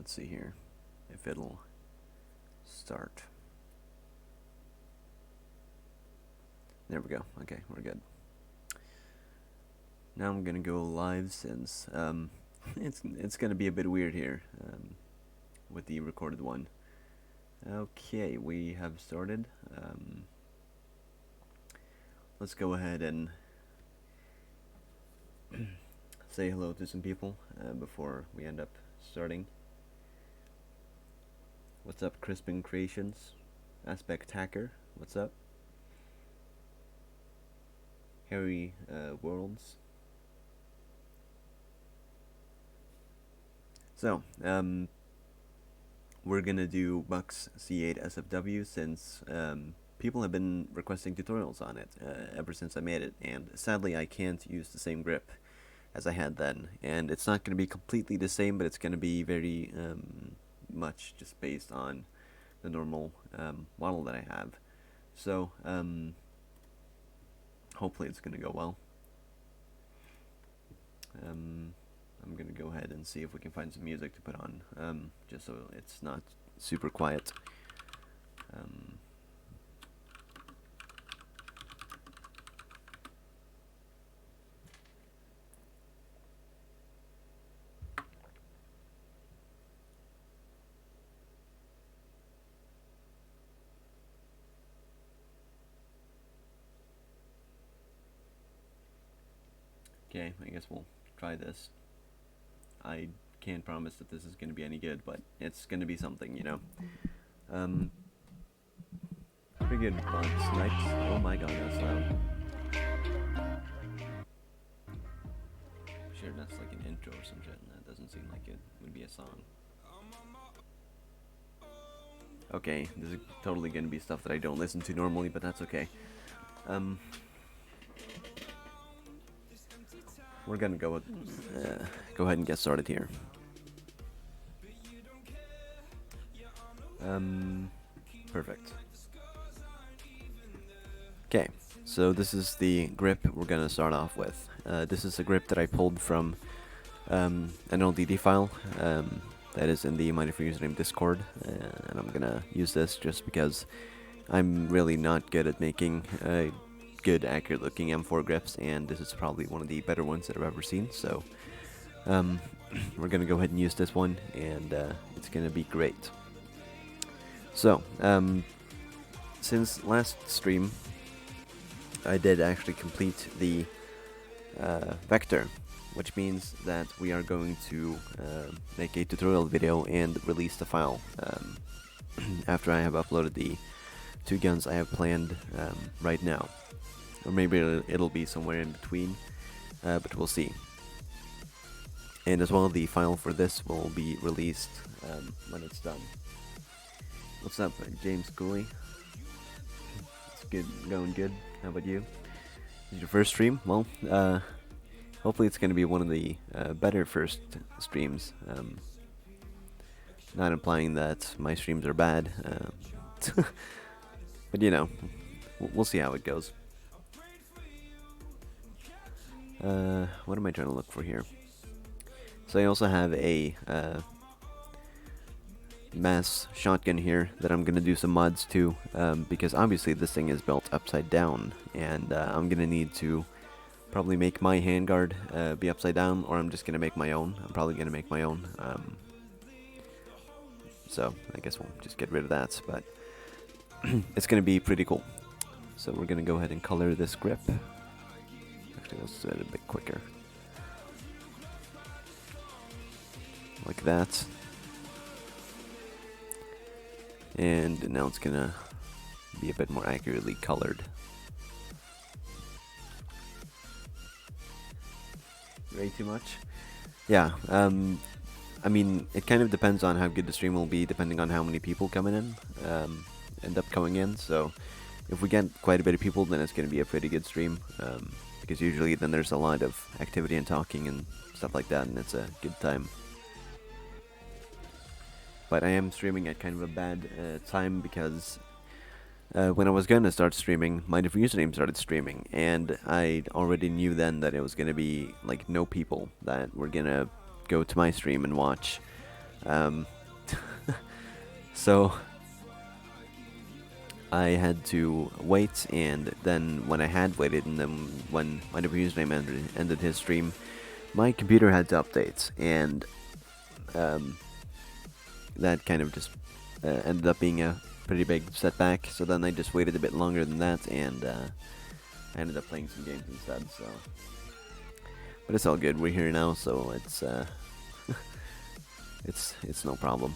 Let's see here if it'll start. There we go. Okay, we're good. Now I'm gonna go live since it's gonna be a bit weird here with the recorded one. Okay, we have started. Let's go ahead and say hello to some people before we end up starting. What's up, Crispin Creations? Aspect Hacker, what's up? Harry Worlds. So, we're gonna do Bucks C8 SFW since people have been requesting tutorials on it ever since I made it, and sadly I can't use the same grip as I had then, and it's not gonna be completely the same, but it's gonna be very much just based on the normal model that I have. So hopefully it's gonna go well. I'm gonna go ahead and see if we can find some music to put on, just so it's not super quiet. Okay, I guess we'll try this. I can't promise that this is going to be any good, but it's going to be something, you know. Pretty good on snipes. Oh my god, that's loud. Sure, that's like an intro or some shit, and that doesn't seem like it would be a song. Okay, this is totally going to be stuff that I don't listen to normally, but that's okay. We're gonna go ahead and get started here. Perfect. Okay, so this is the grip we're gonna start off with. This is a grip that I pulled from an LDD file that is in the Mighty for Username Discord, and I'm gonna use this just because I'm really not good at making good, accurate-looking M4 grips, and this is probably one of the better ones that I've ever seen. So we're gonna go ahead and use this one, and it's gonna be great. So since last stream, I did actually complete the vector, which means that we are going to make a tutorial video and release the file after I have uploaded the 2 guns I have planned right now. Or maybe it'll be somewhere in between, but we'll see. And as well, the file for this will be released when it's done. What's up, James Cooley? It's good, going good. How about you? Is your first stream? Well, hopefully it's going to be one of the better first streams. Not implying that my streams are bad, but you know, we'll see how it goes. What am I trying to look for here? So I also have a mass shotgun here that I'm gonna do some mods to, because obviously this thing is built upside down, and I'm gonna need to probably make my handguard be upside down, or I'm just gonna make my own. I'm probably gonna make my own. So I guess we'll just get rid of that, but it's gonna be pretty cool. So we're gonna go ahead and color this grip. Actually, let's do it a bit quicker. Like that. And now it's gonna be a bit more accurately colored. Way too much? Yeah, I mean, it kind of depends on how good the stream will be, depending on how many people end up coming in. So if we get quite a bit of people, then it's gonna be a pretty good stream. Because usually then there's a lot of activity and talking and stuff like that, and it's a good time. But I am streaming at kind of a bad time, because when I was gonna start streaming, my different username started streaming, and I already knew then that it was gonna be like no people that were gonna go to my stream and watch. So I had to wait, and then when I had waited, and then when my username ended his stream, my computer had to update, and um, that kind of just ended up being a pretty big setback. So then I just waited a bit longer than that, and I ended up playing some games instead. So, but it's all good. We're here now, so it's it's no problem.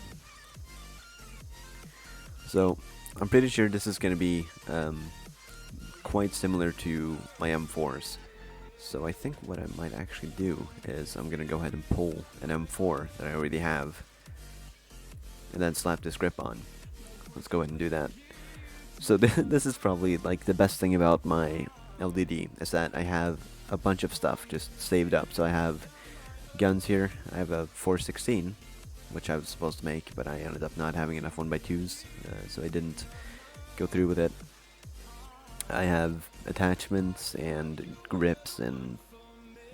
So I'm pretty sure this is going to be quite similar to my M4s. So I think what I might actually do is I'm going to go ahead and pull an M4 that I already have, and then slap this grip on. Let's go ahead and do that. So this is probably like the best thing about my LDD, is that I have a bunch of stuff just saved up. So I have guns here. I have a 416, which I was supposed to make, but I ended up not having enough 1x2s, so I didn't go through with it. I have attachments and grips and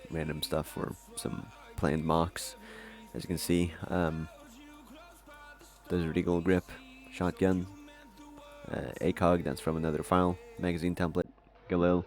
random stuff for some planned mocks. As you can see, Desert Eagle grip, shotgun, ACOG, that's from another file, magazine template, Galil.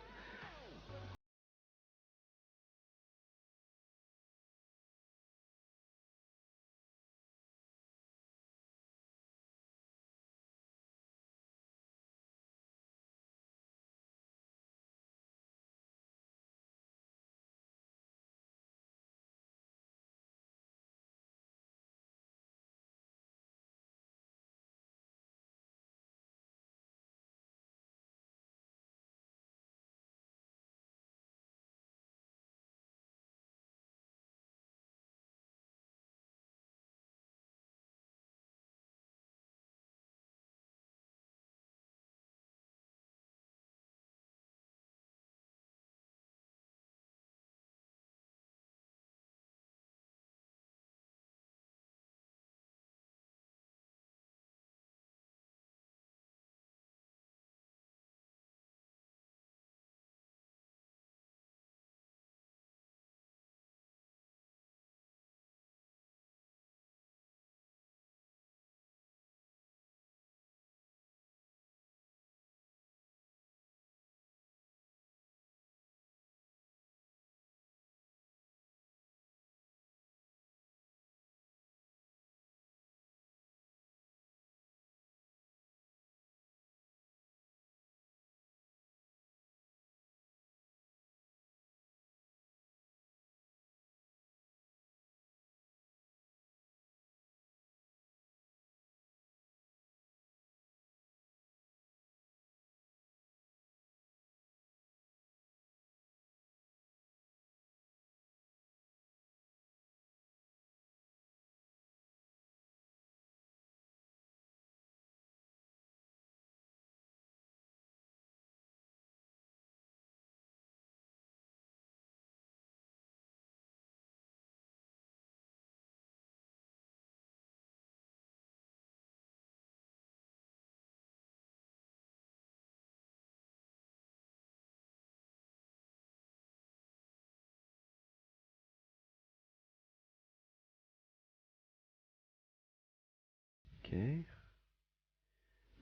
Okay,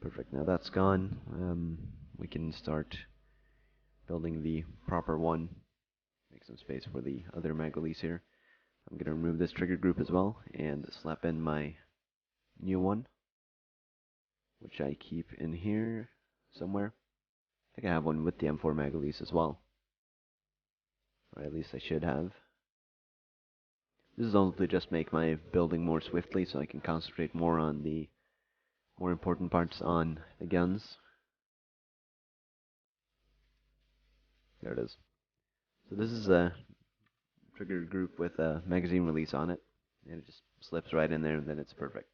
perfect. Now that's gone. We can start building the proper one. Make some space for the other mag release here. I'm going to remove this trigger group as well and slap in my new one, which I keep in here somewhere. I think I have one with the M4 mag release as well, or at least I should have. This is only to just make my building more swiftly so I can concentrate more on the more important parts on the guns. There it is. So this is a trigger group with a magazine release on it, and it just slips right in there, and then it's perfect.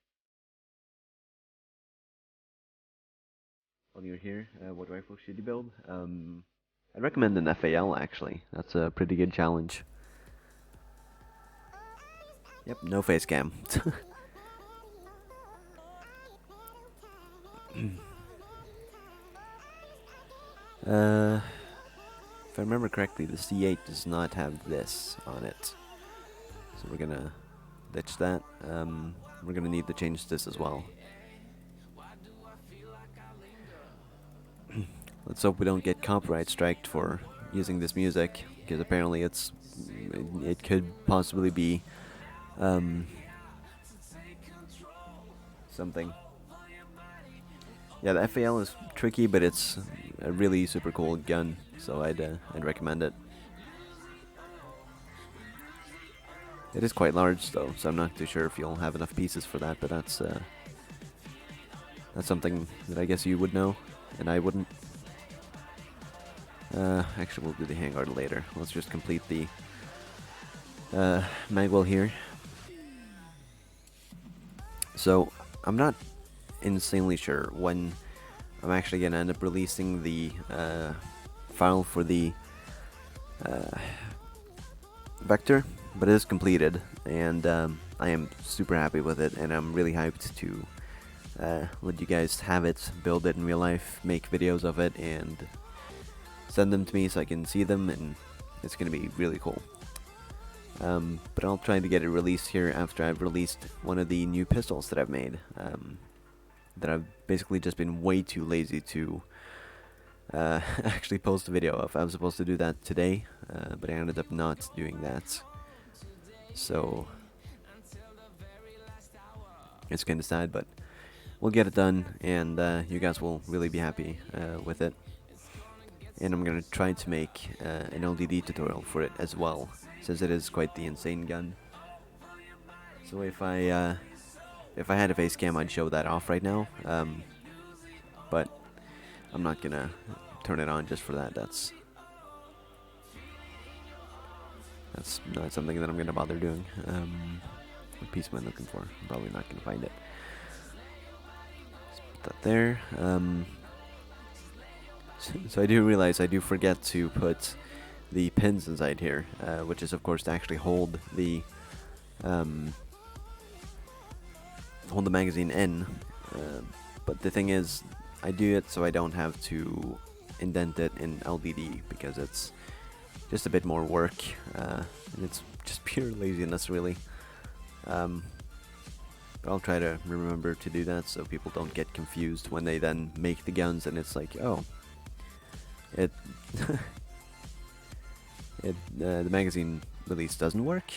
While you're here, what rifle should you build? I'd recommend an FAL actually. That's a pretty good challenge. Yep, no face cam. If I remember correctly, the C8 does not have this on it, so we're gonna ditch that. We're gonna need to change this as well. let's hope we don't get copyright striked for using this music, because apparently it could possibly be something. Yeah, the FAL is tricky, but it's a really super cool gun, so I'd recommend it. It is quite large though, so I'm not too sure if you'll have enough pieces for that, but that's something that I guess you would know, and I wouldn't. Actually, we'll do the handguard later. Let's just complete the magwell here. So, I'm not insanely sure when I'm actually going to end up releasing the file for the vector, but it is completed, and I am super happy with it, and I'm really hyped to let you guys have it, build it in real life, make videos of it, and send them to me so I can see them, and it's going to be really cool. But I'll try to get it released here after I've released one of the new pistols that I've made, that I've basically just been way too lazy to actually post a video of. I was supposed to do that today, but I ended up not doing that. So it's kind of sad, but we'll get it done, and you guys will really be happy with it. And I'm gonna try to make an LDD tutorial for it as well, since it is quite the insane gun. So if I had a face cam, I'd show that off right now, but I'm not gonna turn it on just for that. That's not something that I'm gonna bother doing. What piece am I looking for? I'm probably not gonna find it. Let's put that there. So I do realize I do forget to put the pins inside here, which is of course to actually hold the magazine in. But the thing is, I do it so I don't have to indent it in LDD, because it's just a bit more work, and it's just pure laziness, really. But I'll try to remember to do that so people don't get confused when they then make the guns and it's like, oh, the magazine release doesn't work,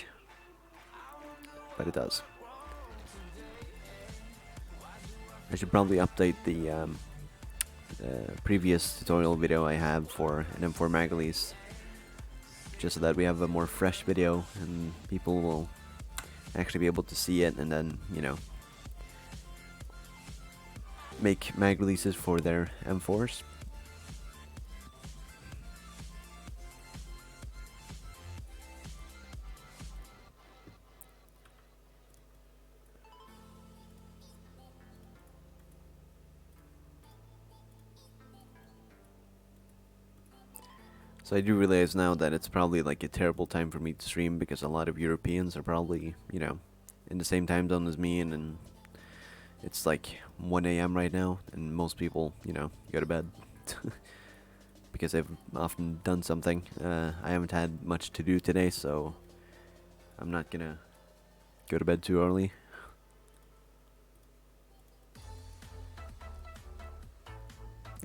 but it does. I should probably update the previous tutorial video I have for an M4 mag release, just so that we have a more fresh video and people will actually be able to see it, and then, you know, make mag releases for their M4s. So I do realize now that it's probably like a terrible time for me to stream, because a lot of Europeans are probably, you know, in the same time zone as me, and then it's like 1 AM right now, and most people, you know, go to bed because they've often done something. I haven't had much to do today, so I'm not gonna go to bed too early.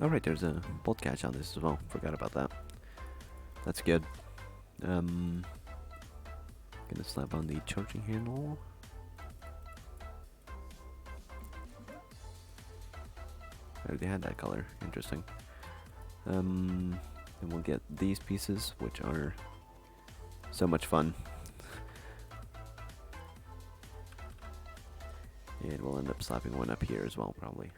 Alright, there's a bolt catch on this as well. Forgot about that. That's good. Gonna slap on the charging handle. I already had that color. Interesting. And we'll get these pieces, which are so much fun. And we'll end up slapping one up here as well, probably.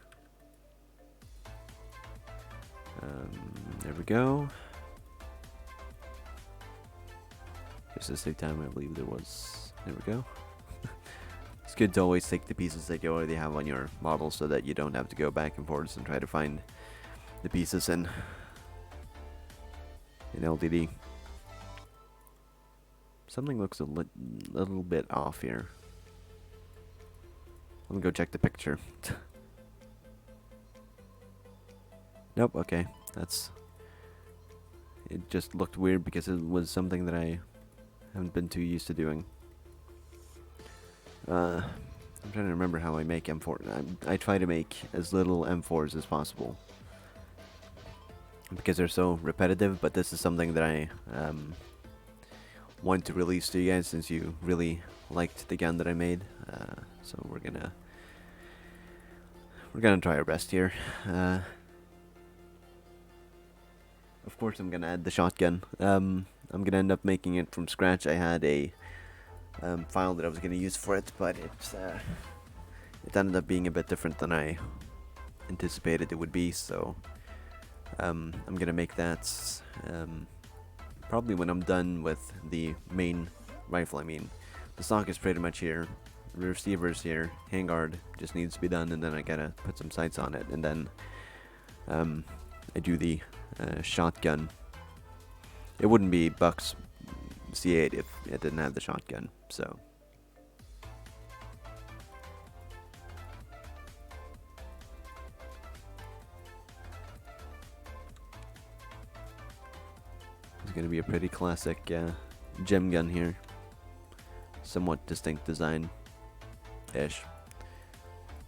There we go. Just to save time, I believe there was... There we go. It's good to always take the pieces that you already have on your model, so that you don't have to go back and forth and try to find the pieces in LDD. Something looks a little bit off here. Let me go check the picture. Nope, okay. It just looked weird because it was something that I haven't been too used to doing. I'm trying to remember how I make M4. I try to make as little M4s as possible. because they're so repetitive, but this is something that I want to release to you guys since you really liked the gun that I made. So we're gonna try our best here. Of course, I'm gonna add the shotgun. I'm gonna end up making it from scratch. I had a file that I was gonna use for it, but it ended up being a bit different than I anticipated it would be. So I'm gonna make that probably when I'm done with the main rifle. I mean, the stock is pretty much here. The receiver's here. Handguard just needs to be done, and then I gotta put some sights on it, and then I do the shotgun. It wouldn't be Buck's C8 if it didn't have the shotgun, so. It's gonna be a pretty classic gem gun here. Somewhat distinct design-ish.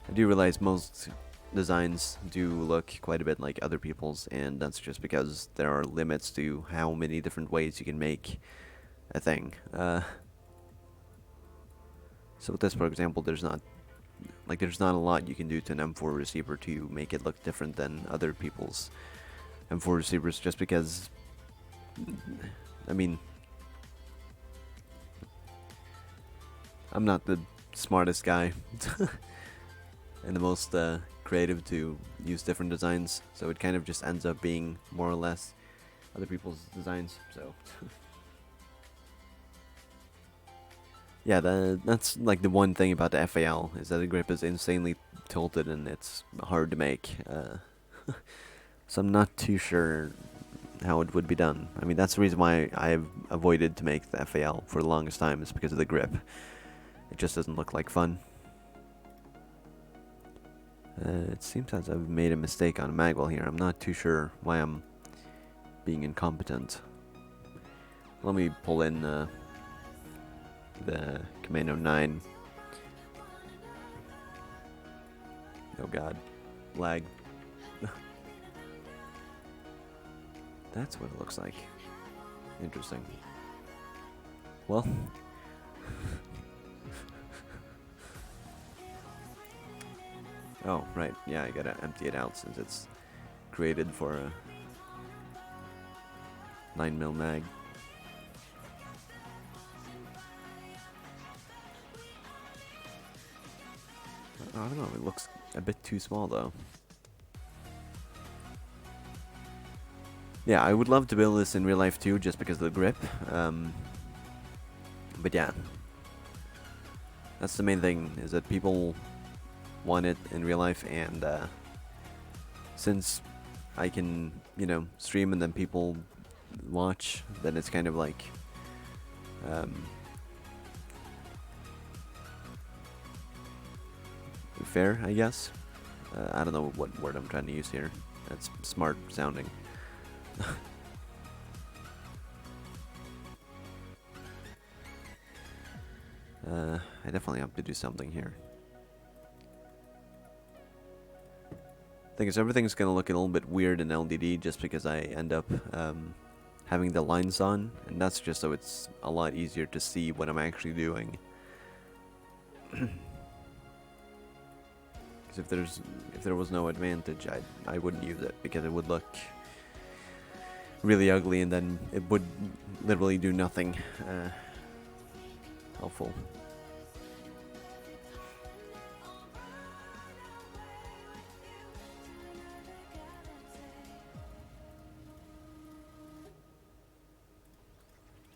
I do realize most designs do look quite a bit like other people's, and that's just because there are limits to how many different ways you can make a thing. So with this, for example, there's not a lot you can do to an M4 receiver to make it look different than other people's M4 receivers, just because, I mean, I'm not the smartest guy and the most creative to use different designs, so it kind of just ends up being more or less other people's designs. So yeah, that's like the one thing about the FAL, is that the grip is insanely tilted and it's hard to make. So I'm not too sure how it would be done. I mean, that's the reason why I've avoided to make the FAL for the longest time, is because of the grip. It just doesn't look like fun. It seems as I've made a mistake on magwell here. I'm not too sure why I'm being incompetent. Let me pull in the Commando 9. Oh god. Lag. That's what it looks like. Interesting. Well. Oh, right. Yeah, I gotta empty it out since it's created for a 9mm mag. I don't know, it looks a bit too small though. Yeah, I would love to build this in real life too, just because of the grip. But yeah, that's the main thing, is that people want it in real life, and since I can, you know, stream and then people watch, then it's kind of like fair, I guess. I don't know what word I'm trying to use here. That's smart sounding. I definitely have to do something here. Thing is, everything's gonna look a little bit weird in LDD just because I end up having the lines on, and that's just so it's a lot easier to see what I'm actually doing. Because if there was no advantage, I wouldn't use it, because it would look really ugly, and then it would literally do nothing helpful.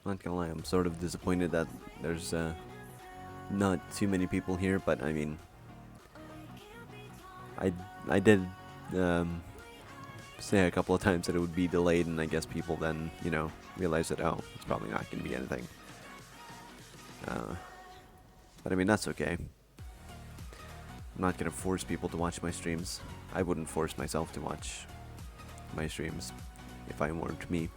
Not gonna lie, I'm sort of disappointed that there's not too many people here, but I mean, I did say a couple of times that it would be delayed, and I guess people then, you know, realized that, oh, it's probably not gonna be anything. But I mean, that's okay. I'm not gonna force people to watch my streams. I wouldn't force myself to watch my streams if I weren't me.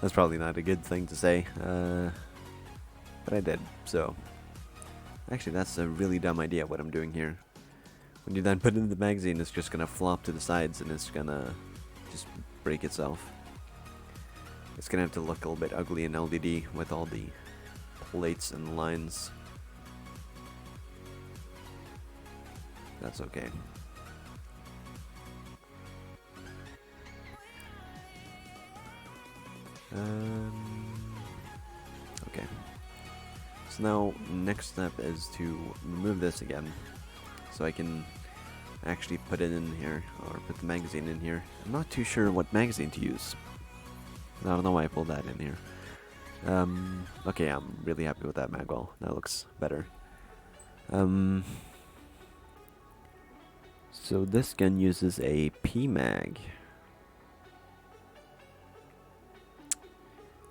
That's probably not a good thing to say, but I did, so. Actually, that's a really dumb idea what I'm doing here. When you then put it in the magazine, it's just gonna flop to the sides and it's gonna just break itself. It's gonna have to look a little bit ugly in LDD with all the plates and lines. That's okay. Okay. So now, next step is to remove this again, so I can actually put it in here, or put the magazine in here. I'm not too sure what magazine to use. I don't know why I pulled that in here. Okay, I'm really happy with that magwell. That looks better. So this gun uses a PMag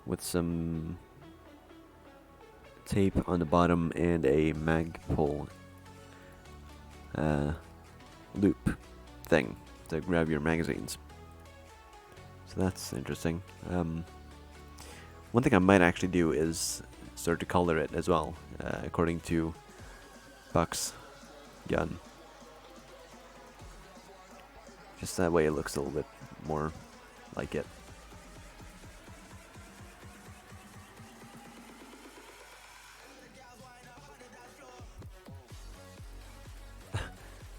with some tape on the bottom and a mag pull loop thing to grab your magazines. So that's interesting. One thing I might actually do is start to color it as well, according to Buck's gun. Just that way it looks a little bit more like it.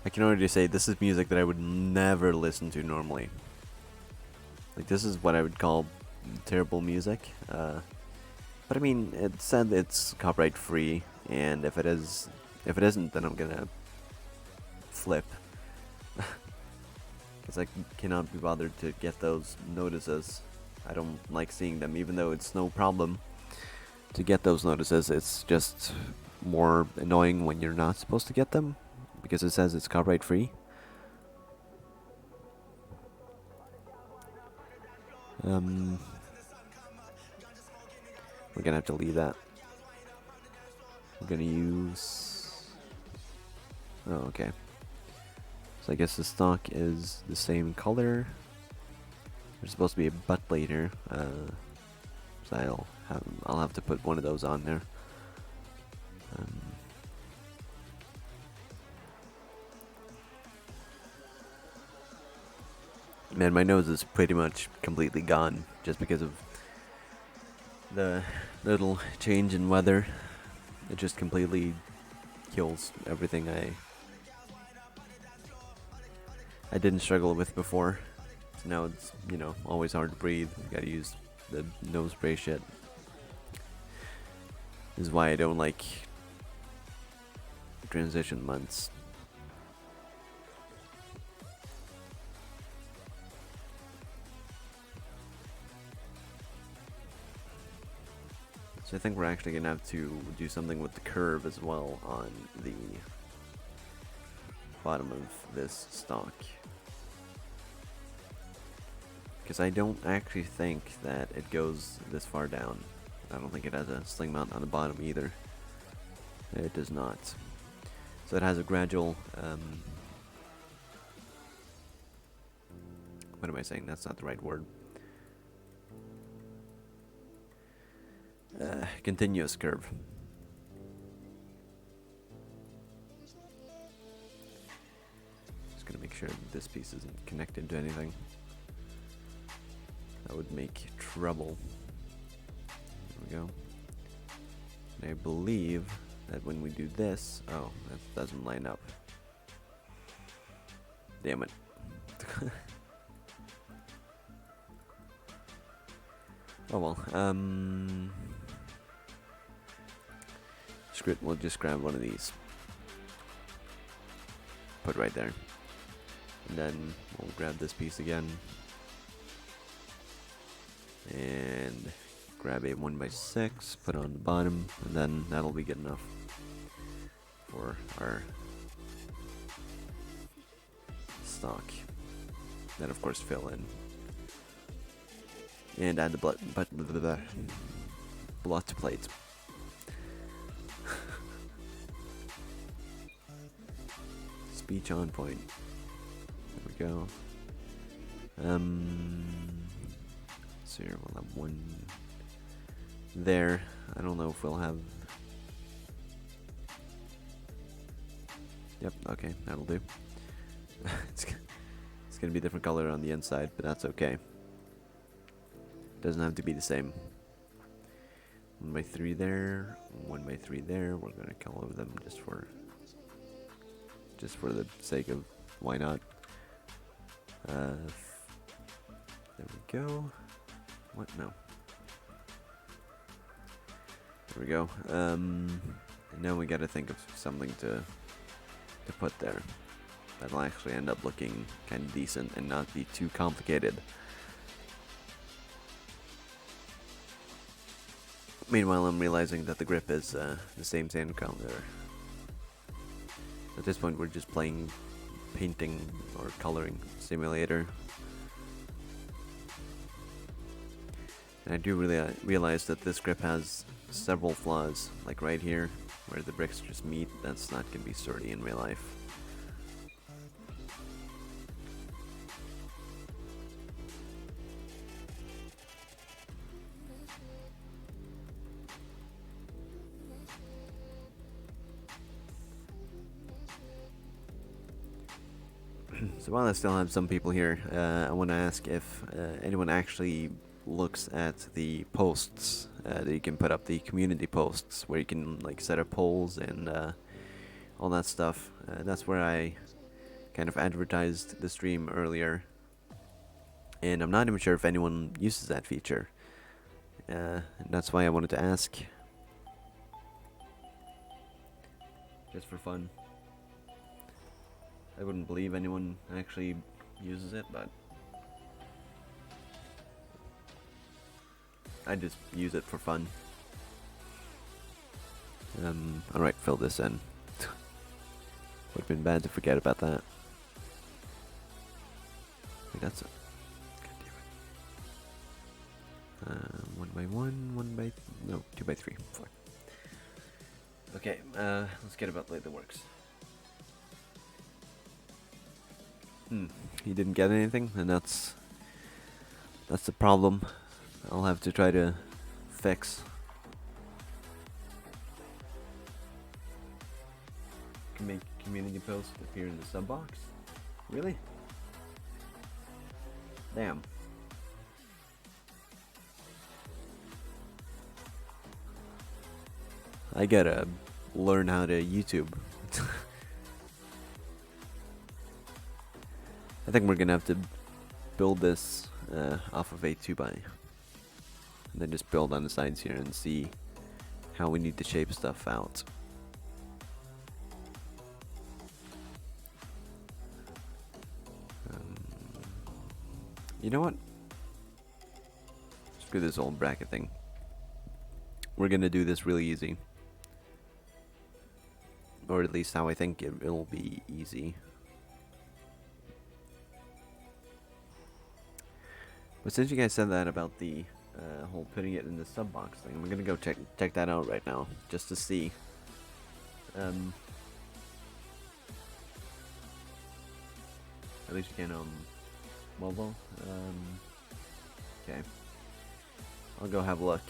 I can already say this is music that I would never listen to normally. Like, this is what I would call terrible music. But I mean, it said it's copyright free, and if it isn't, then I'm gonna flip. Because I cannot be bothered to get those notices. I don't like seeing them, even though it's no problem to get those notices. It's just more annoying when you're not supposed to get them, because it says it's copyright free. We're gonna have to leave that. We're gonna use... Oh, okay. So I guess the stock is the same color. There's supposed to be a butt plate here, so I'll have to put one of those on there. Man, my nose is pretty much completely gone just because of the little change in weather. It just completely kills everything I didn't struggle with before. So now it's, you know, always hard to breathe. You gotta use the nose spray shit. This is why I don't like transition months. So I think we're actually gonna have to do something with the curve as well on the bottom of this stock. Because I don't actually think that it goes this far down. I don't think it has a sling mount on the bottom either. It does not. So it has a gradual, what am I saying? That's not the right word. Continuous curve. Just gonna make sure this piece isn't connected to anything. That would make trouble. There we go. And I believe that when we do this, oh, that doesn't line up. Damn it. Oh well, screw it, we'll just grab one of these. Put right there. And then we'll grab this piece again. And grab a 1x6, put it on the bottom, and then that'll be good enough for our stock. Then of course fill in. And add the blot plate. Speech on point. There we go. So here we'll have one there. I don't know if we'll have Yep, okay, that'll do. it's, it's gonna be a different color on the inside, but that's okay. Doesn't have to be the same. 1x3 there, 1x3 there. We're gonna color them just for the sake of why not. There we go. What? No. There we go. And now we gotta think of something to put there that'll actually end up looking kind of decent and not be too complicated. Meanwhile, I'm realizing that the grip is the same sand counter. At this point, we're just playing painting or coloring simulator. And I do really realize that this grip has several flaws, like right here, where the bricks just meet. That's not going to be sturdy in real life. So while I still have some people here, I want to ask if anyone actually looks at the posts that you can put up, the community posts where you can like set up polls and all that stuff. That's where I kind of advertised the stream earlier, and I'm not even sure if anyone uses that feature. That's why I wanted to ask, just for fun. I wouldn't believe anyone actually uses it, but I just use it for fun. Alright, fill this in. Would've been bad to forget about that. Wait, that's it. God damn it. 1x1, 2x3. Fine. Okay, let's get about the works. He didn't get anything, and that's the problem. I'll have to try to fix. Can make community posts appear in the sub box? Really? Damn. I gotta learn how to YouTube. I think we're gonna have to build this off of a 2x, and then just build on the sides here and see how we need to shape stuff out. You know what? Screw this old bracket thing. We're gonna do this really easy. Or at least how I think it'll be easy. But since you guys said that about the whole putting it in the sub box thing, I'm gonna go check that out right now, just to see. At least you can on mobile. Okay. I'll go have a look.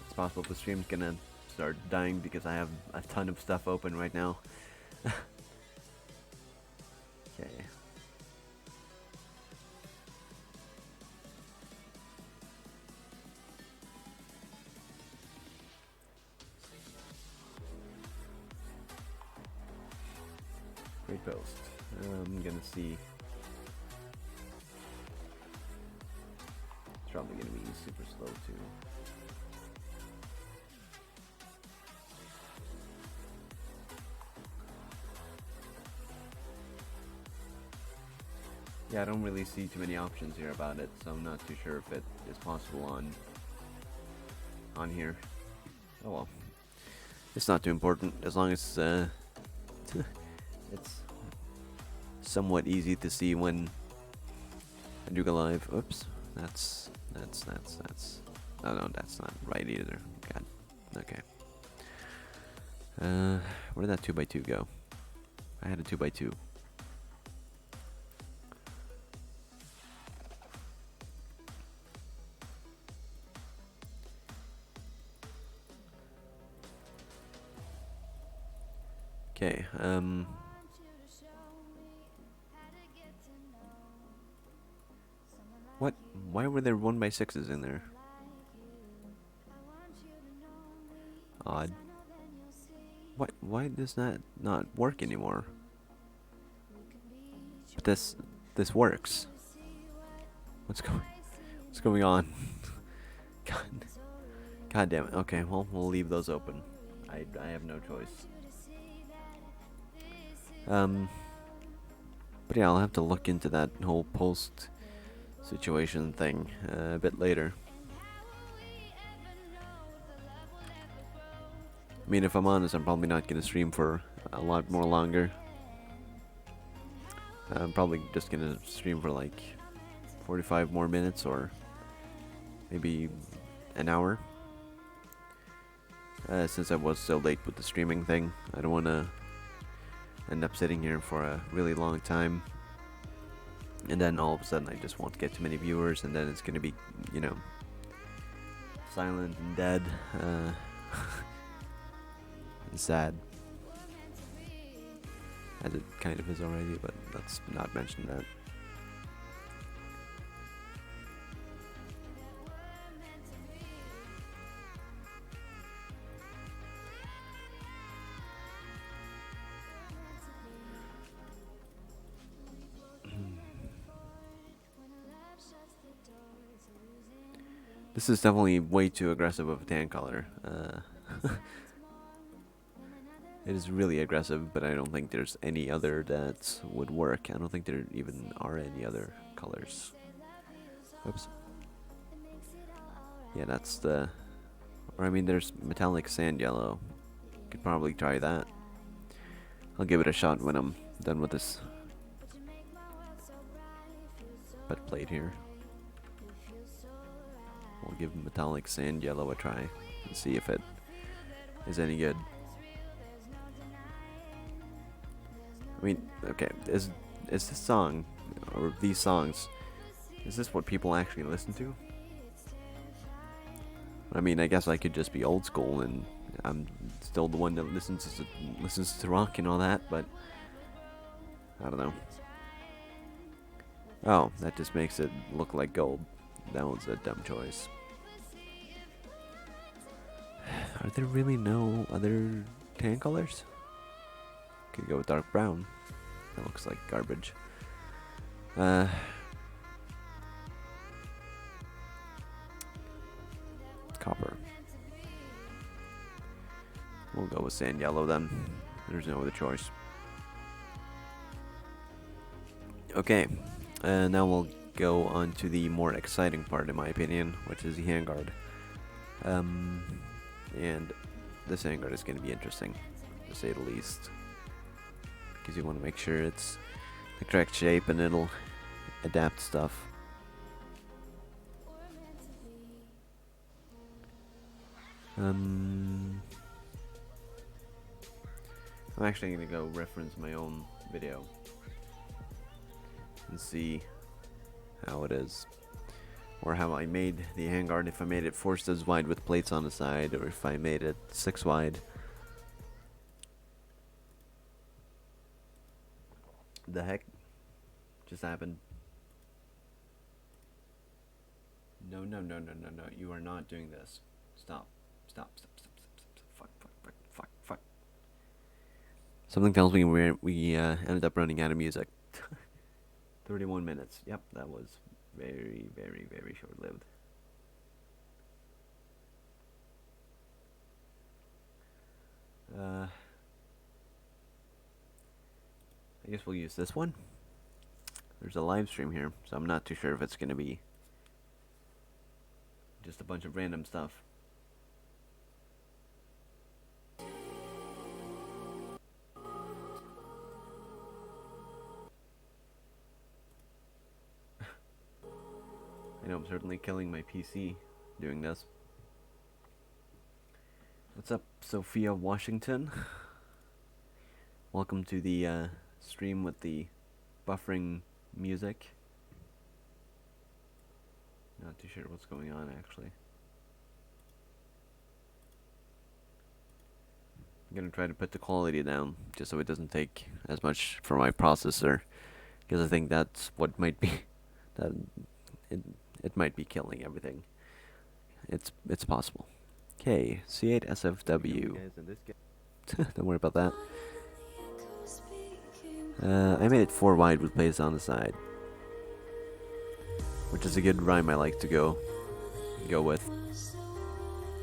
It's possible the stream's gonna start dying because I have a ton of stuff open right now. Okay. Great post. I'm gonna see. It's probably gonna be super slow too. Yeah, I don't really see too many options here about it, so I'm not too sure if it is possible on here. Oh well. It's not too important, as long as it's somewhat easy to see when I do go live. Oops, that's oh no, that's not right either. God, okay. Where did that 2x2 go? I had a 2x2. Okay, What? Why were there 1x6s in there? Odd. What? Why does that not work anymore? But this works. What's going on? God, God damn it. Okay, well, we'll leave those open. I have no choice. But yeah, I'll have to look into that whole post situation thing a bit later. I mean, if I'm honest, I'm probably not gonna stream for a lot more longer. I'm probably just gonna stream for like 45 more minutes or maybe an hour. Since I was so late with the streaming thing, I don't want to end up sitting here for a really long time. And then all of a sudden I just won't get too many viewers, and then it's gonna be, you know, silent and dead. And sad. As it kind of is already, but let's not mention that. This is definitely way too aggressive of a tan color. It is really aggressive, but I don't think there's any other that would work. I don't think there even are any other colors. Oops. Yeah, that's the... Or I mean, there's metallic sand yellow. Could probably try that. I'll give it a shot when I'm done with this butt plate here. We'll give metallic sand yellow a try and see if it is any good. I mean, okay, is this song, or these songs, is this what people actually listen to? I mean, I guess I could just be old school and I'm still the one that listens to rock and all that, but I don't know. Oh, that just makes it look like gold. That was a dumb choice. Are there really no other tan colors? Could go with dark brown. That looks like garbage. Copper. We'll go with sand yellow then. There's no other choice. Okay, now we'll go on to the more exciting part, in my opinion, which is the handguard. And this handguard is going to be interesting, to say the least, because you want to make sure it's the correct shape and it'll adapt stuff. I'm actually going to go reference my own video and see how it is, or how I made the handguard, if I made it 4 studs wide with plates on the side, or if I made it 6 wide. The heck just happened? No, you are not doing this. Stop. Fuck. Something tells me we ended up running out of music. 31 minutes. Yep, that was very, very, very short-lived. I guess we'll use this one. There's a live stream here, so I'm not too sure if it's going to be just a bunch of random stuff. I know I'm certainly killing my PC doing this. What's up, Sophia Washington? Welcome to the stream with the buffering music. Not too sure what's going on, actually. I'm gonna try to put the quality down just so it doesn't take as much for my processor, because I think that's what might be that it might be killing everything. It's possible. Okay, C8 SFW. Don't worry about that. I made it 4 wide with plays on the side, which is a good rhyme I like to go with.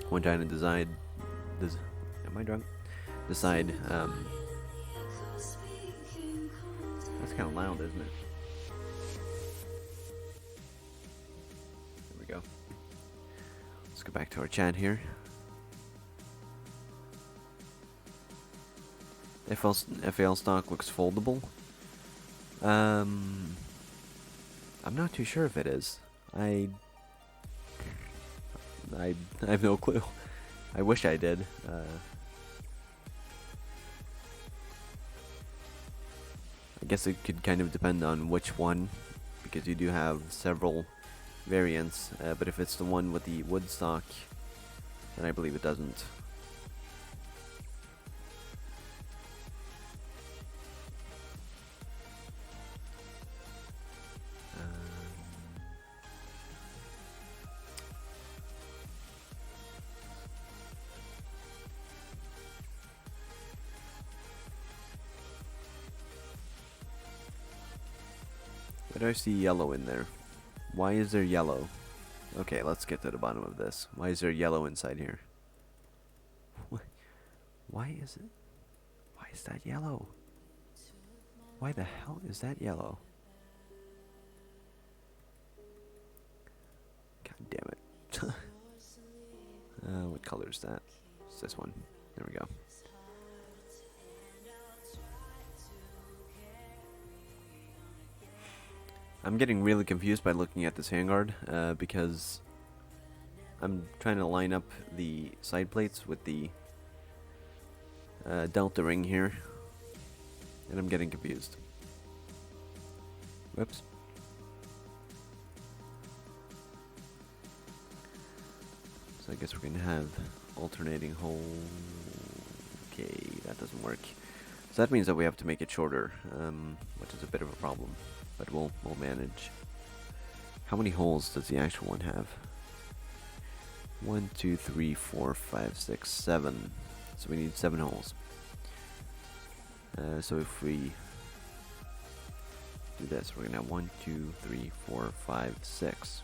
One giant decide. Am I drunk? Decide. That's kind of loud, isn't it? There we go. Let's go back to our chat here. FAL stock looks foldable. I'm not too sure if it is. I have no clue. I wish I did. I guess it could kind of depend on which one, because you do have several variants, but if it's the one with the wood stock, then I believe it doesn't. Why do I see yellow in there? Why is there yellow? Okay, let's get to the bottom of this. Why is there yellow inside here? Why is it? Why is that yellow? Why the hell is that yellow? God damn it. What color is that? It's this one. There we go. I'm getting really confused by looking at this handguard, because I'm trying to line up the side plates with the delta ring here, and I'm getting confused. Whoops. So I guess we're gonna have alternating hole. Okay, that doesn't work. So that means that we have to make it shorter, which is a bit of a problem. But we'll manage. How many holes does the actual one have? 1, 2, 3, 4, 5, 6, 7. So we need 7 holes. So if we do this, we're gonna have 1, 2, 3, 4, 5, 6.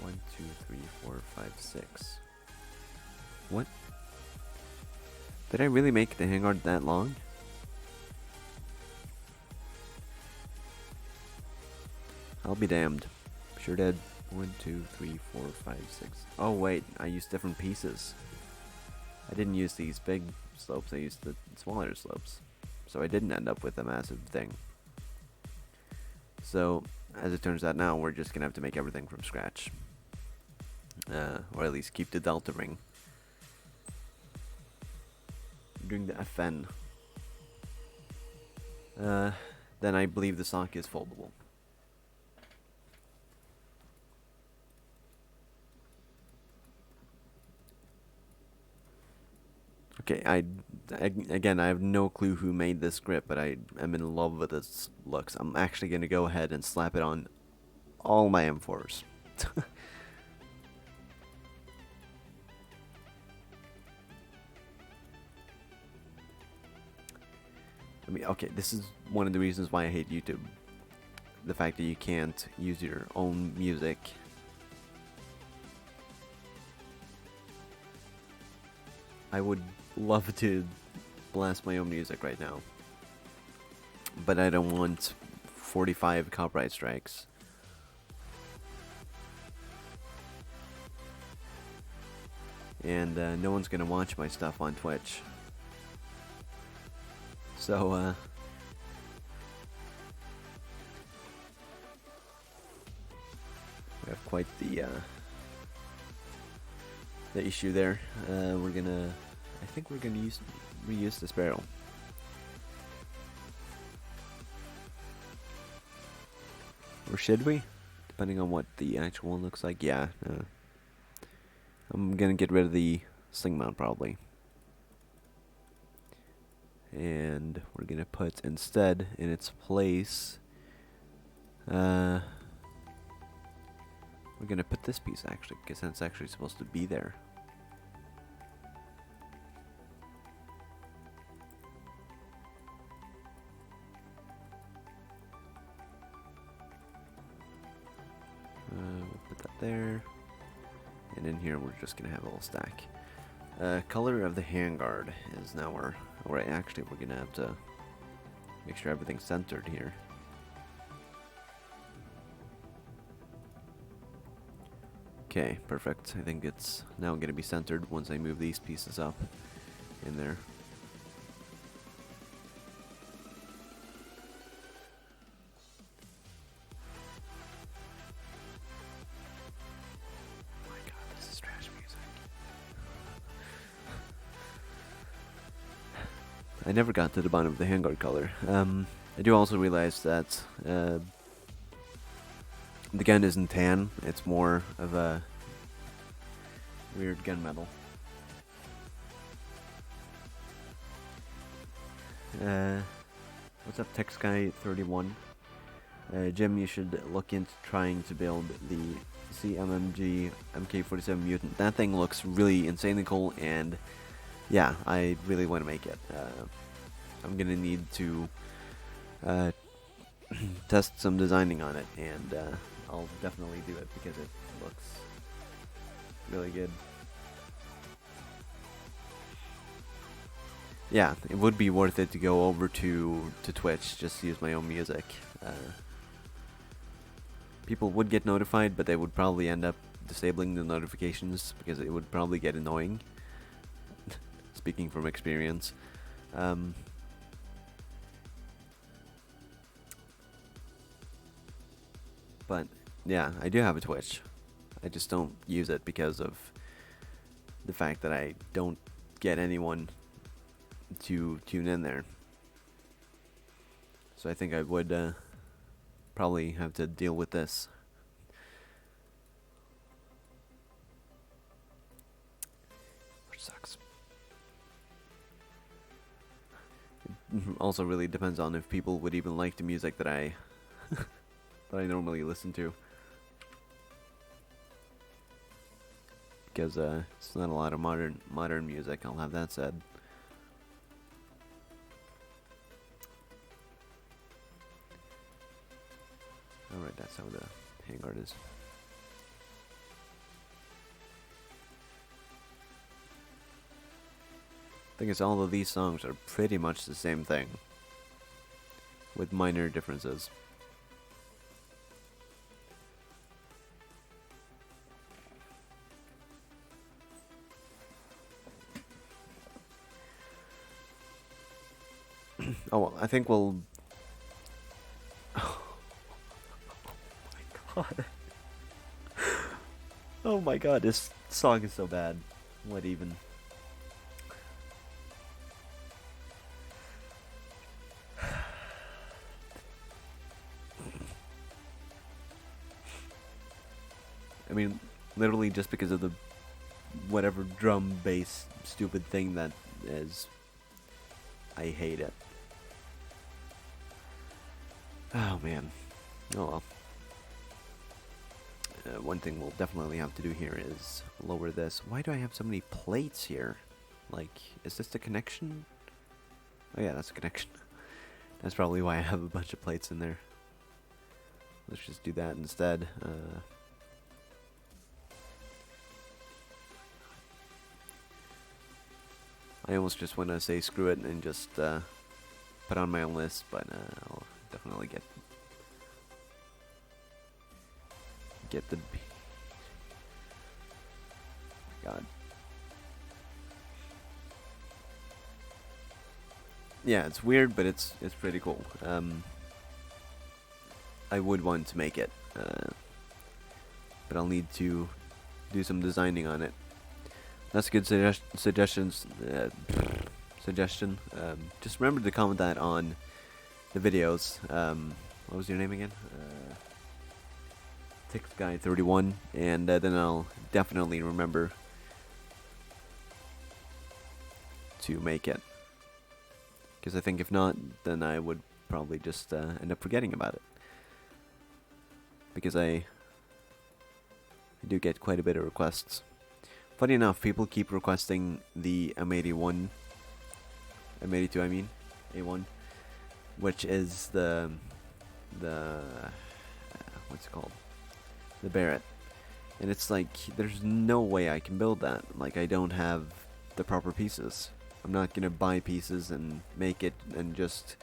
One, 2, 3, 4, 5, 6. What? Did I really make the handguard that long? I'll be damned. Sure did. 1, 2, 3, 4, 5, 6. Oh wait, I used different pieces. I didn't use these big slopes, I used the smaller slopes. So I didn't end up with a massive thing. So, as it turns out now, we're just gonna have to make everything from scratch. Or at least keep the delta ring. Doing the FN. Then I believe the sock is foldable. Okay, again, I have no clue who made this grip, but I am in love with its looks. I'm actually going to go ahead and slap it on all my M4s. I mean, okay, this is one of the reasons why I hate YouTube. The fact that you can't use your own music. I would love to blast my own music right now, but I don't want 45 copyright strikes. And no one's gonna watch my stuff on Twitch. So, we have quite the issue there. I think we're gonna reuse this barrel. Or should we? Depending on what the actual one looks like. Yeah. I'm gonna get rid of the sling mount probably. And we're gonna put instead in its place, we're gonna put this piece actually, because that's actually supposed to be there. We'll put that there, and in here we're just gonna have a little stack. Color of the handguard is now we're gonna have to make sure everything's centered here. Okay, perfect. I think it's now gonna be centered once I move these pieces up in there. Oh my god, this is trash music. I never got to the bottom of the handguard color. I do also realize that the gun isn't tan, it's more of a weird gunmetal. What's up, TechSky31? Jim, you should look into trying to build the CMMG MK47 Mutant. That thing looks really insanely cool, and yeah, I really want to make it. I'm gonna need to test some designing on it, and I'll definitely do it because it looks really good. Yeah, it would be worth it to go over to Twitch just to use my own music. People would get notified, but they would probably end up disabling the notifications because it would probably get annoying. Speaking from experience. But yeah, I do have a Twitch. I just don't use it because of the fact that I don't get anyone to tune in there. So I think I would probably have to deal with this. Which sucks. It also really depends on if people would even like the music that I that I normally listen to. Because it's not a lot of modern music, I'll have that said. Alright, that's how the handguard is. Thing is, all of these songs are pretty much the same thing, with minor differences. Oh, well, I think we'll... Oh my god. Oh my god, this song is so bad. What even? I mean, literally just because of the whatever drum bass stupid thing that is, I hate it. Oh man. Oh well. One thing we'll definitely have to do here is lower this. Why do I have so many plates here? Like, is this the connection? Oh yeah, that's a connection. That's probably why I have a bunch of plates in there. Let's just do that instead. I almost just want to say screw it and just put on my own list, but I'll definitely get the... God. Yeah, it's weird, but it's pretty cool. I would want to make it, but I'll need to do some designing on it. That's a good suggestion. Just remember to comment that on the videos. What was your name again? TechGuy31, and then I'll definitely remember to make it. Because I think if not, then I would probably just end up forgetting about it. Because I do get quite a bit of requests. Funny enough, people keep requesting the M81, M82 I mean, A1, which is the what's it called? The Barrett. And it's like, there's no way I can build that. Like, I don't have the proper pieces. I'm not gonna buy pieces and make it and just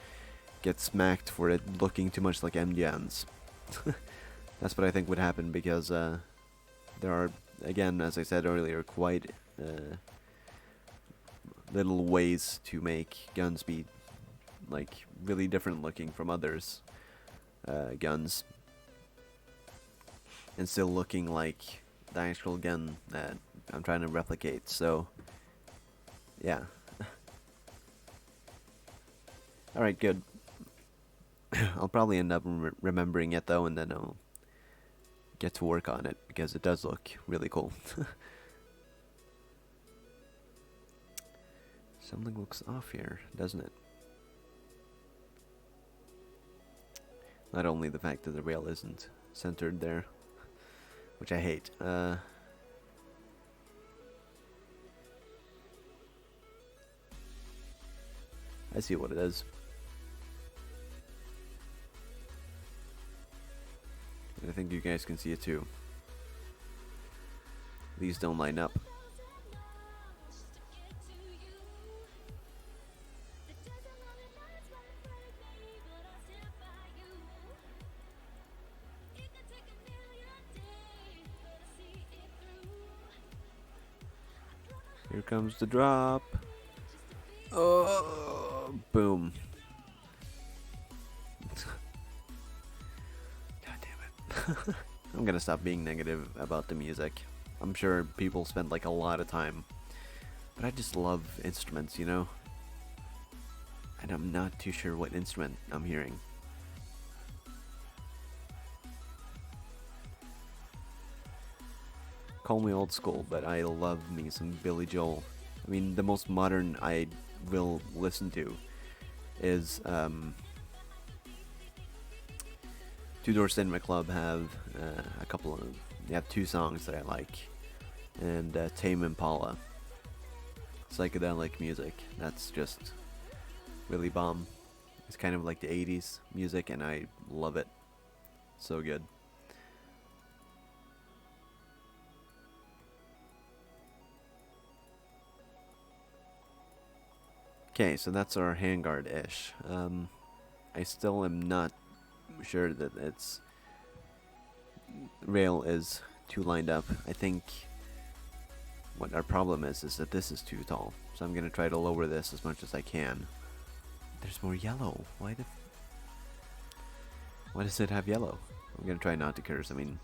get smacked for it looking too much like MDNs. That's what I think would happen, because there are, again, as I said earlier, quite little ways to make guns be like really different looking from others guns, and still looking like the actual gun that I'm trying to replicate. So yeah. Alright, good. I'll probably end up remembering it though, and then I'll get to work on it, because it does look really cool. Something looks off here, doesn't it? Not only the fact that the rail isn't centered there, which I hate. I see what it is. And I think you guys can see it too. These don't line up. Here comes the drop. Oh, boom. God damn it. I'm gonna stop being negative about the music. I'm sure people spend like a lot of time, but I just love instruments, you know? And I'm not too sure what instrument I'm hearing. Call me old school, but I love me some Billy Joel. I mean, the most modern I will listen to is Two Door Cinema Club have a couple of, they have two songs that I like, and Tame Impala, psychedelic music. That's just really bomb. It's kind of like the 80s music, and I love it. So good. Okay, so that's our handguard-ish. I still am not sure that its rail is too lined up. I think what our problem is that this is too tall. So I'm gonna try to lower this as much as I can. There's more yellow. Why does it have yellow? I'm gonna try not to curse. I mean,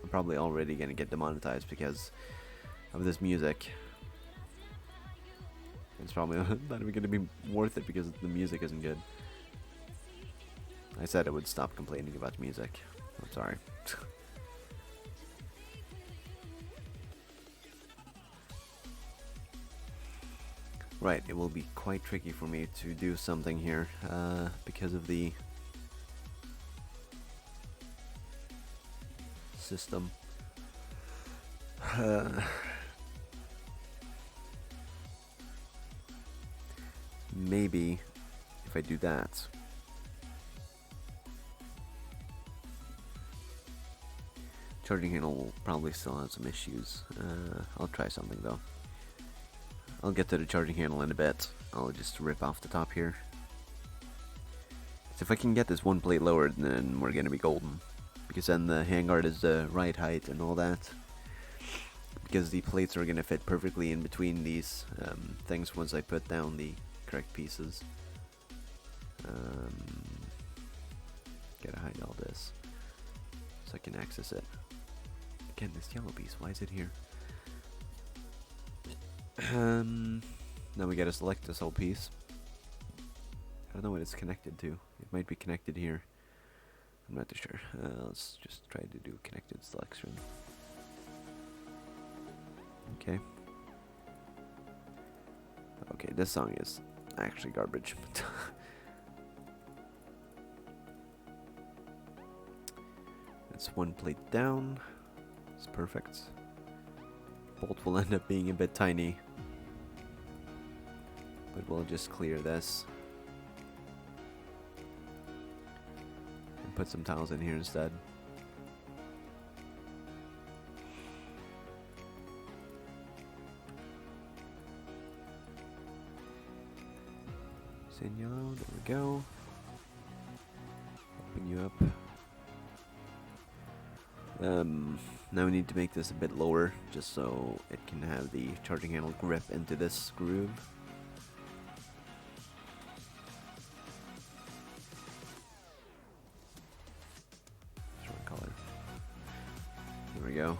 I'm probably already gonna get demonetized because of this music. It's probably not even gonna be worth it because the music isn't good. I said I would stop complaining about music. I'm sorry. Right, it will be quite tricky for me to do something here because of the system. Maybe if I do that. Charging handle will probably still have some issues. I'll try something though. I'll get to the charging handle in a bit. I'll just rip off the top here. So if I can get this one plate lowered, then we're gonna be golden. Because then the handguard is the right height and all that. Because the plates are gonna fit perfectly in between these things once I put down the correct pieces. Gotta hide all this so I can access it. Again, this yellow piece, why is it here? Now we gotta select this whole piece. I don't know what it's connected to. It might be connected here. I'm not too sure. Let's just try to do connected selection. Okay. Okay, this song is Actually, garbage. That's one plate down. It's perfect. Bolt will end up being a bit tiny, but we'll just clear this and put some tiles in here instead. In yellow, there we go. Open you up. Now we need to make this a bit lower, just so it can have the charging handle grip into this groove. Wrong color. There we go.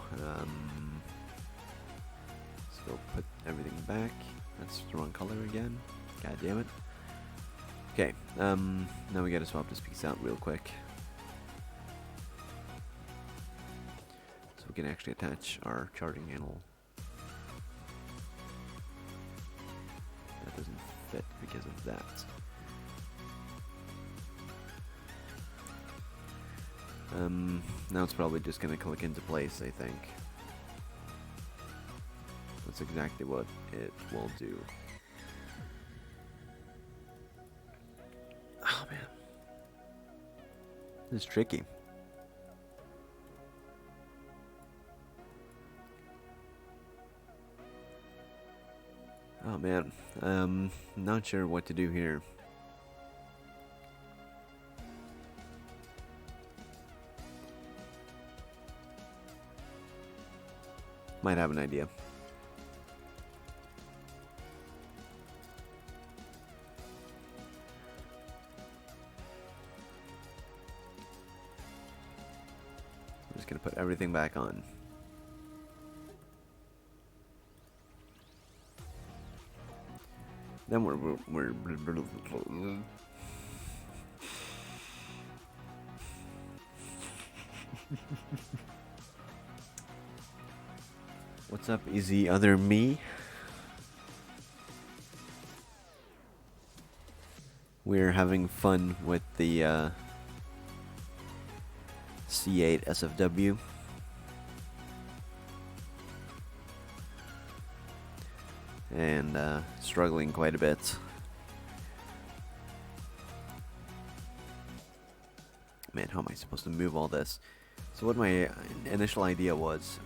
Let's go put everything back. That's the wrong color again. God damn it. Okay, now we gotta swap this piece out real quick. So we can actually attach our charging handle. That doesn't fit because of that. Now it's probably just gonna click into place, I think. That's exactly what it will do. Oh man, this is tricky. Oh man, not sure what to do here. Might have an idea. I'm just gonna put everything back on. Then we're What's up, easy other me? We're having fun with the C8 SFW. And struggling quite a bit. Man, how am I supposed to move all this? So what my initial idea was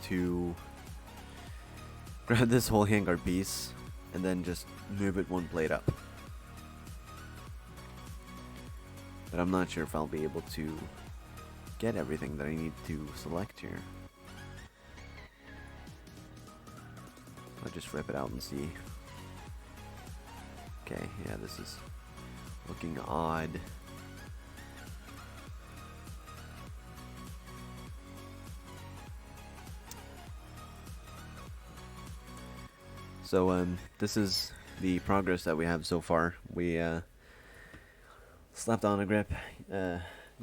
to grab this whole handguard piece and then just move it one plate up. But I'm not sure if I'll be able to get everything that I need to select here. I'll just rip it out and see. Okay, yeah, this is looking odd. So this is the progress that we have so far. We slapped on a grip,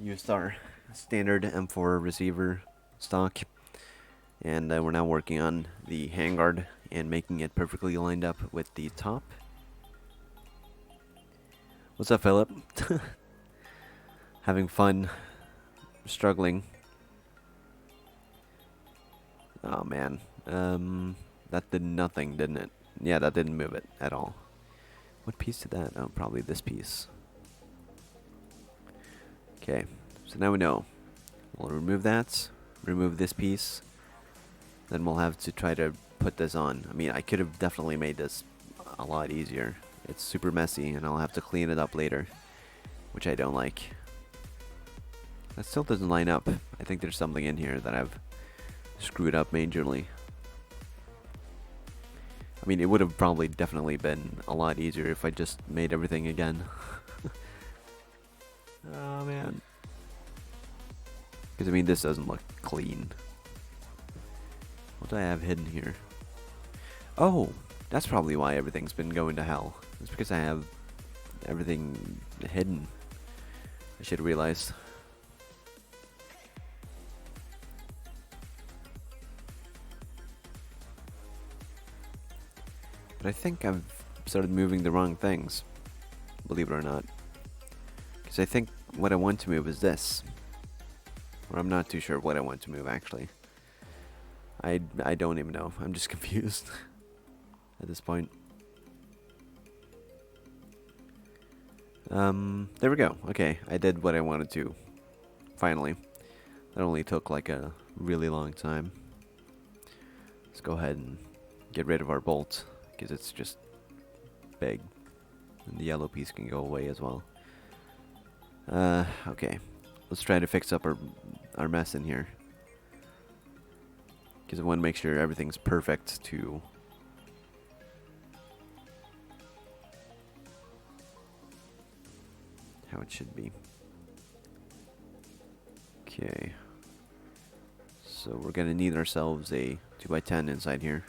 used our standard M4 receiver stock, and we're now working on the handguard and making it perfectly lined up with the top. What's up, Philip? Having fun, struggling. Oh man, that did nothing, didn't it? Yeah, that didn't move it at all. What piece did that? Oh, probably this piece. Okay, so now we know. We'll remove that, remove this piece, then we'll have to try to put this on. I mean, I could have definitely made this a lot easier. It's super messy, and I'll have to clean it up later, which I don't like. That still doesn't line up. I think there's something in here that I've screwed up majorly. I mean, it would have probably definitely been a lot easier if I just made everything again. Oh man. Because I mean, this doesn't look clean. What do I have hidden here? Oh, that's probably why everything's been going to hell. It's because I have everything hidden. I should realize. But I think I've started moving the wrong things, believe it or not. Because I think what I want to move is this. Or I'm not too sure what I want to move, actually. I don't even know. I'm just confused at this point. There we go. Okay, I did what I wanted to. Finally. That only took like a really long time. Let's go ahead and get rid of our bolt, because it's just big. And the yellow piece can go away as well. Okay. Let's try to fix up our mess in here. Because I want to make sure everything's perfect to how it should be. Okay. So we're going to need ourselves a 2x10 inside here.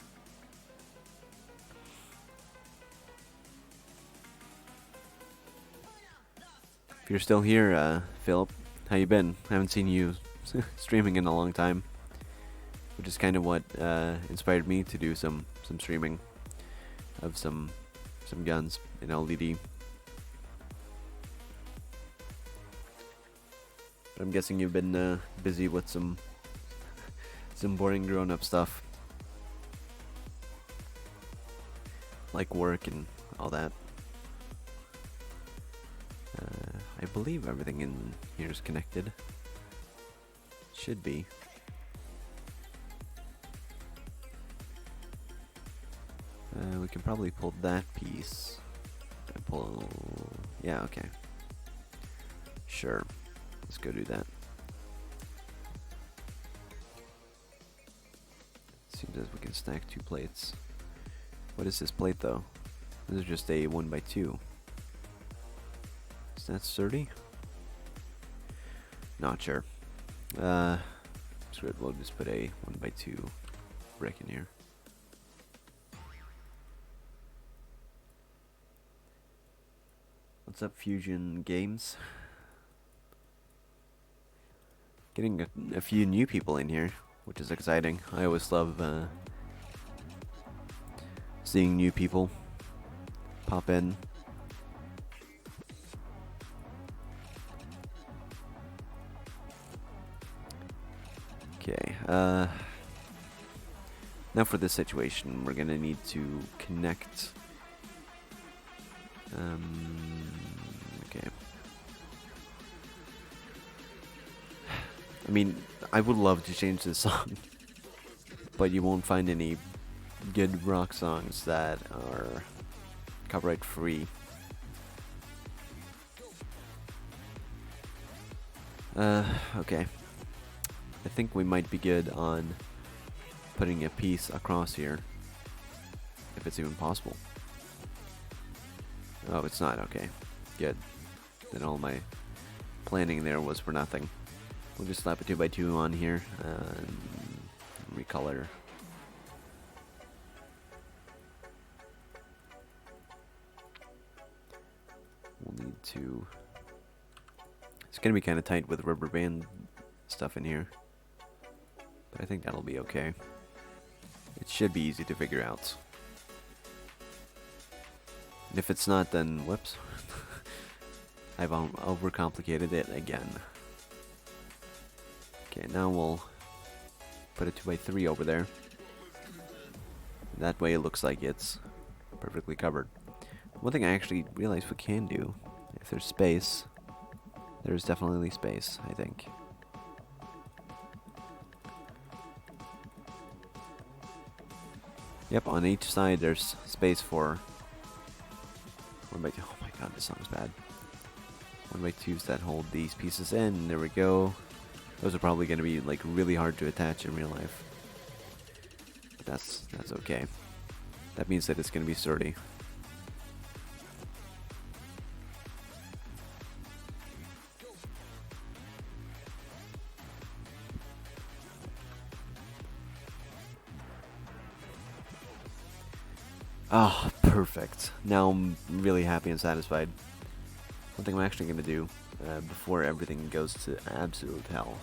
If you're still here, Philip, how you been? I haven't seen you streaming in a long time. Which is kind of what inspired me to do some streaming of some guns in LDD. But I'm guessing you've been busy with some boring grown-up stuff, like work and all that. I believe everything in here is connected. Should be. We can probably pull that piece. And pull. Yeah, okay. Sure. Let's go do that. Seems as we can stack 2 plates. What is this plate though? This is just a 1x2. Is that sturdy? Not sure. Screw it, we'll just put a 1x2 brick in here. What's up, Fusion Games? Getting a few new people in here, which is exciting. I always love seeing new people pop in. Okay, now for this situation, we're gonna need to connect. Okay. I mean, I would love to change this song, but you won't find any good rock songs that are copyright free. Okay. I think we might be good on putting a piece across here, if it's even possible. Oh, it's not. Okay, good. Then all my planning there was for nothing. We'll just slap a 2x2 on here and recolor. We'll need to. It's gonna be kind of tight with rubber band stuff in here, but I think that'll be okay. It should be easy to figure out. If it's not, then whoops. I've overcomplicated it again. Okay, now we'll put a 2x3 over there. That way it looks like it's perfectly covered. One thing I actually realized we can do, if there's space, there's definitely space, I think. Yep, on each side there's space for 1x2. Oh my god, this song's bad. 1x2s that hold these pieces in. There we go. Those are probably going to be like really hard to attach in real life. But that's okay. That means that it's going to be sturdy. Oh, perfect. Now I'm really happy and satisfied. One thing I'm actually going to do before everything goes to absolute hell.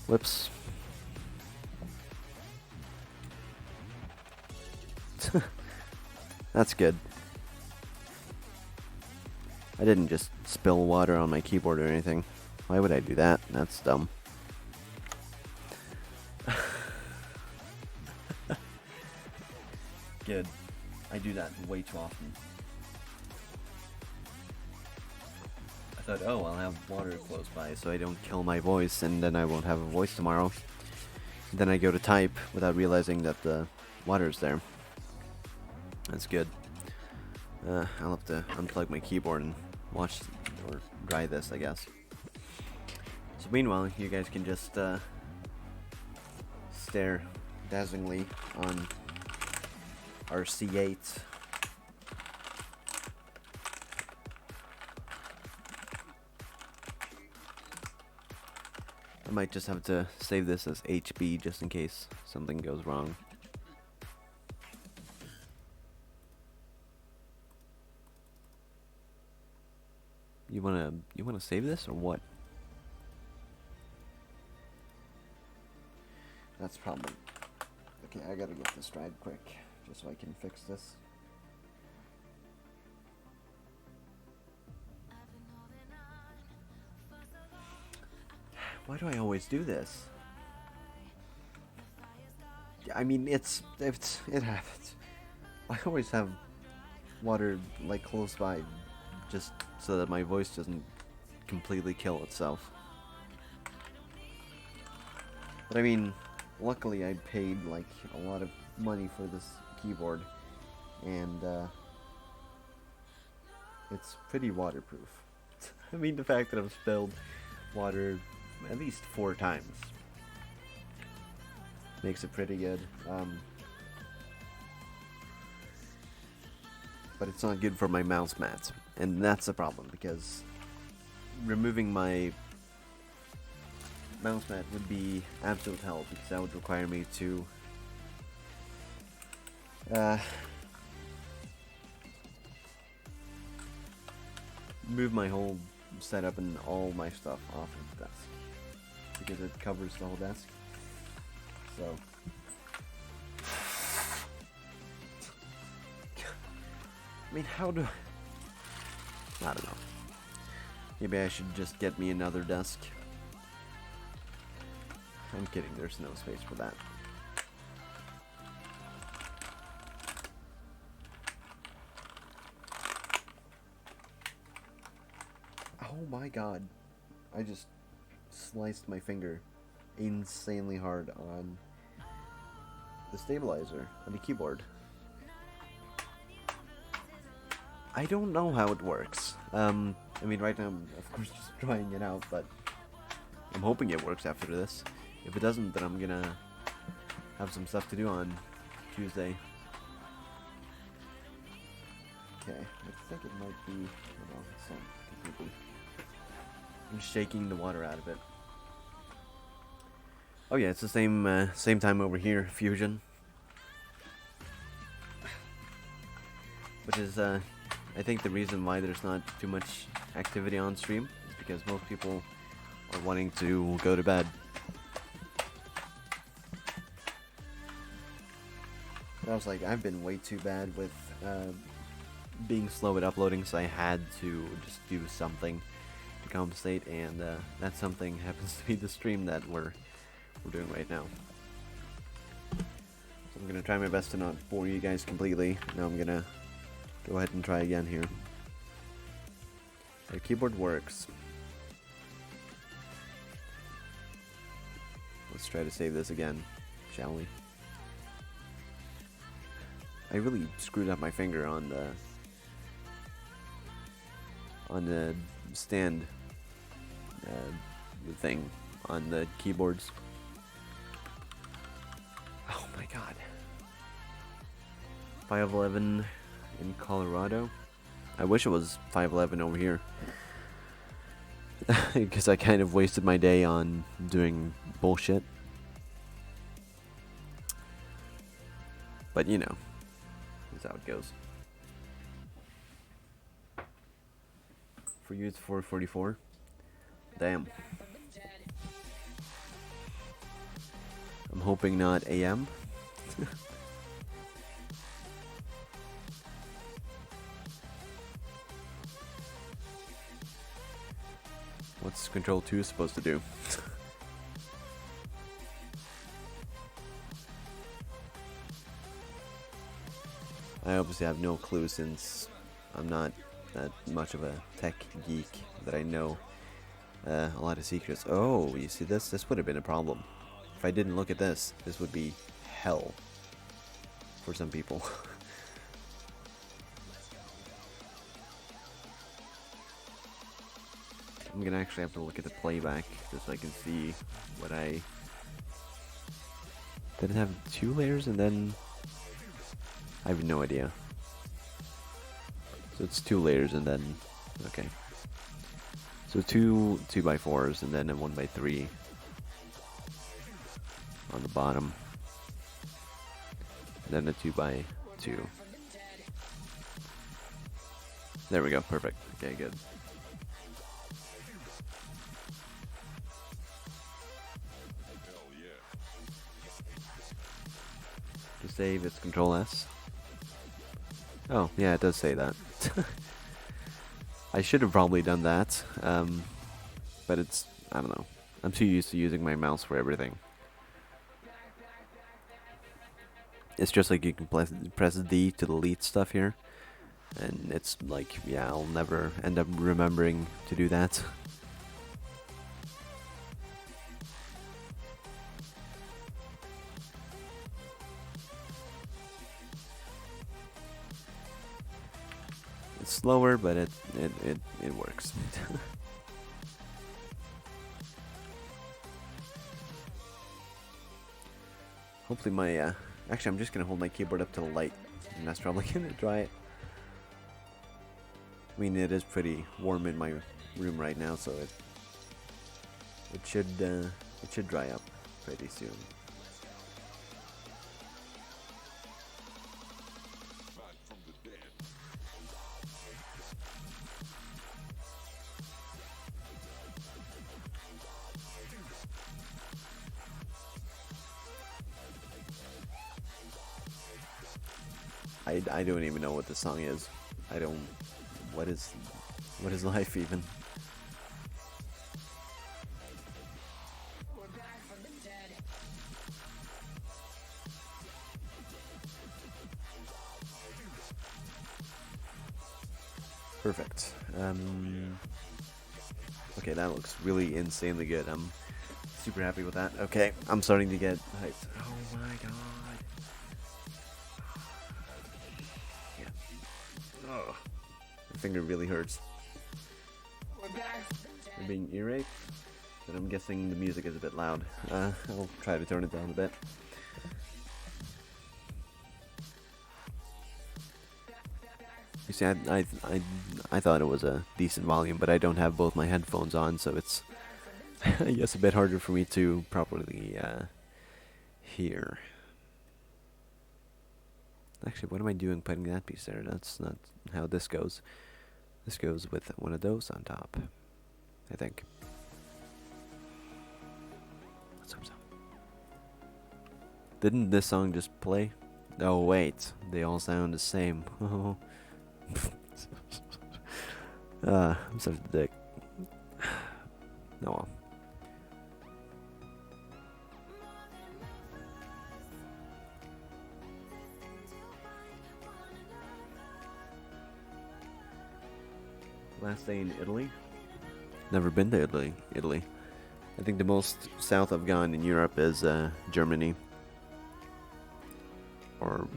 Whoops. That's good. I didn't just spill water on my keyboard or anything. Why would I do that? That's dumb. Good. I do that way too often. I thought, oh, I'll have water close by so I don't kill my voice, and then I won't have a voice tomorrow. Then I go to type without realizing that the water's there. That's good. I'll have to unplug my keyboard and watch or dry this, I guess. So meanwhile, you guys can just stare dazzlingly on our C8. I might just have to save this as HB just in case something goes wrong. You wanna save this or what? That's probably okay. I gotta get this dried quick just so I can fix this. Why do I always do this? I mean, it happens. I always have water like close by, just so that my voice doesn't completely kill itself. But I mean, luckily I paid like a lot of money for this keyboard, and it's pretty waterproof. I mean, the fact that I've spilled water at least 4 times makes it pretty good. But it's not good for my mouse mat, and that's the problem, because removing my mouse mat would be absolute hell, because that would require me to move my whole setup and all my stuff off of the desk, because it covers the whole desk. So I mean, how do I don't know. Maybe I should just get me another desk. I'm kidding, there's no space for that. Oh my god. I just sliced my finger insanely hard on the stabilizer on the keyboard. I don't know how it works. I mean, right now I'm of course just trying it out, but I'm hoping it works after this. If it doesn't, then I'm gonna have some stuff to do on Tuesday. Okay, I think it might be, well, it's not completely. I'm shaking the water out of it. Oh yeah, it's the same time over here, Fusion. Which is, I think the reason why there's not too much activity on stream is because most people are wanting to go to bed. But I was like, I've been way too bad with being slow at uploading, so I had to just do something to compensate, and that something happens to be the stream that we're doing right now. So I'm gonna try my best to not bore you guys completely. Now I'm gonna go ahead and try again here. The keyboard works. Let's try to save this again, shall we? I really screwed up my finger on the stand the thing on the keyboards. Oh my god. 511 in Colorado. I wish it was 511 over here. Because I kind of wasted my day on doing bullshit. But you know, that's how it goes. For you it's 4:44. Damn. I'm hoping not AM. What's control 2 supposed to do? I obviously have no clue since I'm not that much of a tech geek that I know a lot of secrets. Oh, you see this? This would have been a problem. If I didn't look at this, this would be hell for some people. I'm gonna actually have to look at the playback just so I can see what I... Did it have 2 layers and then... I have no idea. So it's 2 layers and then... Okay. So 2 2x4s and then a 1x3 on the bottom. And then a 2x2. There we go, perfect. Okay, good. To save, it's Control S. Oh, yeah, it does say that. I should have probably done that, but it's, I don't know. I'm too used to using my mouse for everything. It's just like you can press D to delete stuff here, and it's like, yeah, I'll never end up remembering to do that. It's slower, but it works. Hopefully my actually I'm just gonna hold my keyboard up to the light, and that's probably gonna dry it. I mean, it is pretty warm in my room right now, so it should dry up pretty soon. I don't even know what this song is. What is life even? Perfect. Okay, that looks really insanely good. I'm super happy with that. Okay, I'm starting to get hyped. Oh my god. Oh, my finger really hurts. I'm being ear raped, but I'm guessing the music is a bit loud. I'll try to turn it down a bit. You see, I thought it was a decent volume, but I don't have both my headphones on, so it's I guess a bit harder for me to properly hear. Actually, what am I doing putting that piece there? That's not how this goes. This goes with one of those on top, I think. Let's hope so. Didn't this song just play? Oh wait, they all sound the same. Oh. I'm such a dick. No. Well. Last day in Italy. Never been to Italy. I think the most south I've gone in Europe is Germany. Or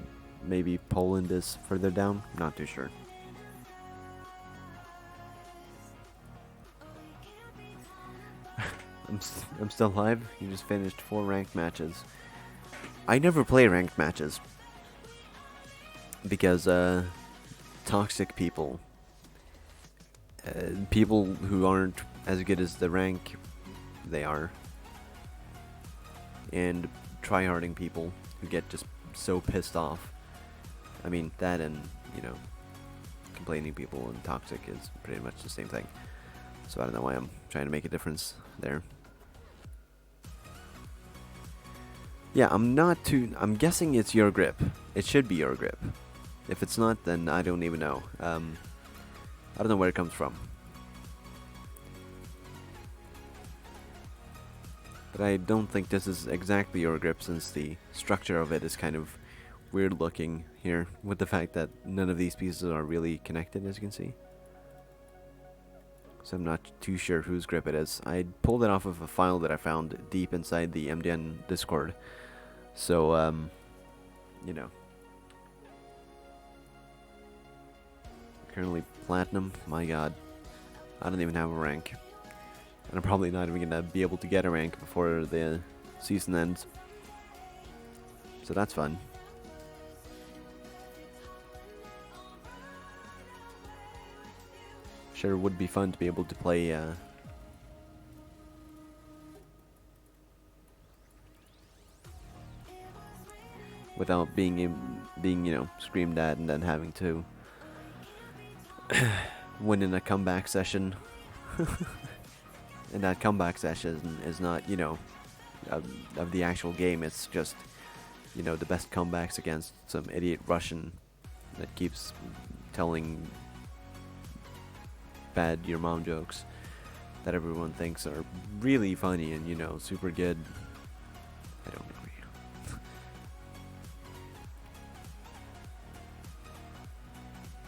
maybe Poland is further down. Not too sure. I'm still live. You just finished 4 ranked matches. I never play ranked matches because toxic people. People who aren't as good as the rank they are, and tryharding people who get just so pissed off. I mean, that and, you know, complaining people and toxic is pretty much the same thing. So I don't know why I'm trying to make a difference there. Yeah, I'm guessing it's your grip. It should be your grip. If it's not, then I don't even know. I don't know where it comes from. But I don't think this is exactly your grip, since the structure of it is kind of weird looking here, with the fact that none of these pieces are really connected, as you can see. So I'm not too sure whose grip it is. I pulled it off of a file that I found deep inside the MDN Discord. So, you know. Currently platinum, my god. I don't even have a rank. And I'm probably not even gonna be able to get a rank before the season ends. So that's fun. Sure would be fun to be able to play without being you know, screamed at and then having to win in a comeback session. And that comeback session is not, you know, of the actual game. It's just, you know, the best comebacks against some idiot Russian that keeps telling bad your mom jokes that everyone thinks are really funny and, you know, super good. I don't agree.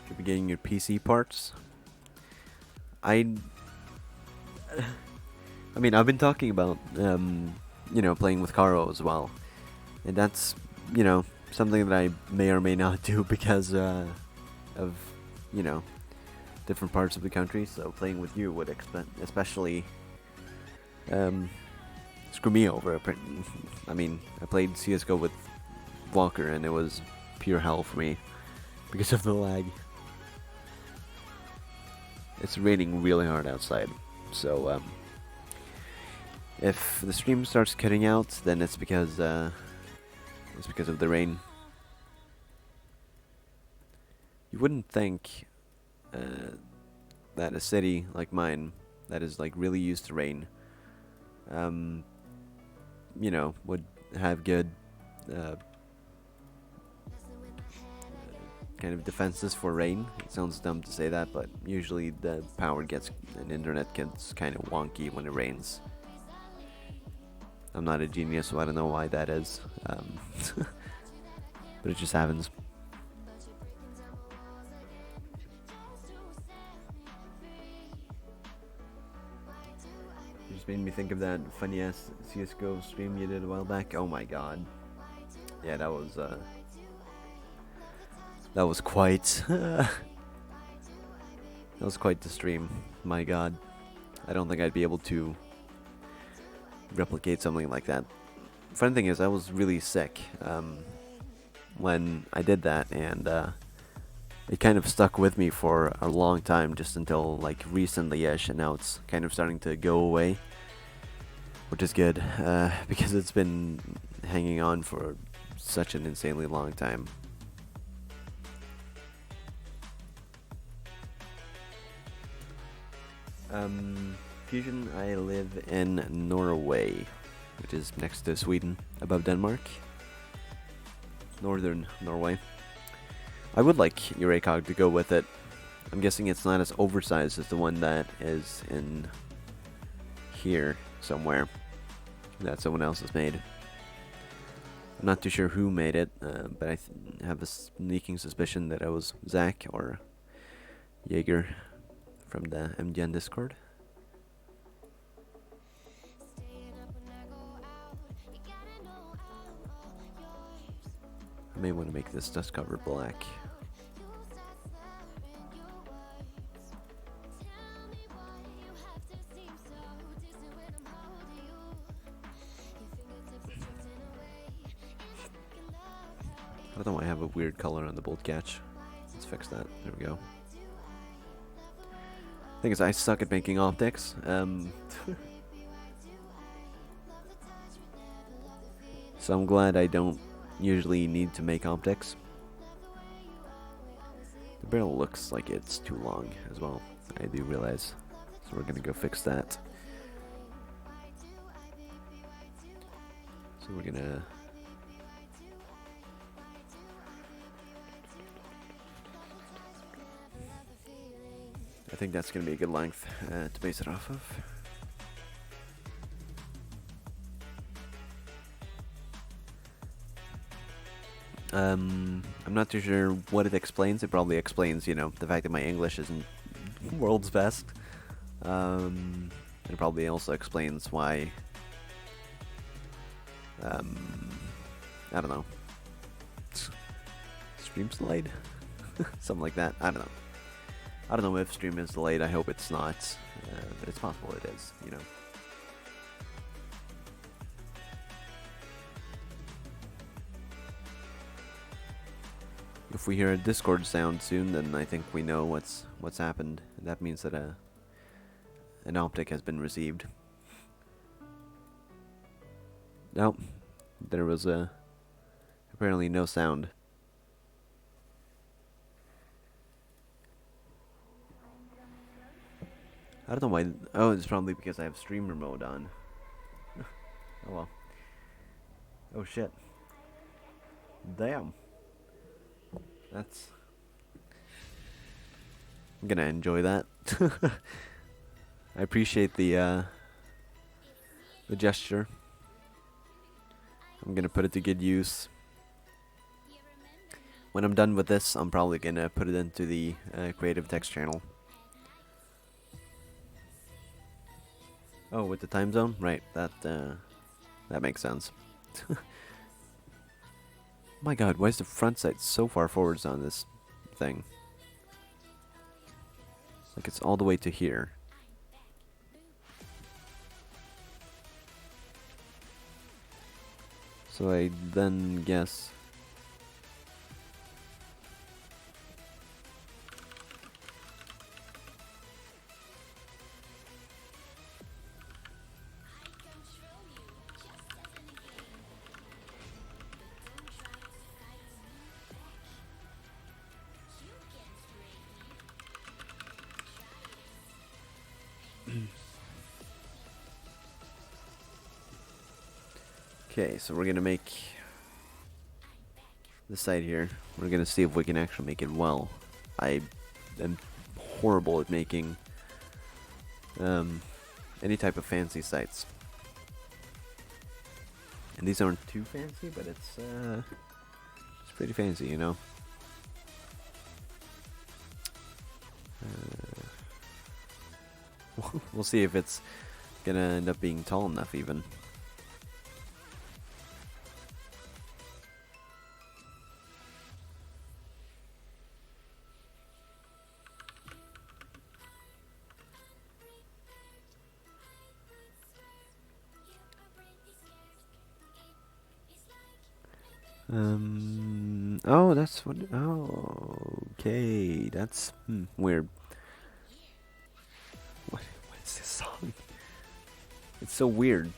Should be getting your PC parts. I mean, I've been talking about, you know, playing with Caro as well. And that's, you know, something that I may or may not do because of, you know, different parts of the country. So playing with you would especially screw me over. I mean, I played CSGO with Walker and it was pure hell for me because of the lag. It's raining really hard outside. So, if the stream starts cutting out, then it's because of the rain. You wouldn't think that a city like mine, that is like really used to rain, you know, would have good kind of defenses for rain. It sounds dumb to say that, but usually the power gets and internet gets kind of wonky when it rains. I'm not a genius, so I don't know why that is, but it just happens. It just made me think of that funny ass CSGO stream you did a while back. Oh my god. Yeah, that was quite that was quite the stream. My god. I don't think I'd be able to replicate something like that. Funny thing is, I was really sick when I did that, and it kind of stuck with me for a long time, just until like recently-ish, and now it's kind of starting to go away, which is good, because it's been hanging on for such an insanely long time. Fusion, I live in Norway, which is next to Sweden, above Denmark. Northern Norway. I would like your ACOG to go with it. I'm guessing it's not as oversized as the one that is in here somewhere that someone else has made. I'm not too sure who made it, but I have a sneaking suspicion that it was Zach or Jaeger from the MGN Discord. I may want to make this dust cover black. I don't know why I have a weird color on the bolt catch. Let's fix that. There we go. Thing is, I suck at making optics. So I'm glad I don't usually need to make optics. The barrel looks like it's too long as well. I do realize. So we're gonna go fix that. So we're gonna... I think that's gonna be a good length to base it off of. I'm not too sure what it explains. It probably explains, you know, the fact that my English isn't world's best. It probably also explains why, I don't know, stream's delayed? Something like that. I don't know. I don't know if stream is delayed. I hope it's not, but it's possible it is, you know. If we hear a Discord sound soon, then I think we know what's happened. That means that an optic has been received. Nope, there was apparently no sound. I don't know why. Oh, it's probably because I have streamer mode on. Oh well. Oh shit. Damn. That's. I'm gonna enjoy that. I appreciate the gesture. I'm gonna put it to good use. When I'm done with this, I'm probably gonna put it into the creative text channel. Oh, with the time zone, right? That makes sense. My God, why is the front sight so far forwards on this thing? Like it's all the way to here. So I then guess. Okay, so we're gonna make the side here. We're gonna see if we can actually make it well. I am horrible at making any type of fancy sites. And these aren't too fancy, but it's pretty fancy, you know. We'll see if it's gonna end up being tall enough, even. Oh, that's what. Oh, okay. That's weird. What is this song? It's so weird.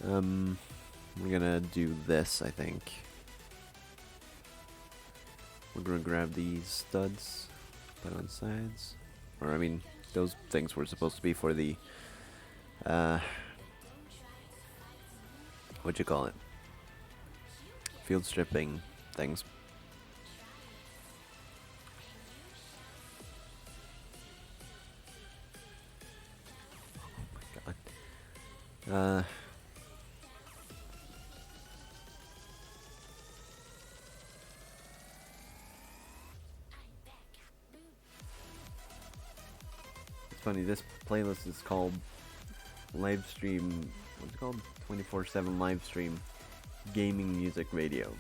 We're gonna do this, I think. We're gonna grab these studs, put on sides. Or, I mean, those things were supposed to be for the, what'd you call it? Field stripping things. Oh my God. It's funny, this playlist is called live stream, what's it called? 24/7 live stream gaming music radio.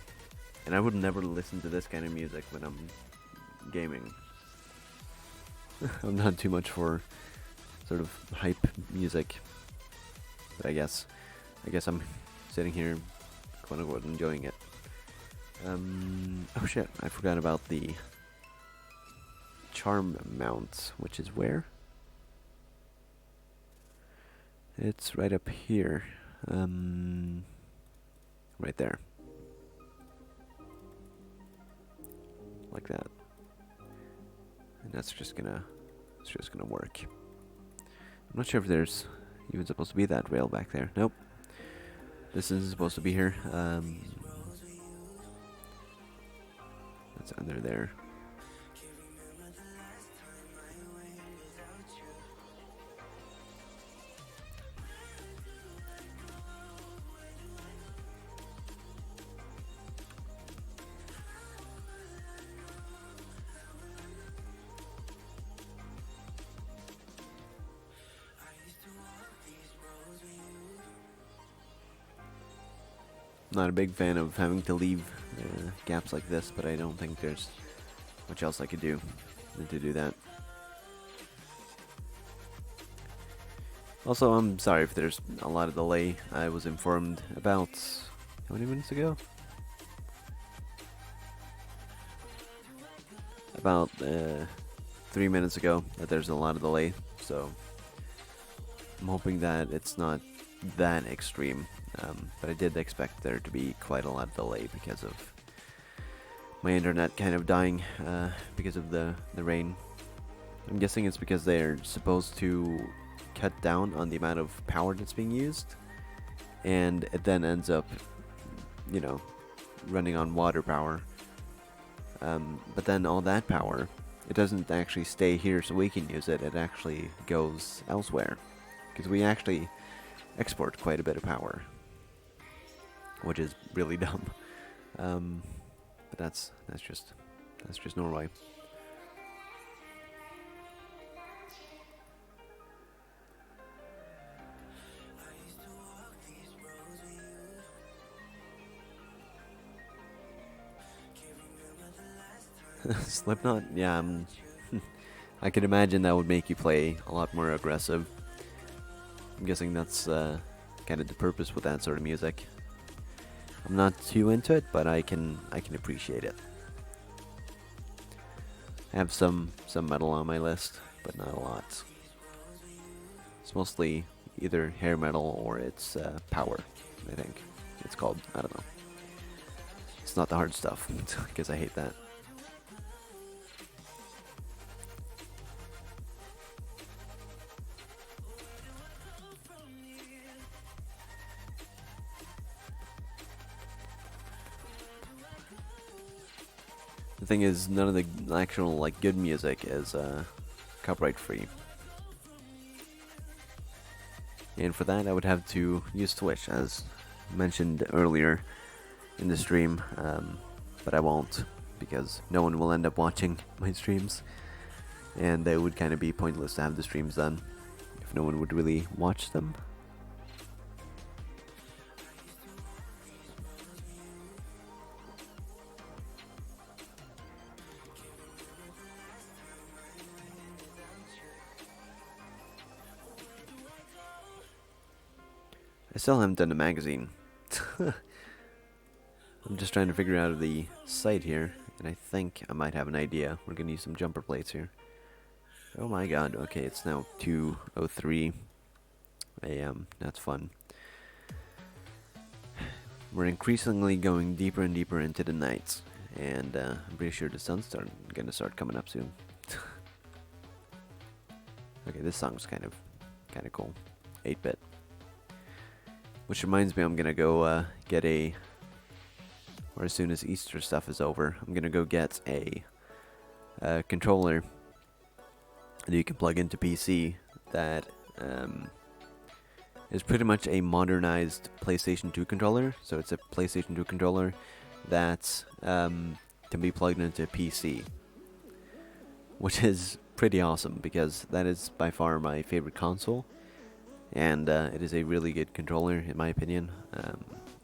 And I would never listen to this kind of music when I'm gaming. I'm not too much for sort of hype music. But I guess I'm sitting here quote unquote enjoying it. Oh shit, I forgot about the charm mount, which is where? It's right up here. Right there. Like that. And that's just gonna work. I'm not sure if there's even supposed to be that rail back there. Nope. This is supposed to be here. That's under there. Not a big fan of having to leave gaps like this, but I don't think there's much else I could do than to do that. Also, I'm sorry if there's a lot of delay. I was informed about how many minutes ago? About 3 minutes ago that there's a lot of delay, so I'm hoping that it's not that extreme. But I did expect there to be quite a lot of delay because of my internet kind of dying because of the rain. I'm guessing it's because they're supposed to cut down on the amount of power that's being used, and it then ends up, you know, running on water power. But then all that power, it doesn't actually stay here so we can use it, it actually goes elsewhere. Because we actually export quite a bit of power, which is really dumb. But that's just Norway. Slipknot? Yeah, I can imagine that would make you play a lot more aggressive. I'm guessing that's kind of the purpose with that sort of music. I'm not too into it, but I can appreciate it. I have some metal on my list, but not a lot. It's mostly either hair metal or it's power, I think it's called. I don't know. It's not the hard stuff, because I hate that. The thing is, none of the actual like good music is copyright free, and for that I would have to use Twitch, as mentioned earlier in the stream. But I won't, because no one will end up watching my streams, and it would kind of be pointless to have the streams done if no one would really watch them. I still haven't done a magazine. I'm just trying to figure out the site here, and I think I might have an idea. We're gonna use some jumper plates here. Oh my god, okay, it's now 2:03 a.m. That's fun. We're increasingly going deeper and deeper into the nights, and I'm pretty sure the sun's gonna start coming up soon. Okay, this song's kind of cool. 8-bit. Which reminds me, I'm gonna go get a, or as soon as Easter stuff is over, I'm gonna go get a controller that you can plug into PC that is pretty much a modernized PlayStation 2 controller. So it's a PlayStation 2 controller that can be plugged into PC, which is pretty awesome because that is by far my favorite console. And it is a really good controller, in my opinion.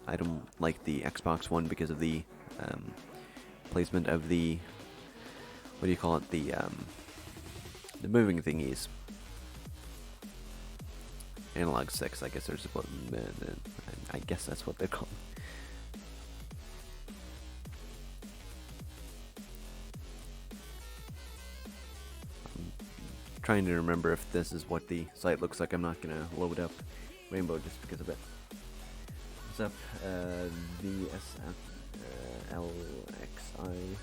I don't like the Xbox One because of the placement of the, what do you call it, the moving thingies. Analog sticks, I guess they're supposed. I guess that's what they're called. Trying to remember if this is what the site looks like. I'm not gonna load up Rainbow just because of it. What's up? VSFLXI.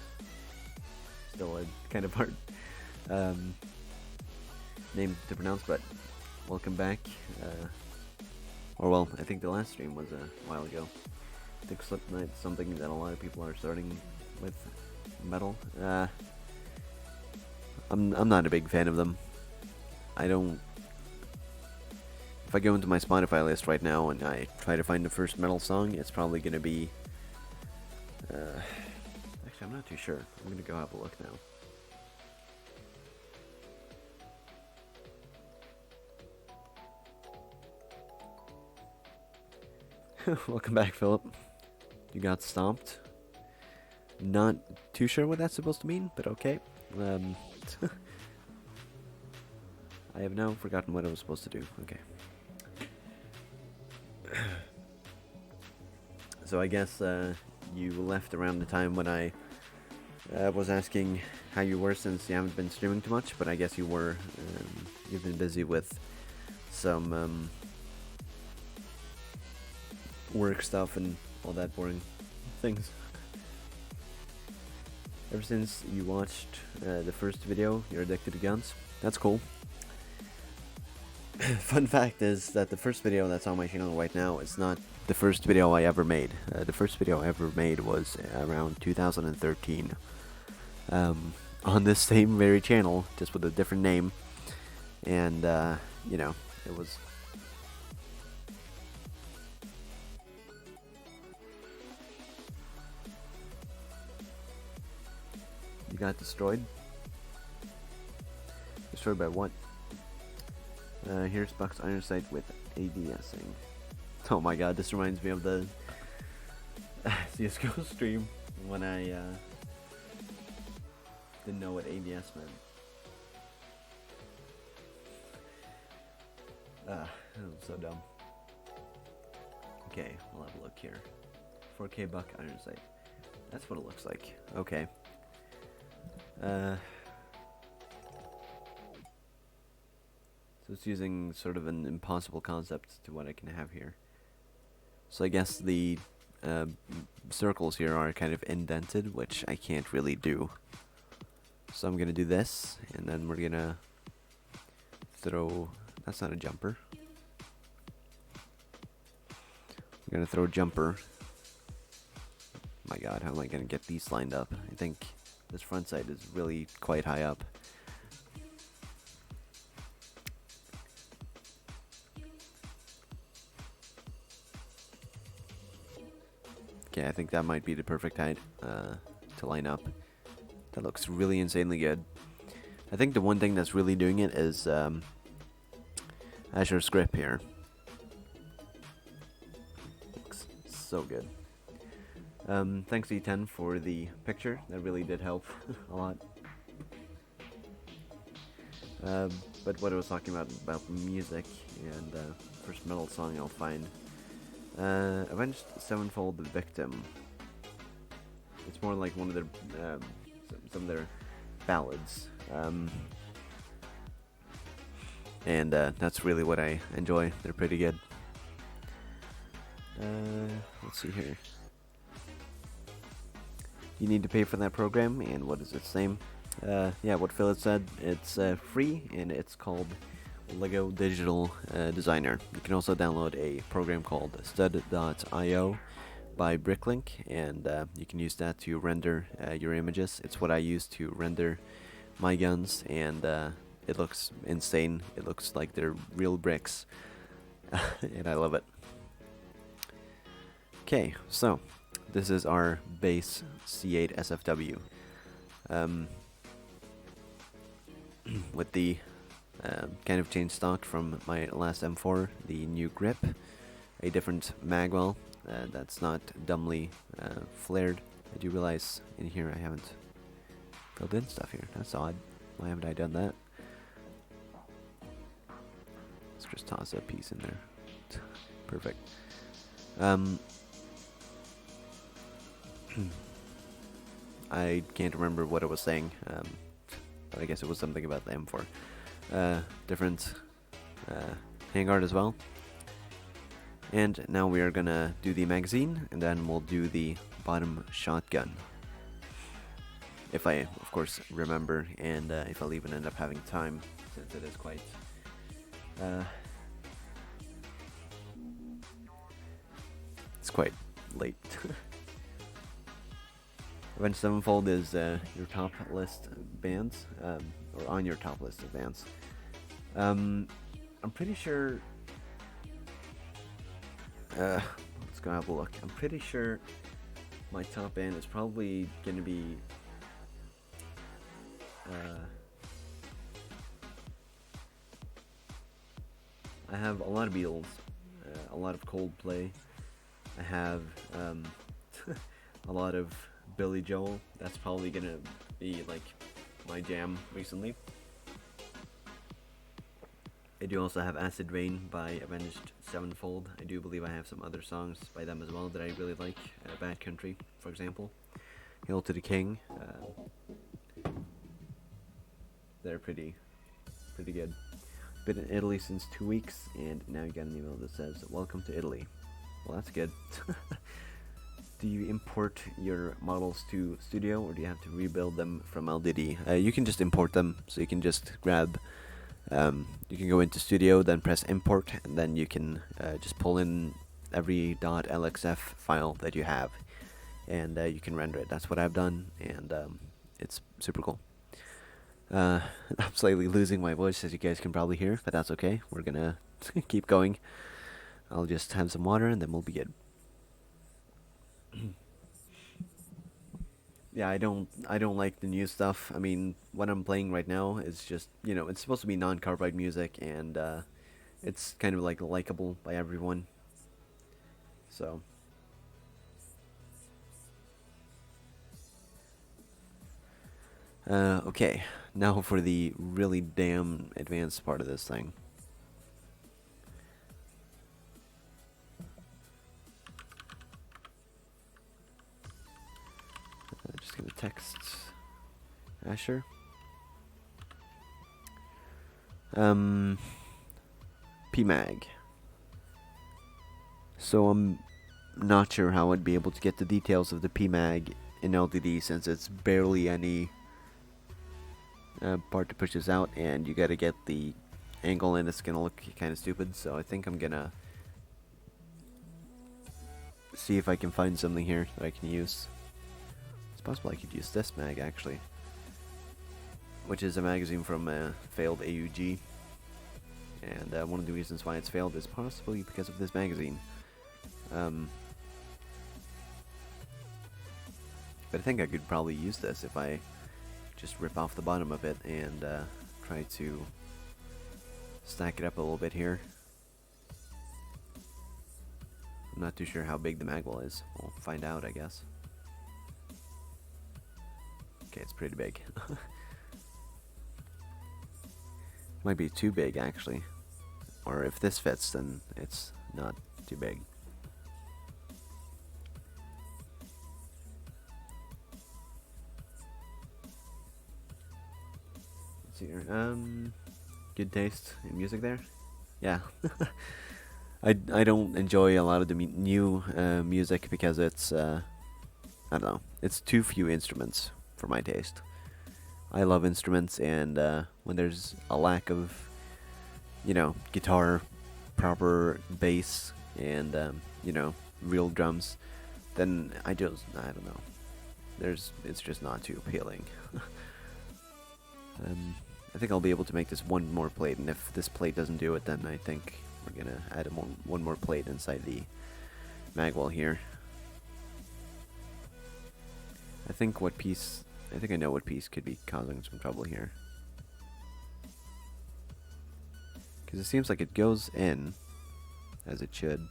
Still a kind of hard name to pronounce, but welcome back. Or well, I think the last stream was a while ago. I think Slipknot's something that a lot of people are starting with metal. I'm not a big fan of them. I don't. If I go into my Spotify list right now and I try to find the first metal song, it's probably gonna be. Actually, I'm not too sure. I'm gonna go have a look now. Welcome back, Philip. You got stomped. Not too sure what that's supposed to mean, but okay. I have now forgotten what I was supposed to do. Okay. So I guess you left around the time when I was asking how you were, since you haven't been streaming too much, but I guess you were. You've been busy with some work stuff and all that boring things. Ever since you watched the first video, you're addicted to guns. That's cool. Fun fact is that the first video that's on my channel right now is not the first video I ever made. The first video I ever made was around 2013. On this same very channel, just with a different name. And, you know, it was... You got destroyed? Destroyed by what? Here's Buck's iron sight with ADSing. Oh my god, this reminds me of the CSGO stream when I didn't know what ADS meant. That was so dumb. Okay, we'll have a look here. 4K Buck iron sight. That's what it looks like. Okay. So it's using sort of an impossible concept to what I can have here. So I guess the circles here are kind of indented, which I can't really do. So I'm gonna do this, and then we're gonna throw... That's not a jumper. I'm gonna throw a jumper. My god, how am I gonna get these lined up? I think this front sight is really quite high up. Okay, I think that might be the perfect height to line up. That looks really insanely good. I think the one thing that's really doing it is Azure script here. Looks so good. Thanks E10 for the picture. That really did help a lot. But what I was talking about music, and first metal song I'll find. Avenged Sevenfold the Victim. It's more like one of their some of their ballads, and that's really what I enjoy. They're pretty good. Let's see here. You need to pay for that program, and what is its name? Yeah, what Philip said. It's free, and it's called Lego Digital Designer. You can also download a program called stud.io by Bricklink, and you can use that to render your images. It's what I use to render my guns, and it looks insane. It looks like they're real bricks, and I love it. Okay, so this is our base C8 SFW with the kind of changed stock from my last M4, the new grip, a different magwell that's not dumbly flared. I do realize in here I haven't filled in stuff here. That's odd. Why haven't I done that? Let's just toss a piece in there. Perfect. I can't remember what I was saying, but I guess it was something about the M4. Different handguard as well. And now we are gonna do the magazine, and then we'll do the bottom shotgun. If I, of course, remember, and if I'll even end up having time, since it is quite... it's quite late. Avenged Sevenfold is your top list bands, or on your top list of bands. I'm pretty sure... let's go have a look. I'm pretty sure my top band is probably going to be... I have a lot of Beatles, a lot of Coldplay. I have... a lot of Billy Joel. That's probably gonna be like my jam recently. I do also have Acid Rain by Avenged Sevenfold. I do believe I have some other songs by them as well that I really like. Bad Country, for example. Hail to the King. They're pretty good. Been in Italy since 2 weeks, and now you got an email that says, "Welcome to Italy." Well, that's good. Do you import your models to Studio, or do you have to rebuild them from LDD? You can just import them, so you can just grab, you can go into Studio, then press import, and then you can just pull in every .lxf file that you have, and you can render it. That's what I've done, and it's super cool. I'm slightly losing my voice, as you guys can probably hear, but that's okay. We're gonna keep going. I'll just have some water, and then we'll be good. Yeah, I don't like the new stuff. I mean, what I'm playing right now is just, it's supposed to be non-copyright music, and it's kind of like likable by everyone. So okay, now for the really damn advanced part of this thing. Just gonna text Asher. PMAG. So I'm not sure how I'd be able to get the details of the PMAG in LDD, since it's barely any part to push this out, and you gotta get the angle, and it's gonna look kind of stupid. So I think I'm gonna see if I can find something here that I can use. It's possible I could use this mag, actually, which is a magazine from failed AUG, and one of the reasons why it's failed is possibly because of this magazine. But I think I could probably use this if I just rip off the bottom of it and try to stack it up a little bit here. I'm not too sure how big the magwell is. We'll find out, I guess. Okay, it's pretty big. Might be too big, actually. Or if this fits, then it's not too big. Let's see here. Good taste in music there? Yeah. I don't enjoy a lot of the new music because it's, I don't know, it's too few instruments for my taste. I love instruments, and when there's a lack of, guitar, proper bass, and, real drums, then I don't know. It's just not too appealing. I think I'll be able to make this one more plate, and if this plate doesn't do it, then I think we're gonna add one more plate inside the magwell here. I think I know what piece could be causing some trouble here. Because it seems like it goes in, as it should.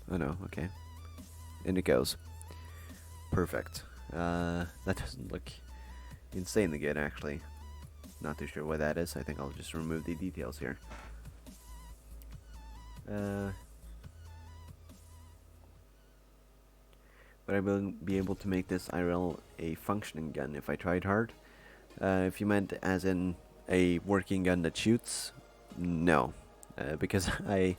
Oh no, okay. In it goes. Perfect. That doesn't look insanely good, actually. Not too sure what that is. I think I'll just remove the details here. But I will be able to make this IRL a functioning gun if I tried hard. If you meant as in a working gun that shoots, no. Because I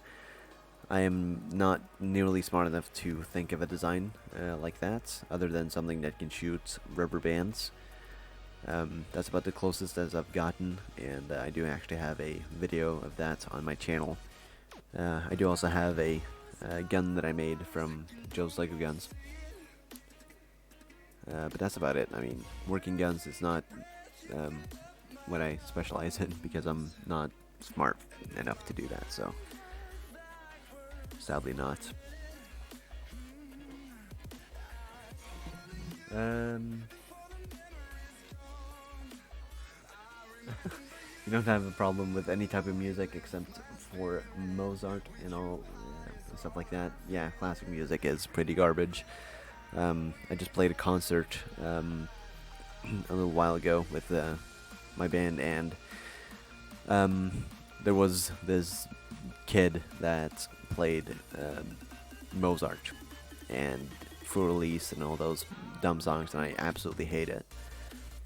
am not nearly smart enough to think of a design like that, other than something that can shoot rubber bands. That's about the closest as I've gotten, and I do actually have a video of that on my channel. I do also have a gun that I made from Joe's Lego Guns. But that's about it. I mean, working guns is not what I specialize in, because I'm not smart enough to do that, so sadly not. You don't have a problem with any type of music except for Mozart and all. stuff like that. Yeah, classic music is pretty garbage. I just played a concert a little while ago with my band, and there was this kid that played Mozart and Fur Elise and all those dumb songs, and I absolutely hate it.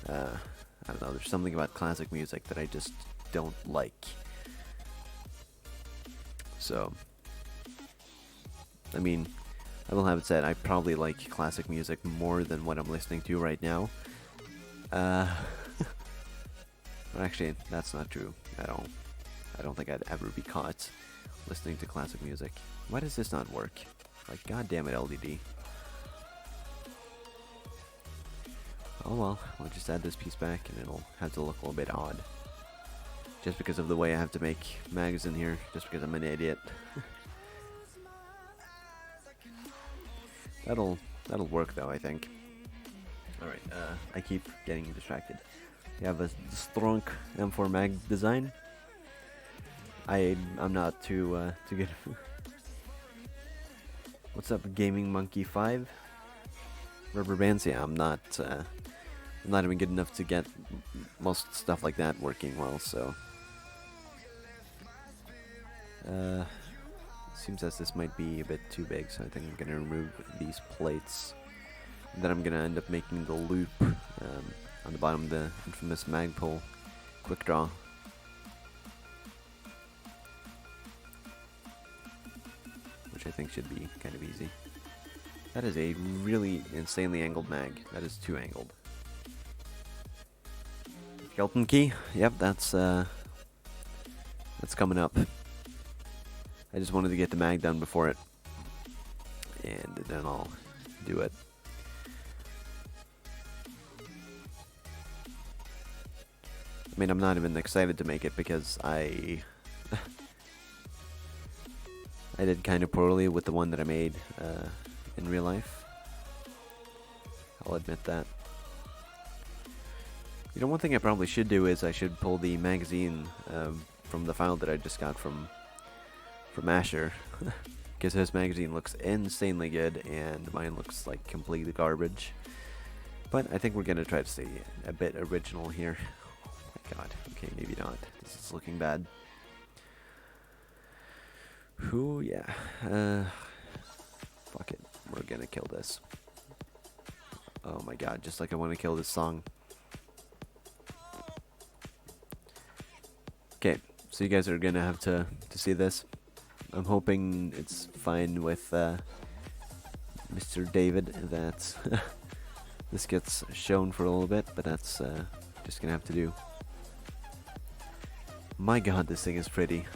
I don't know, there's something about classic music that I just don't like. So, I mean, I will have it said, I probably like classic music more than what I'm listening to right now. Actually, that's not true at all. I don't think I'd ever be caught listening to classic music. Why does this not work? Like, goddamn it, LDD. Oh well, I'll just add this piece back and it'll have to look a little bit odd. Just because of the way I have to make mags in here, just because I'm an idiot. That'll work though, I think. Alright, I keep getting distracted. You have a strong M4 mag design. I'm not too good. What's up, Gaming Monkey 5? Rubber bands? Yeah, I'm not even good enough to get most stuff like that working well, so. Seems as this might be a bit too big, so I think I'm gonna remove these plates. And then I'm gonna end up making the loop on the bottom of the infamous Magpul quick draw. Which I think should be kind of easy. That is a really insanely angled mag. That is too angled. Skeleton key? Yep, that's coming up. I just wanted to get the mag done before it, and then I'll do it. I mean, I'm not even excited to make it because I did kind of poorly with the one that I made in real life. I'll admit that. You know, one thing I probably should do is I should pull the magazine from the file that I just got from Asher, because his magazine looks insanely good and mine looks like completely garbage. But I think we're gonna try to stay a bit original here. Oh my god. Okay, maybe not. This is looking bad. Whew, yeah. Fuck it. We're gonna kill this. Oh my god, just like I want to kill this song. Okay, so you guys are gonna have to see this. I'm hoping it's fine with Mr. David that this gets shown for a little bit, but that's just gonna have to do. My god, this thing is pretty.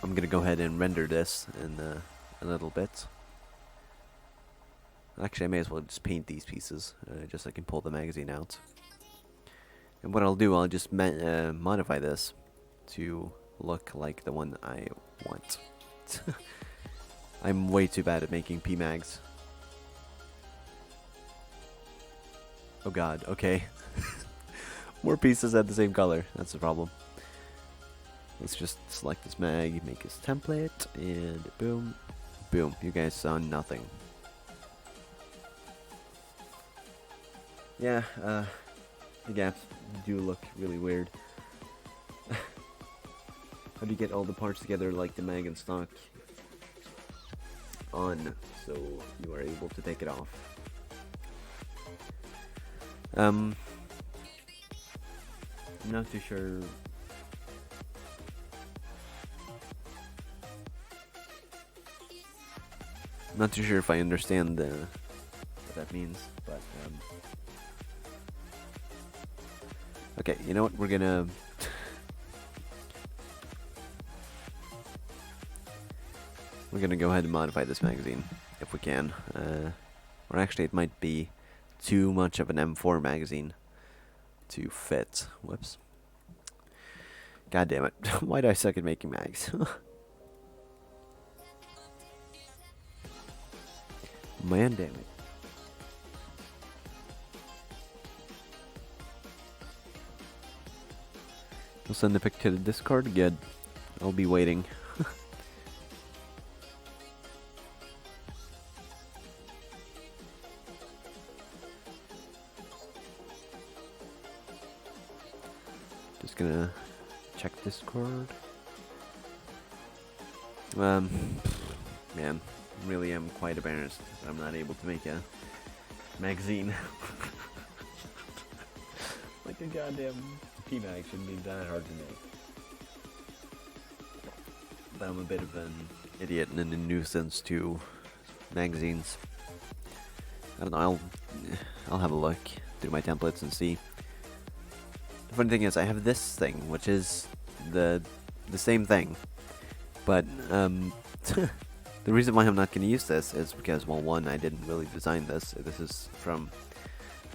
I'm gonna go ahead and render this in a little bit. Actually, I may as well just paint these pieces, just so I can pull the magazine out. And what I'll do, I'll just modify this to look like the one I want. I'm way too bad at making PMags. Oh god, okay. More pieces at the same color, that's the problem. Let's just select this mag, make this template, and boom, boom. You guys saw nothing. Yeah, the gaps do look really weird. How do you get all the parts together like the mag and stock on so you are able to take it off? I'm not too sure. I'm not too sure if I understand what that means, but okay, you know what? We're gonna go ahead and modify this magazine if we can. Or actually, it might be too much of an M4 magazine to fit. Whoops. God damn it! Why do I suck at making mags? Man, damn it. We'll send the pic to the Discord. Good. I'll be waiting. Just gonna check Discord. Man, really am quite embarrassed that I'm not able to make a magazine. Like a goddamn P-Mag shouldn't be that hard to make. But I'm a bit of an idiot and a nuisance to magazines. I don't know, I'll have a look through my templates and see. The funny thing is, I have this thing, which is the same thing. But, the reason why I'm not going to use this is because, well, one, I didn't really design this. This is from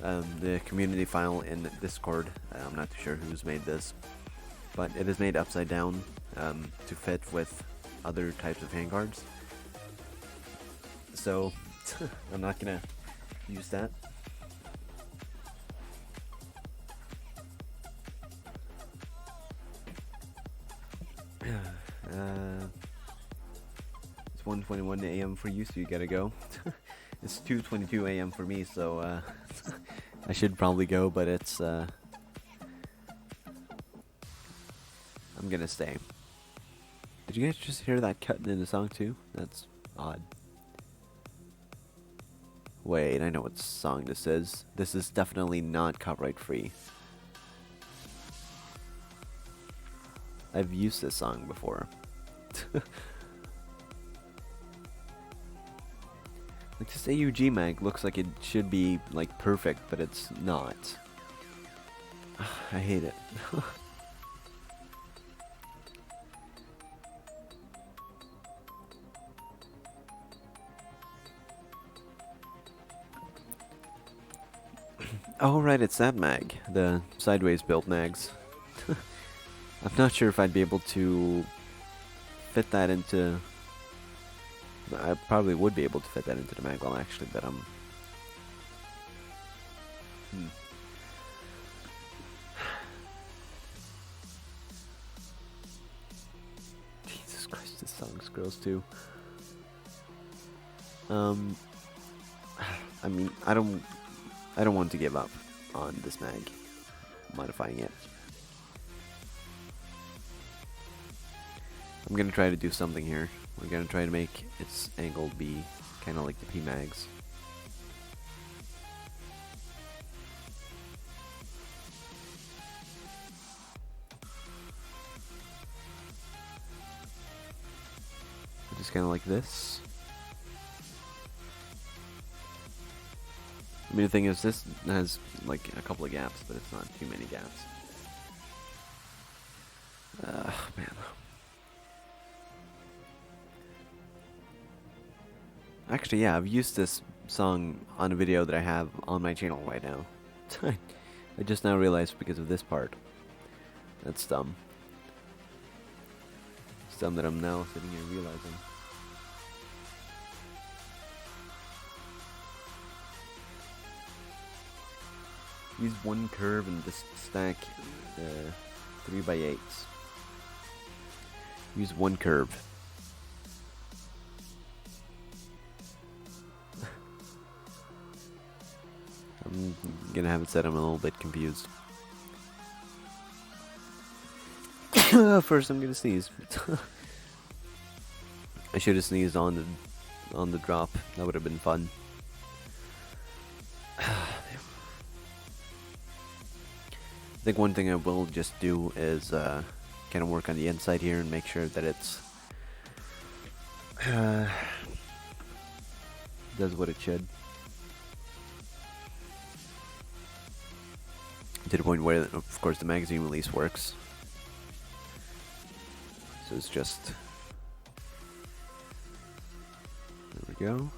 the community file in Discord. I'm not too sure who's made this, but it is made upside down to fit with other types of handguards. So I'm not gonna use that. It's 1:21 a.m. for you, so you gotta go. It's 2:22 a.m. for me, so I should probably go, but it's I'm gonna stay. Did you guys just hear that cut in the song too? That's odd. Wait, I know what song this is. This is definitely not copyright free. I've used this song before. Like, this AUG mag looks like it should be, like, perfect, but it's not. I hate it. Oh, right, it's that mag. The sideways built mags. I'm not sure if I'd be able to fit that into... I probably would be able to fit that into the mag well, actually, but Jesus Christ, this song scrolls too. I mean, I don't want to give up on this mag, modifying it. I'm gonna try to do something here. We're gonna try to make its angle be kind of like the P-Mags. Just kind of like this. I mean, the thing is, this has like a couple of gaps, but it's not too many gaps. Man. Actually, yeah, I've used this song on a video that I have on my channel right now. I just now realized because of this part. That's dumb. It's dumb that I'm now sitting here realizing. Use one curve and just stack 3x8s. Use one curve. I'm gonna have it said I'm a little bit confused. First, I'm gonna sneeze. I should have sneezed on the drop. That would have been fun. I think one thing I will just do is kind of work on the inside here and make sure that it's does what it should. To the point where, of course, the magazine release works. So it's just... There we go.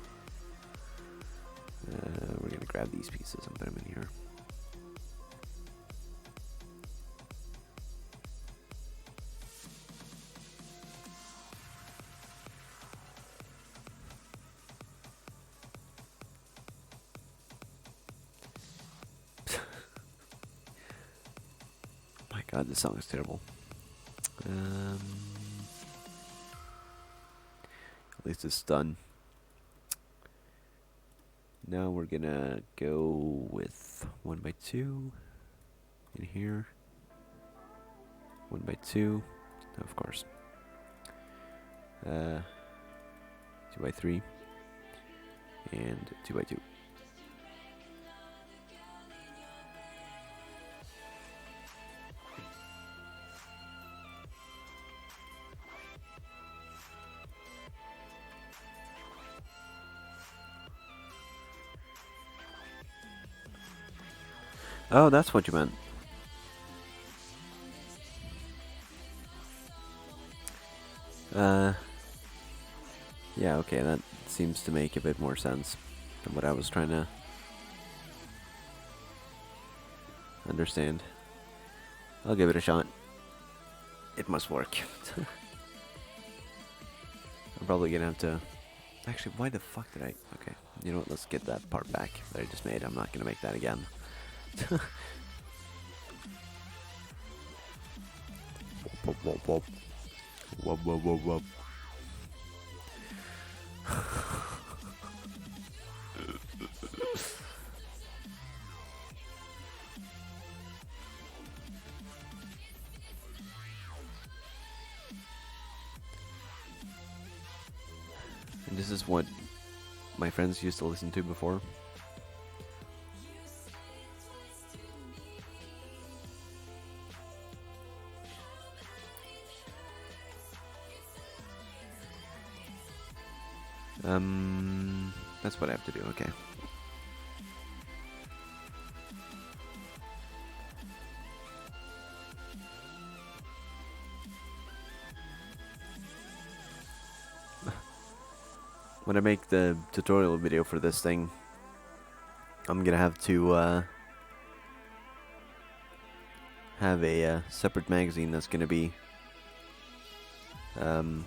We're going to grab these pieces and put them in here. God, this song is terrible. At least it's done. Now we're gonna go with 1x2 in here. 1x2, of course. 2x3 and 2x2. Oh, that's what you meant. Yeah, okay, that seems to make a bit more sense than what I was trying to understand. I'll give it a shot. It must work. I'm probably gonna have to... Actually, why the fuck did I... Okay, you know what, let's get that part back that I just made. I'm not gonna make that again. Whoop, whoop, whoop. Whoop, whoop, whoop, whoop. And this is what my friends used to listen to before. That's what I have to do, okay. When I make the tutorial video for this thing, I'm gonna have to have a separate magazine that's gonna be, you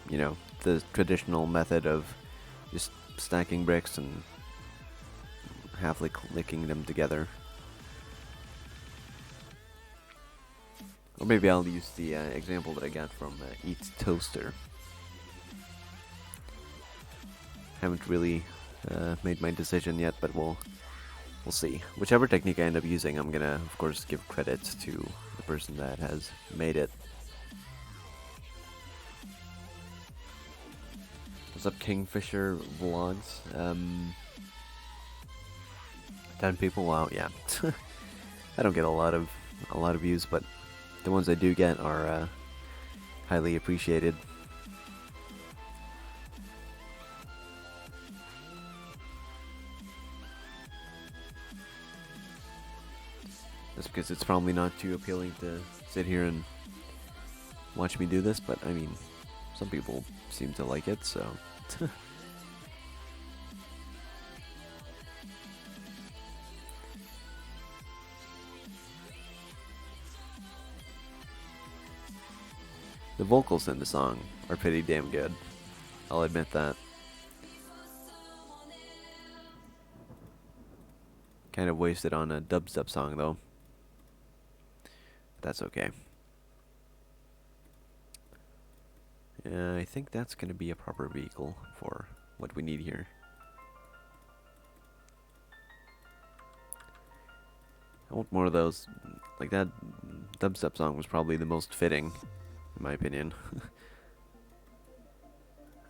know, the traditional method of just stacking bricks and halfly clicking them together. Or maybe I'll use the example that I got from Eat Toaster. Haven't really made my decision yet, but we'll see. Whichever technique I end up using, I'm gonna, of course, give credit to the person that has made it. What's up, Kingfisher Vlogs? 10 people. Wow, yeah. I don't get a lot of views, but the ones I do get are highly appreciated. That's because it's probably not too appealing to sit here and watch me do this, but I mean, some people seem to like it, so. The vocals in the song are pretty damn good. I'll admit that. Kind of wasted on a dubstep song, though. That's okay. Yeah, I think that's gonna be a proper vehicle for what we need here. I want more of those. Like, that dubstep song was probably the most fitting, in my opinion.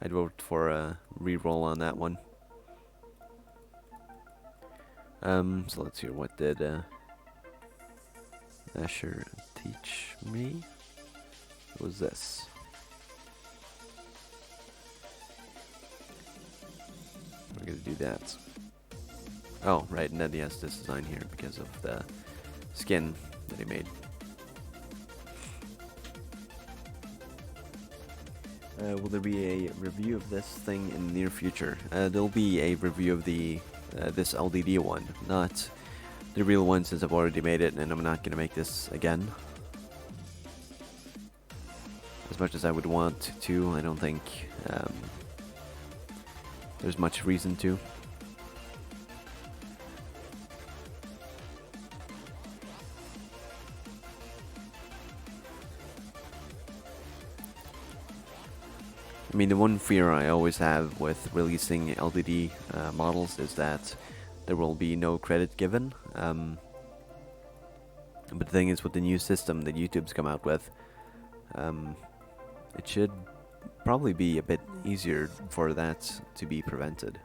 I'd vote for a reroll on that one. So let's hear, what did Asher teach me? What was this? We're gonna do that. Oh, right, and then he has this design here because of the skin that he made. Will there be a review of this thing in the near future? There'll be a review of the this LDD one, not the real one, since I've already made it, and I'm not gonna make this again. As much as I would want to, I don't think there's much reason to. I mean, the one fear I always have with releasing LDD models is that there will be no credit given. But the thing is, with the new system that YouTube's come out with, it should probably be a bit easier for that to be prevented.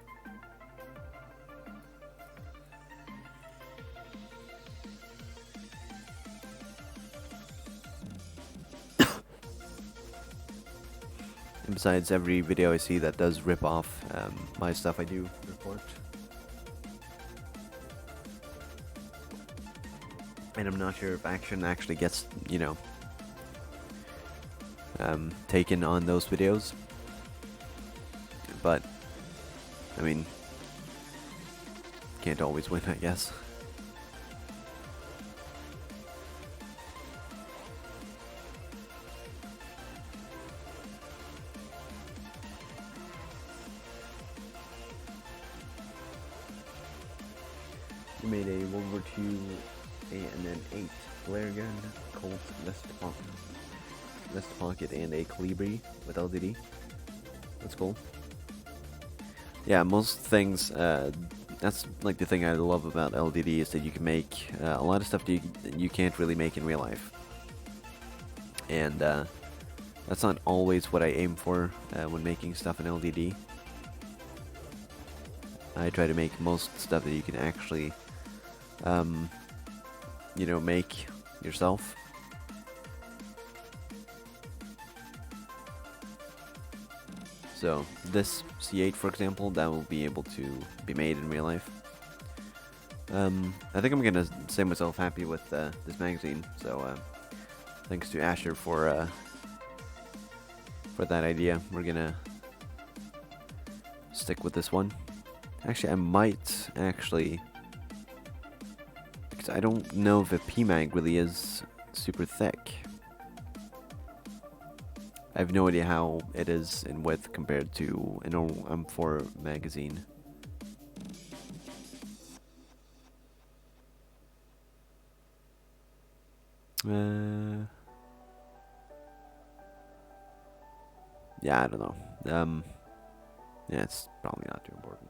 And besides, every video I see that does rip off my stuff, I do report. And I'm not sure if action actually gets, you know, taken on those videos. But, I mean, can't always win, I guess. We made a World War II and then 8 flare gun, Colt, West Pocket, and a Calibri with LDD. That's cool. Yeah, most things, that's like the thing I love about LDD is that you can make a lot of stuff that you can't really make in real life. And that's not always what I aim for when making stuff in LDD. I try to make most stuff that you can actually, you know, make yourself. So this C8, for example, that will be able to be made in real life. I think I'm gonna say myself happy with this magazine. So thanks to Asher for that idea. We're gonna stick with this one. Actually, I might actually, because I don't know if a PMag really is super thick. I have no idea how it is in width compared to an M4 magazine. Yeah, I don't know. Yeah, it's probably not too important.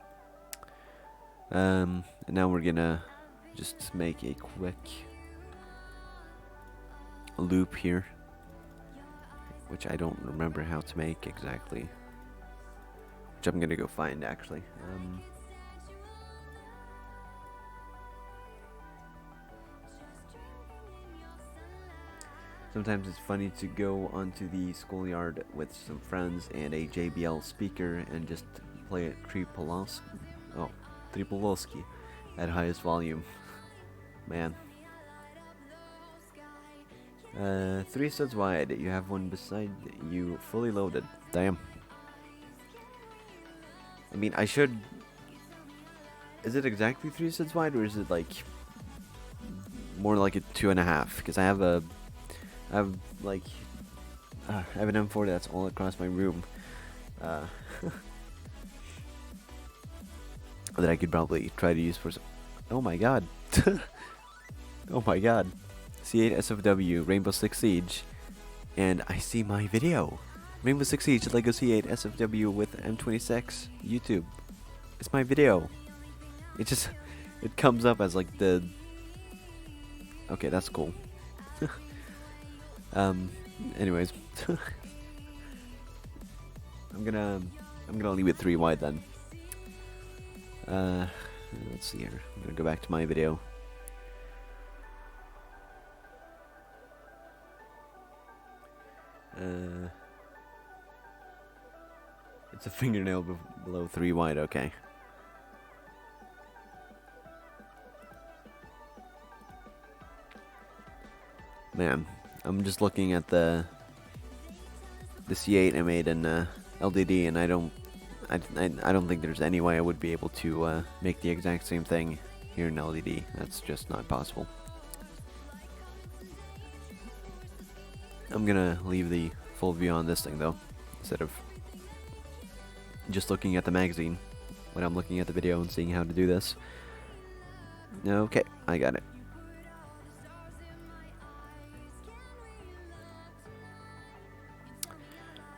And now we're gonna just make a quick loop here, which I don't remember how to make exactly, which I'm gonna go find actually. Sometimes it's funny to go onto the schoolyard with some friends and a JBL speaker and just play it Tripolowski at highest volume. Man. 3 studs wide. You have one beside you, fully loaded. Damn. I mean, I should. Is it exactly 3 studs wide, or is it like more like a 2.5? Because I have an M4 that's all across my room. That I could probably try to use for some. Oh my god. Oh my god. C8 SFW, Rainbow Six Siege, and I see my video. Rainbow Six Siege, Lego C8 SFW with M26, YouTube. It's my video. It comes up as like the. Okay, that's cool. Anyways, I'm gonna leave it 3 wide then. Let's see here. I'm gonna go back to my video. It's a fingernail below 3 wide. Okay. Man, I'm just looking at the C8 I made in LDD, and I don't think there's any way I would be able to make the exact same thing here in LDD. That's just not possible. I'm gonna leave the full view on this thing though, instead of just looking at the magazine when I'm looking at the video and seeing how to do this. Okay, I got it.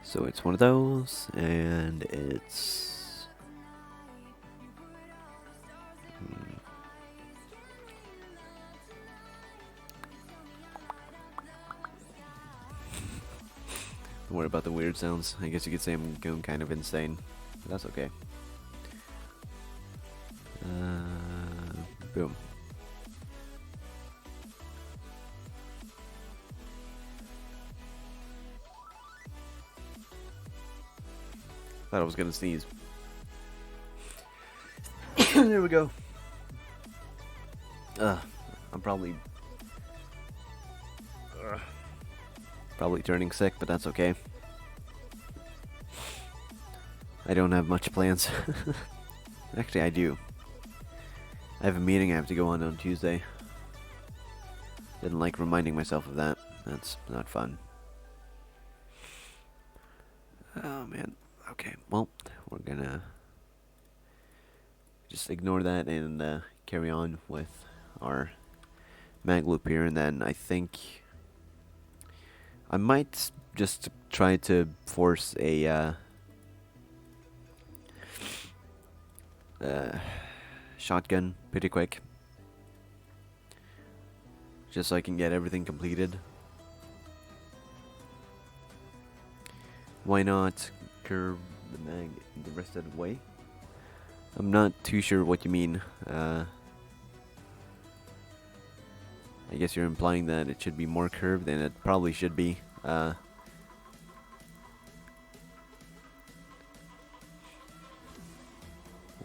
So it's one of those, and it's worry about the weird sounds. I guess you could say I'm going kind of insane. But that's okay. Boom. Thought I was gonna sneeze. There we go. I'm probably turning sick, but that's okay. I don't have much plans. Actually, I do. I have a meeting I have to go on Tuesday. Didn't like reminding myself of that. That's not fun. Oh man. Okay, well, we're gonna just ignore that and carry on with our mag loop here, and then I think I might just try to force a shotgun pretty quick, just so I can get everything completed. Why not curve the mag the rest of the way? I'm not too sure what you mean. I guess you're implying that it should be more curved, and it probably should be. I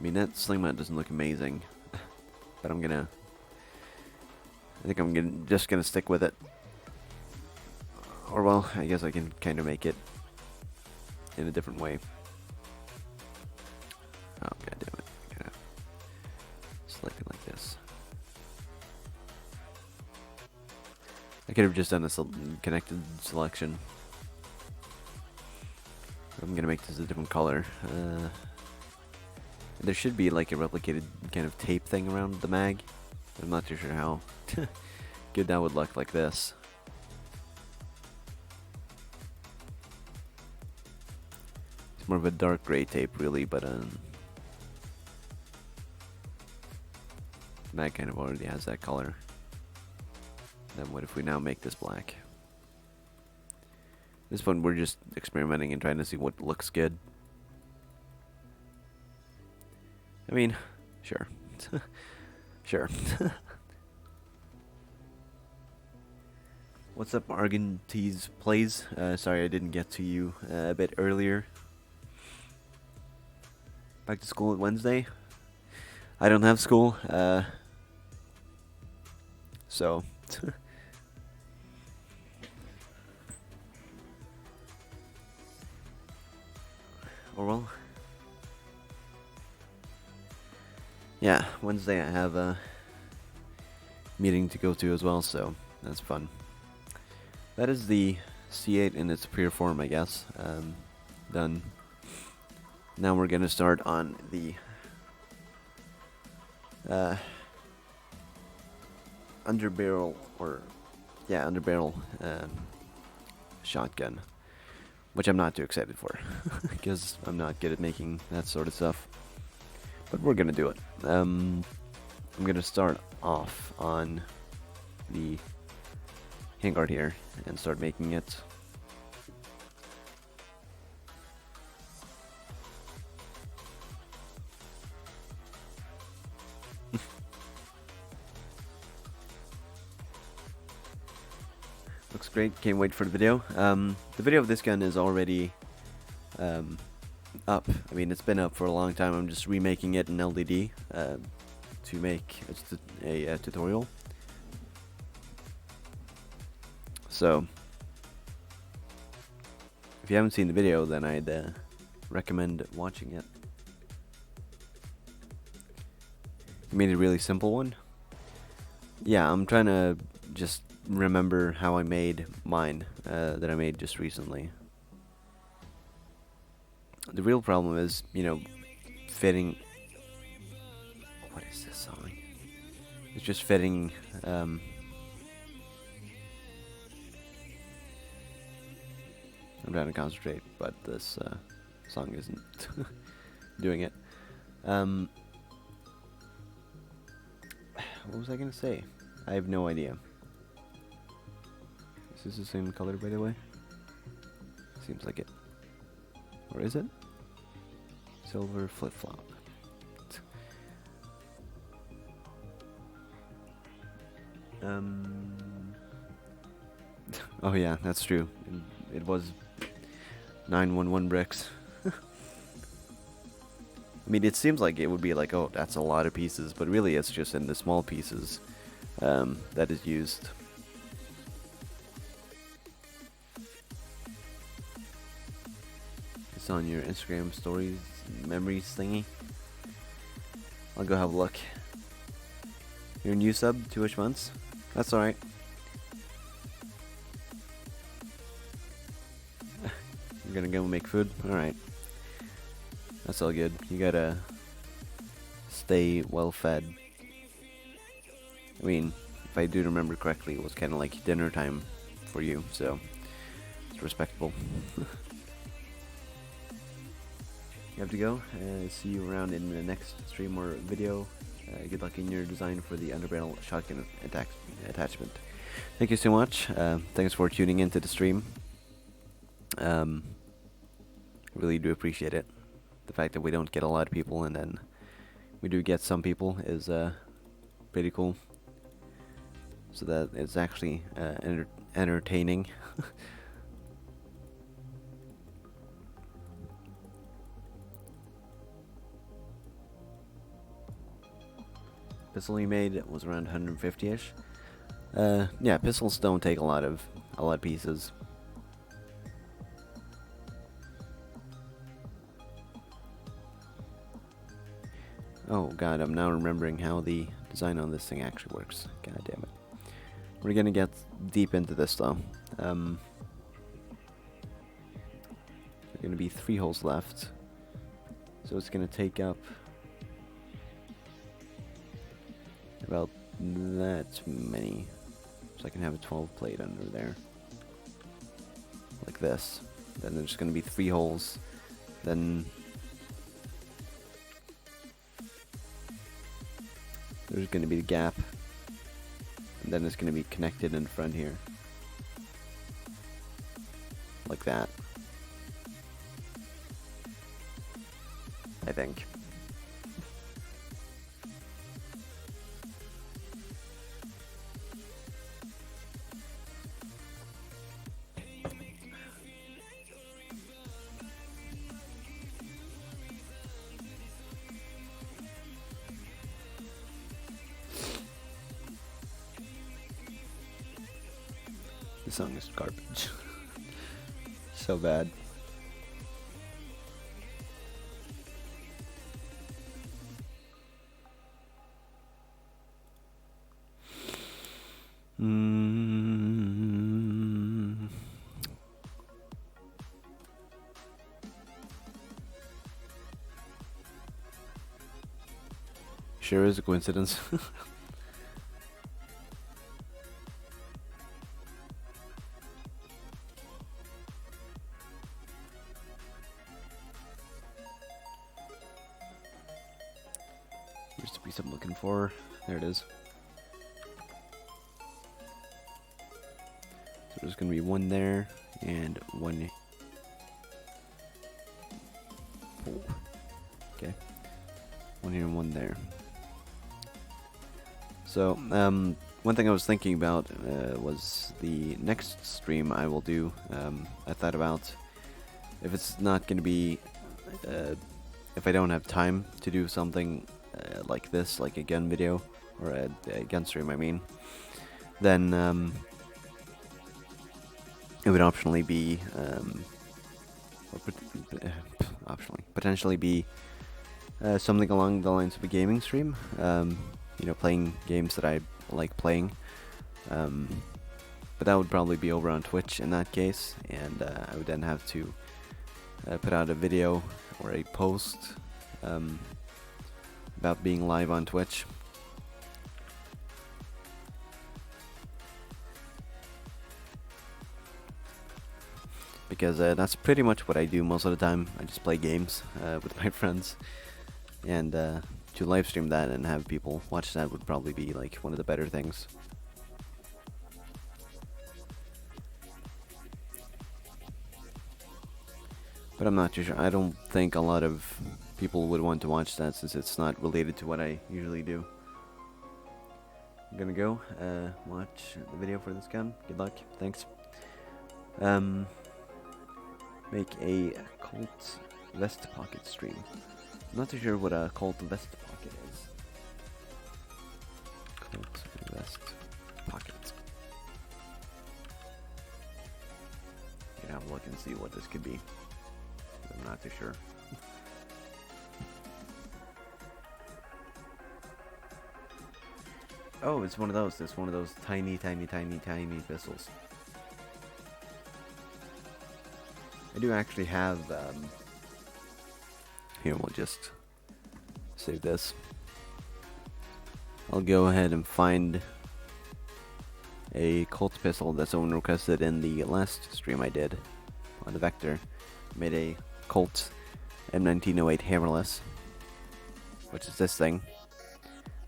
mean, that sling mount doesn't look amazing, but I think I'm just gonna stick with it. Or well, I guess I can kind of make it in a different way. Oh, god damn it. Kind of select it like this. I could have just done a connected selection. I'm gonna make this a different color. There should be like a replicated kind of tape thing around the mag. I'm not too sure how good that would look like this. It's more of a dark gray tape really, but mag kind of already has that color. Then what if we now make this black? This one we're just experimenting and trying to see what looks good. I mean, sure. Sure. What's up, Argentees Plays? Sorry I didn't get to you a bit earlier. Back to school at Wednesday. I don't have school, so... Or well... Yeah, Wednesday I have a meeting to go to as well, so that's fun. That is the C8 in its pure form, I guess. Done. Now we're gonna start on the underbarrel shotgun, which I'm not too excited for because I'm not good at making that sort of stuff. But we're gonna do it. I'm gonna start off on the handguard here and start making it. Looks great. Can't wait for the video. The video of this gun is already up. I mean, it's been up for a long time. I'm just remaking it in LDD to make a tutorial. So, if you haven't seen the video, then I'd recommend watching it. I made a really simple one. Yeah, I'm trying to just remember how I made mine that I made just recently. The real problem is, you know, fitting... What is this song? It's just fitting... I'm trying to concentrate, but this song isn't doing it. What was I gonna say? I have no idea. Is this the same color, by the way? Seems like it. Or is it? Silver flip-flop. Oh yeah, that's true. It was 911 bricks. I mean, it seems like it would be like, oh, that's a lot of pieces, but really it's just in the small pieces that is used. It's on your Instagram stories, memories thingy. I'll go have a look. You're a new sub, 2ish months? That's alright. You're gonna go make food? Alright. That's all good. You gotta stay well fed. I mean, if I do remember correctly, it was kinda like dinner time for you, so it's respectable. You have to go. See you around in the next stream or video. Good luck in your design for the underbarrel shotgun attachment. Thank you so much. Thanks for tuning into the stream. Really do appreciate it. The fact that we don't get a lot of people, and then we do get some people, is pretty cool. So that it's actually entertaining. Pistol he made was around 150-ish. Yeah, pistols don't take a lot of pieces. Oh god, I'm now remembering how the design on this thing actually works. God damn it. We're gonna get deep into this though. There are gonna be 3 holes left. So it's gonna take up about that many. So I can have a 12 plate under there. Like this. Then there's gonna be 3 holes. Then there's gonna be the gap. And then it's gonna be connected in front here. Like that. I think. This song is garbage. So bad. Sure is a coincidence. Used to be something I'm looking for. There it is. So there's gonna be 1 there and 1. Oh. Okay. 1 here and 1 there. So, one thing I was thinking about was the next stream I will do. I thought about if it's not gonna be, if I don't have time to do something like this, like a gun video, or a gun stream, I mean, then it would optionally be, potentially be something along the lines of a gaming stream. You know, playing games that I like playing. But that would probably be over on Twitch in that case, and I would then have to put out a video or a post about being live on Twitch. Because that's pretty much what I do most of the time. I just play games with my friends, and to live stream that and have people watch that would probably be like one of the better things. But I'm not too sure. I don't think a lot of people would want to watch that since it's not related to what I usually do. I'm gonna go watch the video for this gun. Good luck. Thanks. Make a Colt vest pocket stream. I'm not too sure what a Colt vest pocket is. Colt vest pocket. You can have a look and see what this could be. I'm not too sure. Oh, it's one of those. It's one of those tiny pistols. I do actually have, here, we'll just save this. I'll go ahead and find a Colt pistol that someone requested in the last stream I did on the Vector. Made a Colt M1908 hammerless, which is this thing,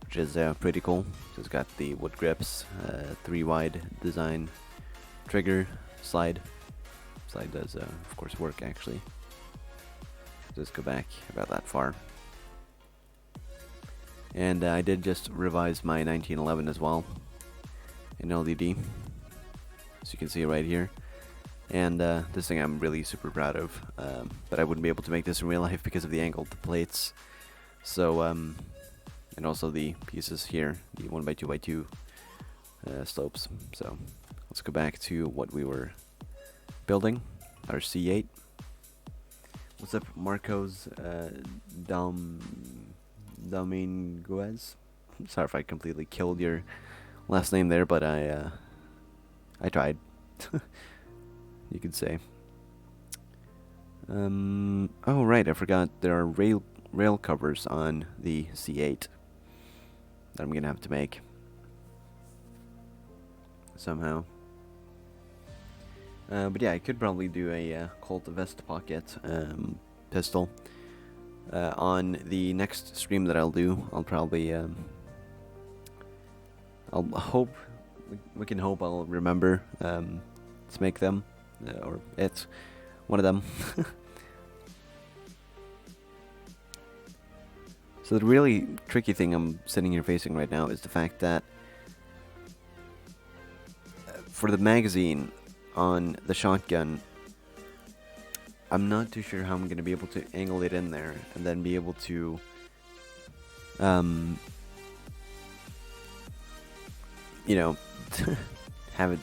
which is pretty cool. So it's got the wood grips, 3-wide design, trigger, slide. Slide does, of course, work actually. Just go back about that far. And I did just revise my 1911 as well in LDD, as you can see right here. And this thing I'm really super proud of, but I wouldn't be able to make this in real life because of the angle of the plates. So, and also the pieces here, the 1x2x2 slopes. So, let's go back to what we were building, our C8. What's up, Marcos Dominguez? Sorry if I completely killed your last name there, but I tried. You could say. Oh right, I forgot there are rail covers on the C8 that I'm gonna have to make somehow. But yeah, I could probably do a Colt vest pocket pistol. On the next stream that I'll do, I'll probably I'll hope we can hope I'll remember to make them, or it's one of them. So the really tricky thing I'm sitting here facing right now is the fact that for the magazine on the shotgun, I'm not too sure how I'm going to be able to angle it in there and then be able to you know, have it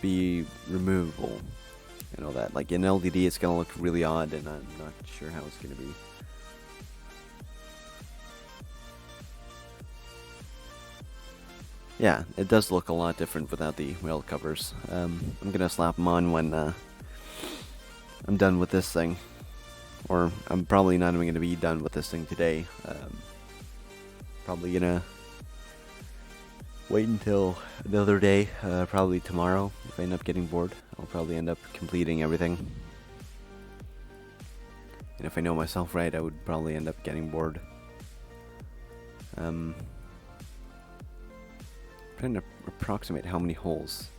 be removable and all that. Like in LDD it's going to look really odd, and I'm not sure how it's going to be. Yeah, it does look a lot different without the rail covers. I'm gonna slap them on when I'm done with this thing. Or I'm probably not even gonna be done with this thing today. Probably gonna wait until another day, probably tomorrow. If I end up getting bored, I'll probably end up completing everything. And if I know myself right, I would probably end up getting bored. Trying to approximate how many holes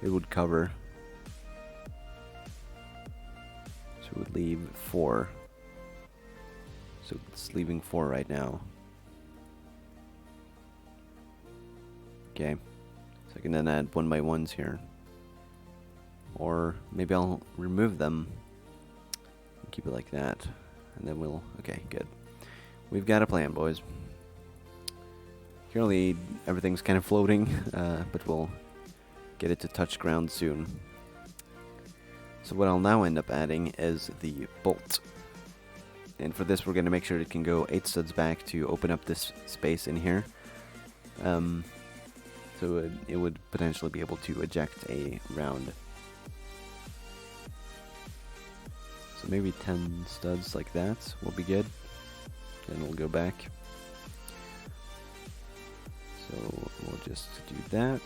it would cover. So it would leave 4. So it's leaving 4 right now. Okay. So I can then add 1x1s here. Or maybe I'll remove them and keep it like that. And then we'll... Okay, good. We've got a plan, boys. Currently, everything's kind of floating, but we'll get it to touch ground soon. So what I'll now end up adding is the bolt. And for this, we're going to make sure it can go 8 studs back to open up this space in here. So it would potentially be able to eject a round. So maybe 10 studs like that will be good. Then we'll go back. So we'll just do that.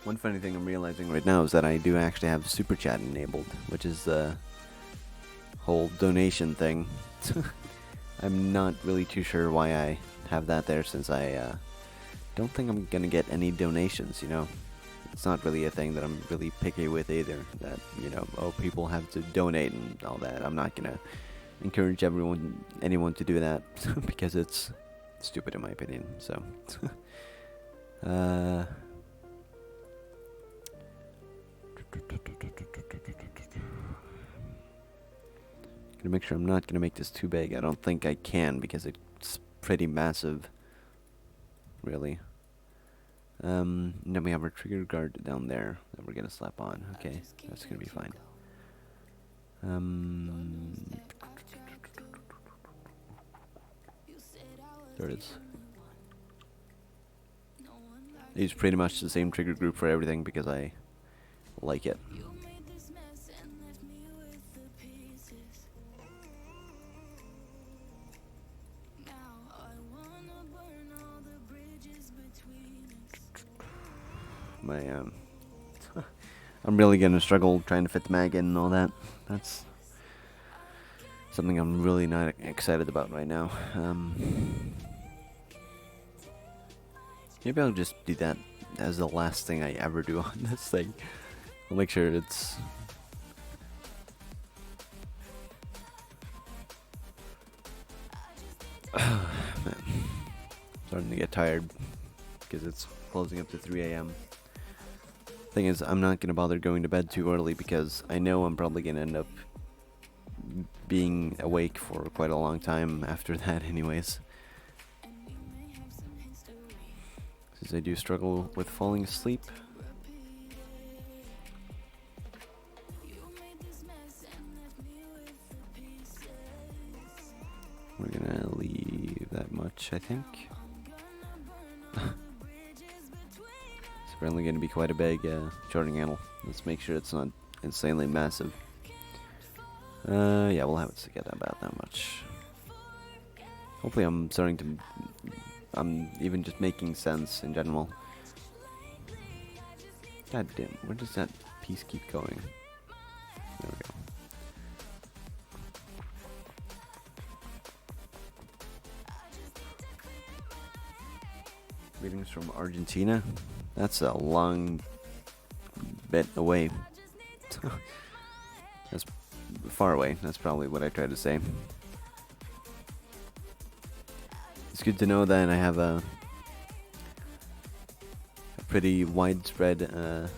One funny thing I'm realizing right now is that I do actually have Super Chat enabled, which is the whole donation thing. I'm not really too sure why I have that there, since I don't think I'm gonna get any donations, you know. it's not really a thing that I'm really picky with either. That, you know, oh, people have to donate and all that. I'm not gonna encourage anyone to do that because it's stupid in my opinion. So, uh, gonna make sure I'm not gonna make this too big. I don't think I can because it's pretty massive, really. And then we have our trigger guard down there that we're gonna slap on. Okay, that's gonna be fine. There it is. I use pretty much the same trigger group for everything because I like it. My I'm really gonna struggle trying to fit the mag in and all that. That's something I'm really not excited about right now. Maybe I'll just do that as the last thing I ever do on this thing. I'll make sure it's... Man. Starting to get tired because it's closing up to 3 a.m. Thing is, I'm not gonna bother going to bed too early because I know I'm probably gonna end up being awake for quite a long time after that anyways. Since I do struggle with falling asleep. We're gonna leave that much, I think. It's apparently gonna be quite a big charging handle. Let's make sure it's not insanely massive. Yeah, we'll have it to get about that much. Hopefully I'm starting to... I'm even just making sense in general. God damn, where does that piece keep going? There we go. Greetings from Argentina? That's a long bit away. That's far away, that's probably what I tried to say. It's good to know that I have a pretty widespread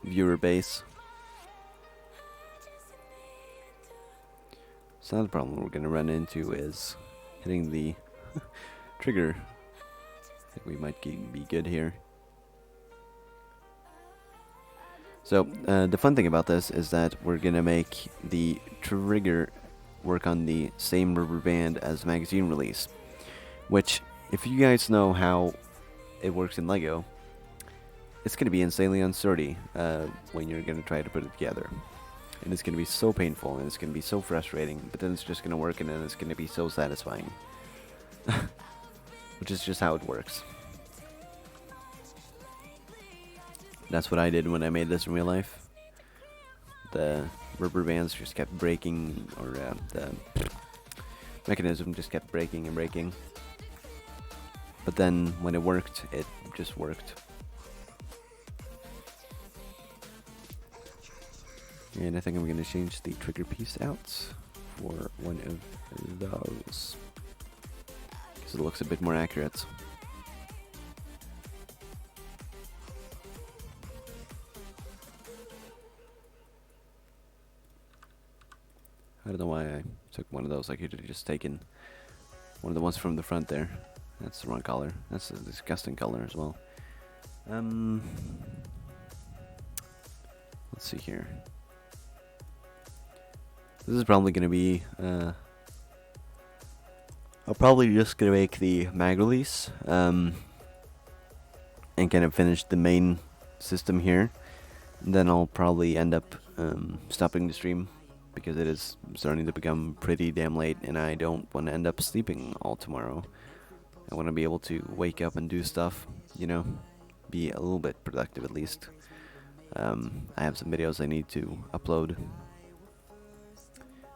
viewer base. So another problem we're going to run into is hitting the trigger. I think we might be good here. So the fun thing about this is that we're going to make the trigger work on the same rubber band as magazine release, which, if you guys know how it works in Lego, it's going to be insanely unsturdy when you're going to try to put it together, and it's going to be so painful and it's going to be so frustrating, but then it's just going to work and then it's going to be so satisfying. Which is just how it works. That's what I did when I made this in real life. The rubber bands just kept breaking, or the mechanism just kept breaking and breaking. But then when it worked, it just worked. And I think I'm going to change the trigger piece out for one of those, because it looks a bit more accurate. I don't know why I took one of those. I could have just taken one of the ones from the front there. That's the wrong color. That's a disgusting color as well. Let's see here. This is probably going to be... I'm probably just going to make the mag release and kind of finish the main system here. And then I'll probably end up stopping the stream, because it is starting to become pretty damn late and I don't want to end up sleeping all tomorrow. I want to be able to wake up and do stuff, you know, be a little bit productive at least. I have some videos I need to upload.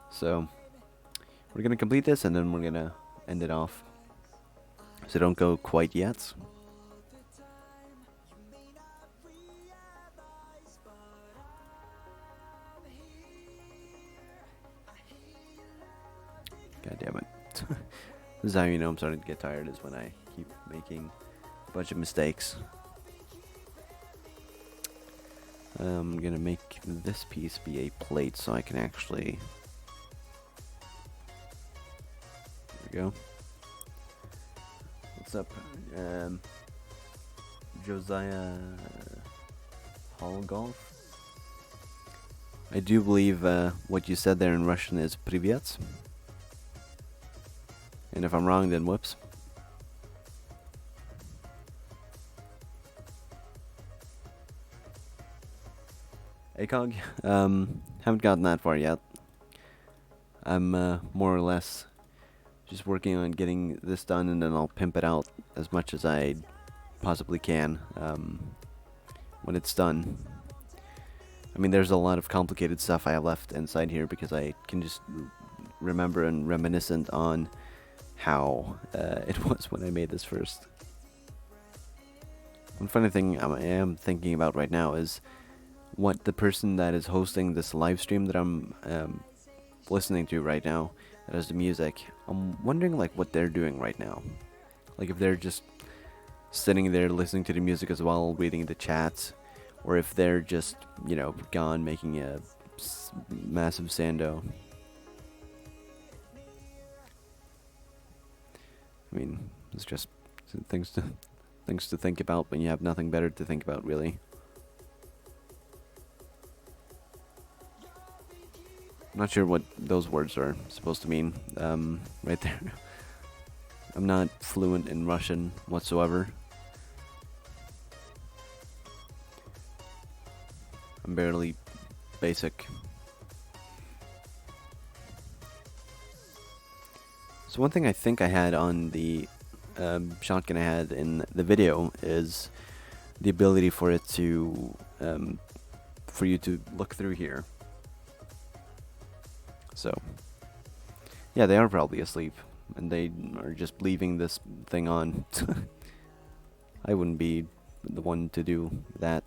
So, we're going to complete this and then we're going to end it off. So don't go quite yet. God damn it. This is how you know I'm starting to get tired, is when I keep making a bunch of mistakes. I'm gonna make this piece be a plate so I can actually... There we go. What's up? Josiah Hall Golf? I do believe what you said there in Russian is Privyet. And if I'm wrong, then whoops. ACOG? Haven't gotten that far yet. I'm more or less just working on getting this done, and then I'll pimp it out as much as I possibly can when it's done. I mean, there's a lot of complicated stuff I have left inside here because I can just remember and reminiscent on how it was when I made this first. One funny thing I am thinking about right now is what the person that is hosting this live stream that I'm listening to right now, that has the music, I'm wondering like what they're doing right now. Like if they're just sitting there listening to the music as well, reading the chats, or if they're just, you know, gone making a massive sando. I mean, it's just things to think about when you have nothing better to think about, really. I'm not sure what those words are supposed to mean, right there. I'm not fluent in Russian whatsoever. I'm barely basic. So one thing I think I had on the shotgun I had in the video is the ability for it to, for you to look through here. So, yeah, they are probably asleep, and they are just leaving this thing on. I wouldn't be the one to do that.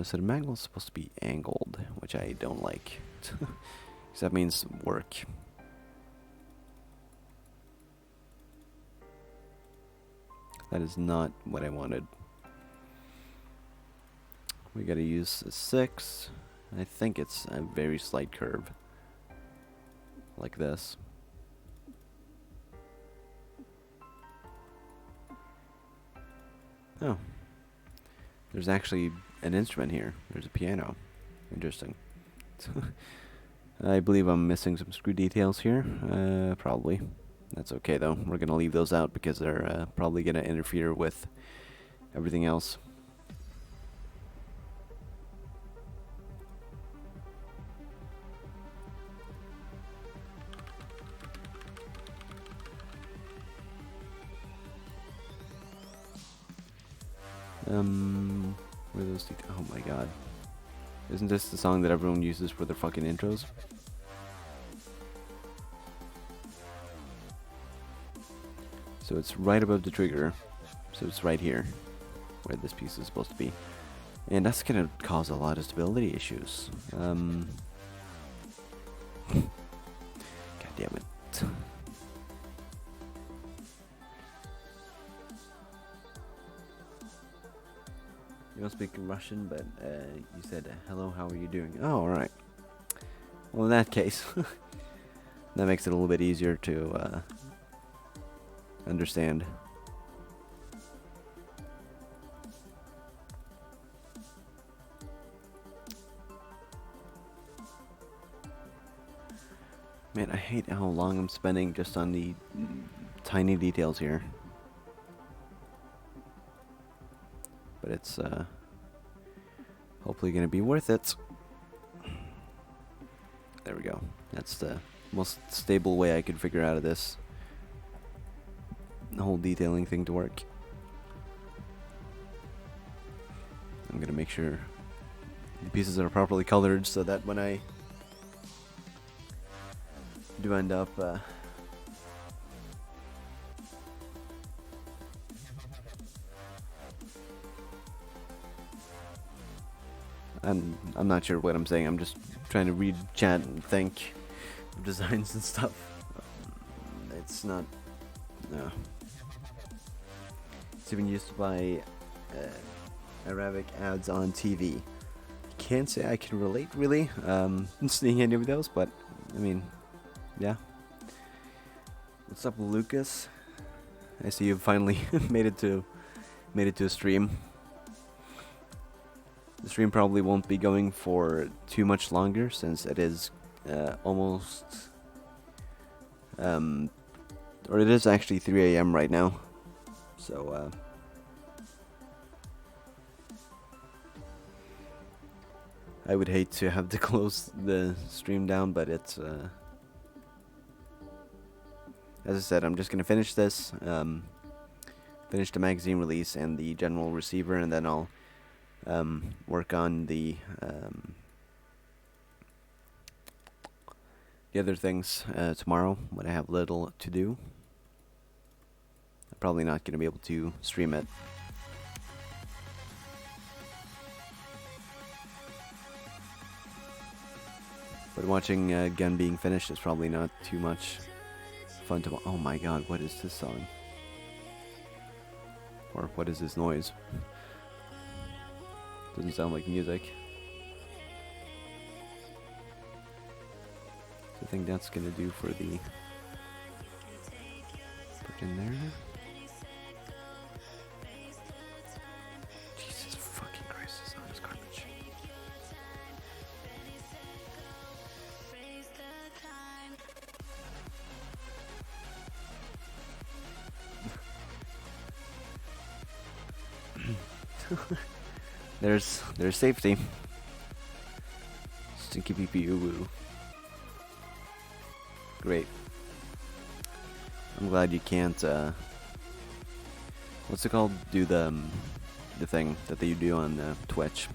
So the manual is supposed to be angled, which I don't like. Because that means work. That is not what I wanted. We gotta use a 6. I think it's a very slight curve. Like this. Oh. There's actually an instrument here. There's a piano. Interesting. I believe I'm missing some screw details here. Probably. That's okay though. We're gonna leave those out because they're probably gonna interfere with everything else. Where are those oh my god. Isn't this the song that everyone uses for their fucking intros? So it's right above the trigger. So it's right here, where this piece is supposed to be. And that's gonna cause a lot of stability issues. God damn it. You don't speak Russian, but you said, hello, how are you doing? Oh, alright. Well, in that case, that makes it a little bit easier to understand. Man, I hate how long I'm spending just on the tiny details here. But it's hopefully gonna be worth it. There we go. That's the most stable way I could figure out of this whole detailing thing to work. I'm gonna make sure the pieces are properly colored so that when I do end up I'm not sure what I'm saying. I'm just trying to read chat and think of designs and stuff. It's not. No. It's even used to buy Arabic ads on TV. Can't say I can relate really. Seeing any of those, but I mean, yeah. What's up, Lucas? I see you finally made it to a stream. The stream probably won't be going for too much longer since it is almost or it is actually 3 a.m. right now. So I would hate to have to close the stream down, but it's as I said, I'm just gonna finish this, finish the magazine release and the general receiver, and then I'll work on the other things tomorrow when I have little to do. I'm probably not gonna be able to stream it. But watching Gun being finished is probably not too much fun to. Oh my god, what is this song? Or what is this noise? Doesn't sound like music. So I think that's gonna do for the. Put in there. Jesus fucking Christ, this song is garbage. There's safety. Stinky pee pee woo. Great. I'm glad you can't what's it called? Do the thing that you do on Twitch.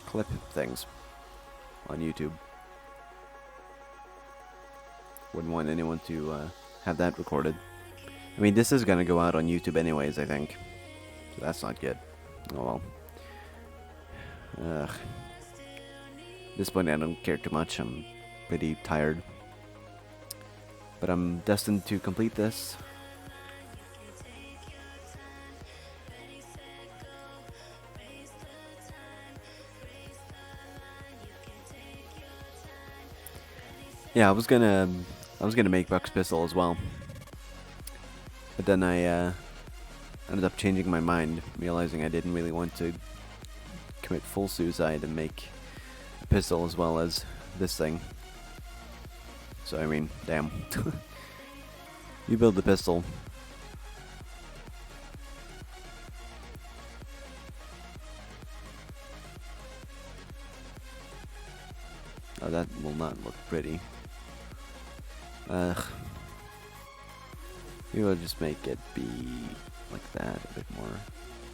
Clip things on YouTube. Wouldn't want anyone to have that recorded. I mean, this is gonna go out on YouTube anyways, I think. So that's not good. Oh well. Ugh. At this point I don't care too much. I'm pretty tired. But I'm destined to complete this. Yeah, I was gonna make Buck's Pistol as well. But then I ended up changing my mind, realizing I didn't really want to commit full suicide and make a pistol as well as this thing. So I mean, damn. You build the pistol. Oh, that will not look pretty. Ugh. Maybe I'll just make it be like that a bit more.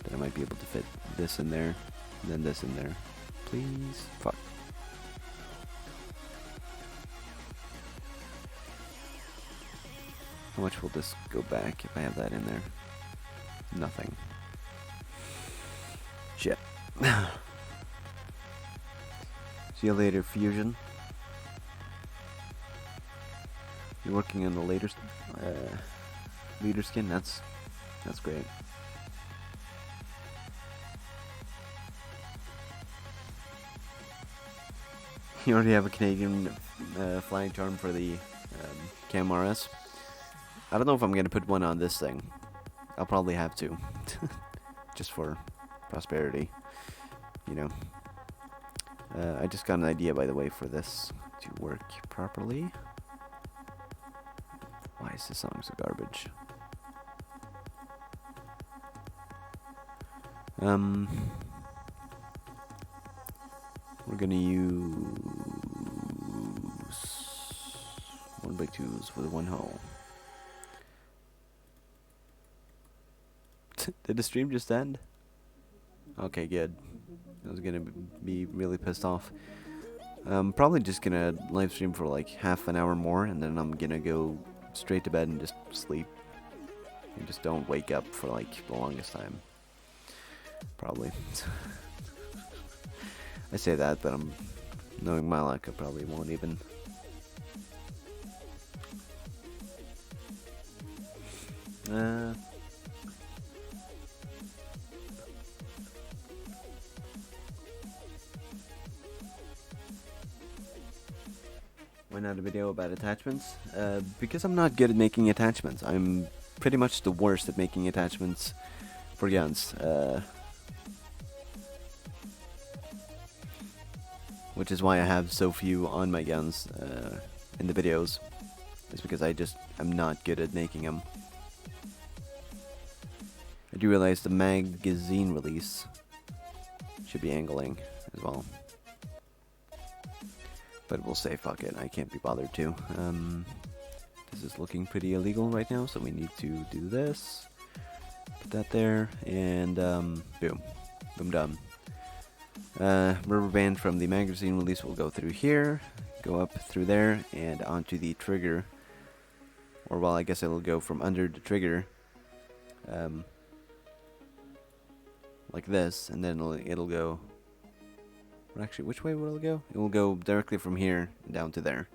Then I might be able to fit this in there, and then this in there. Please? Fuck. How much will this go back if I have that in there? Nothing. Shit. See you later, Fusion. You're working on the later leader skin. That's great. You already have a Canadian flying charm for the Cam RS. I don't know if I'm gonna put one on this thing. I'll probably have to, just for prosperity, you know. I just got an idea, by the way, for this to work properly. Why is this song so garbage? We're gonna use 1x2s with one hole. Did the stream just end? Okay, good. I was gonna be really pissed off. Probably just gonna live stream for like half an hour more, and then I'm gonna go straight to bed and just sleep. I just don't wake up for like the longest time. Probably. I say that, but I'm knowing my luck, I probably won't even. Why not a video about attachments? Because I'm not good at making attachments. I'm pretty much the worst at making attachments for guns. Which is why I have so few on my guns in the videos. It's because I'm not good at making them. I do realize the magazine release should be angling as well. But we'll say fuck it, I can't be bothered to. This is looking pretty illegal right now, so we need to do this. Put that there, and boom. Boom done. Rubber band from the magazine release will go through here, go up through there, and onto the trigger. Or well, I guess it'll go from under the trigger, like this, and then it'll go. Actually, which way will it go? It will go directly from here down to there.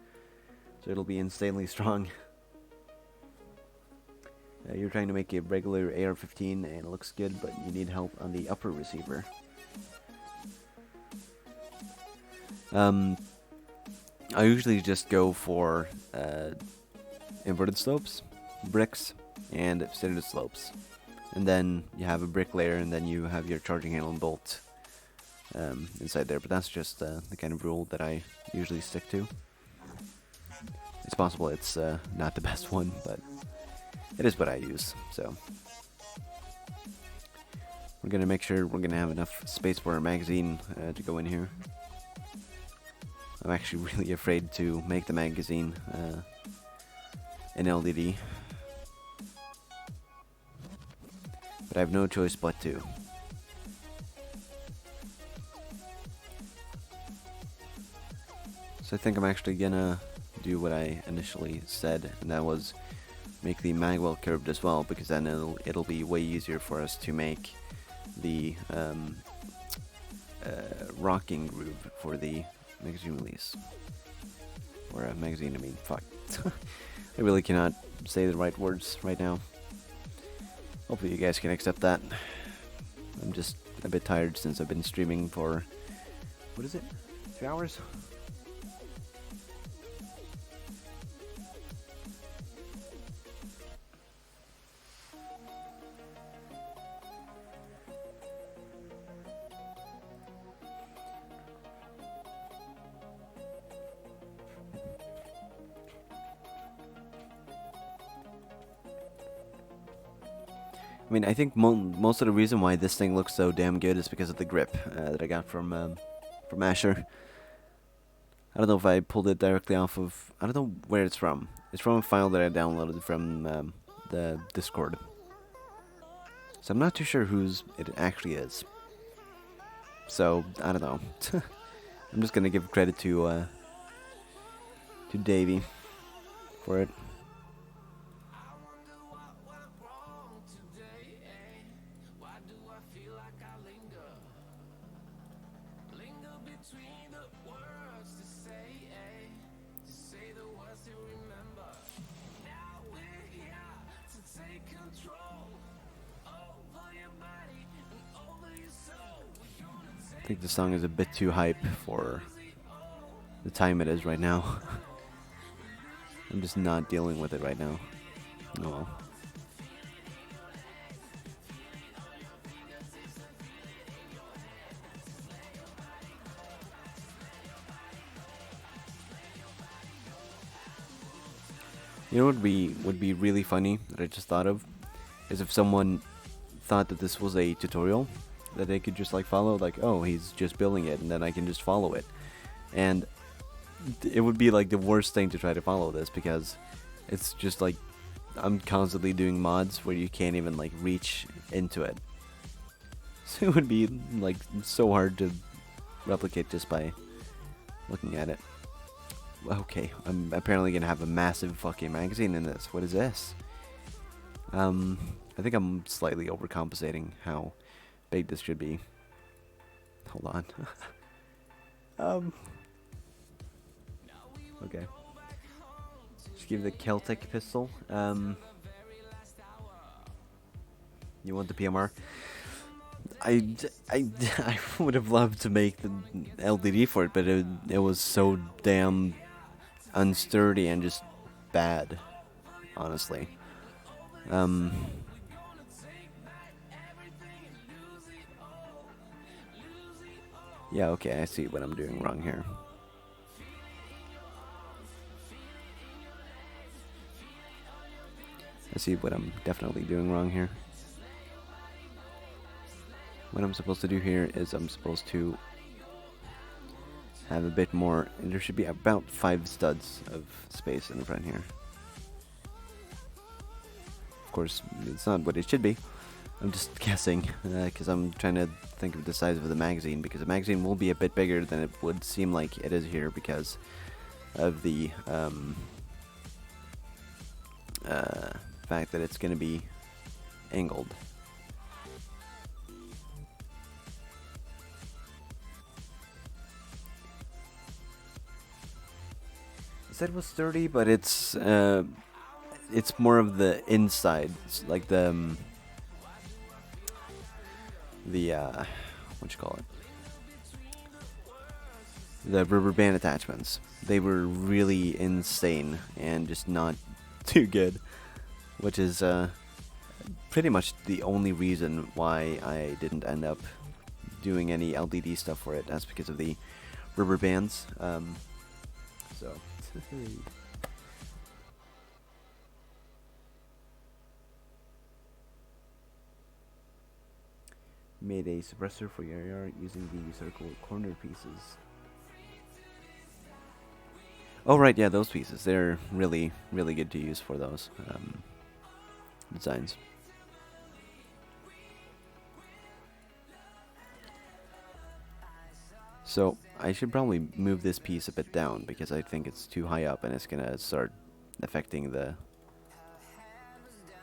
So it'll be insanely strong. You're trying to make a regular AR-15 and it looks good, but you need help on the upper receiver. I usually just go for inverted slopes, bricks, and standard slopes. And then you have a brick layer, and then you have your charging handle and bolt inside there. But that's just the kind of rule that I usually stick to. It's possible it's not the best one, but it is what I use. So we're gonna make sure we're gonna have enough space for our magazine to go in here. I'm actually really afraid to make the magazine in LDD, but I have no choice but to. So I think I'm actually gonna do what I initially said, and that was make the magwell curved as well, because then it'll be way easier for us to make the rocking groove for the magazine release. Or a magazine, I mean, fuck. I really cannot say the right words right now. Hopefully you guys can accept that. I'm just a bit tired since I've been streaming for, what is it, 3 hours? I mean, I think most of the reason why this thing looks so damn good is because of the grip that I got from Asher. I don't know if I pulled it directly off of... I don't know where it's from. It's from a file that I downloaded from the Discord. So I'm not too sure whose it actually is. So, I don't know. I'm just gonna give credit to Davey for it. I think the song is a bit too hype for the time it is right now. I'm just not dealing with it right now. Oh well. You know what would be really funny that I just thought of is if someone thought that this was a tutorial that they could just like follow, like, oh, he's just building it and then I can just follow it. And it would be like the worst thing to try to follow this, because it's just like I'm constantly doing mods where you can't even like reach into it. So it would be like so hard to replicate just by looking at it. Okay, I'm apparently gonna have a massive fucking magazine in this. What is this? I think I'm slightly overcompensating how big this should be. Hold on. Okay. Just give the Celtic pistol. You want the PMR? I would have loved to make the LDD for it, but it was so damn unsturdy and just bad, honestly. Yeah, okay, I see what I'm doing wrong here. I see what I'm definitely doing wrong here. What I'm supposed to do here is I'm supposed to have a bit more. There should be about 5 studs of space in the front here. Of course, it's not what it should be. I'm just guessing, because I'm trying to think of the size of the magazine, because the magazine will be a bit bigger than it would seem like it is here because of the fact that it's going to be angled. I said it was sturdy, but it's more of the inside, it's like the what you call it, the rubber band attachments. They were really insane and just not too good, which is pretty much the only reason why I didn't end up doing any LDD stuff for it. That's because of the rubber bands. So made a suppressor for your AR using the circle corner pieces. Oh right, yeah, those pieces. They're really, really good to use for those designs. So I should probably move this piece a bit down because I think it's too high up and it's gonna start affecting the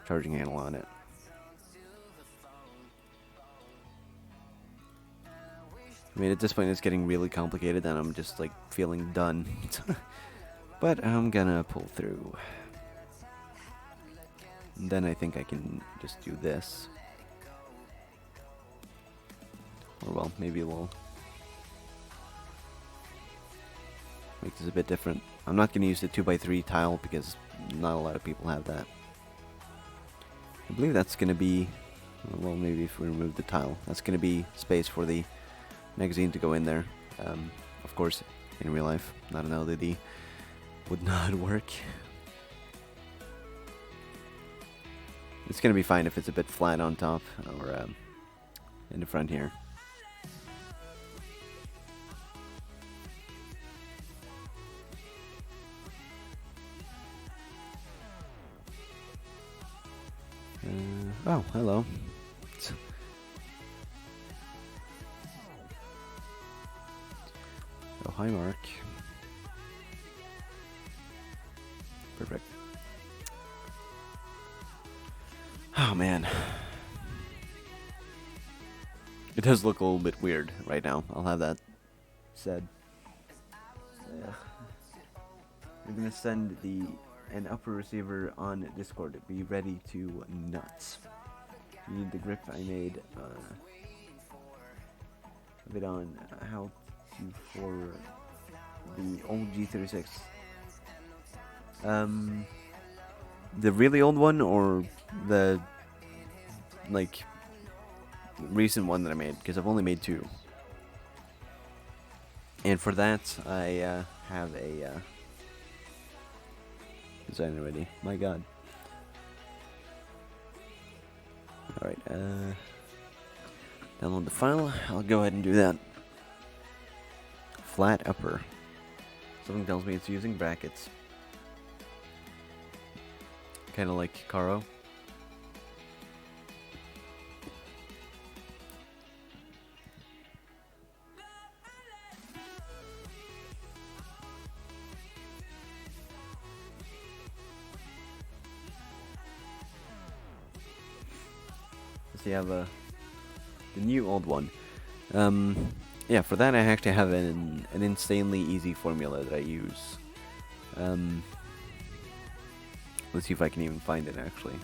charging handle on it. I mean, at this point it's getting really complicated and I'm just like feeling done. But I'm gonna pull through. And then I think I can just do this. Or well, maybe we'll make this a bit different. I'm not gonna use the 2x3 tile because not a lot of people have that. I believe that's gonna be, well, maybe if we remove the tile, that's gonna be space for the magazine to go in there. Of course, in real life, not an LDD, would not work. It's gonna be fine if it's a bit flat on top or in the front here. Oh, hello. Oh, hi, Mark. Perfect. Oh, man. It does look a little bit weird right now. I'll have that said. We're gonna send an upper receiver on Discord. Be ready to nuts. You need the grip I made a bit on how to for the old G36. The really old one or the like recent one that I made, because I've only made 2. And for that I have a design already. My god. Alright, download the file. I'll go ahead and do that. Flat upper. Something tells me it's using brackets. Kinda like Caro. So you have the new old one. Yeah, for that I actually have an insanely easy formula that I use. Let's see if I can even find it actually.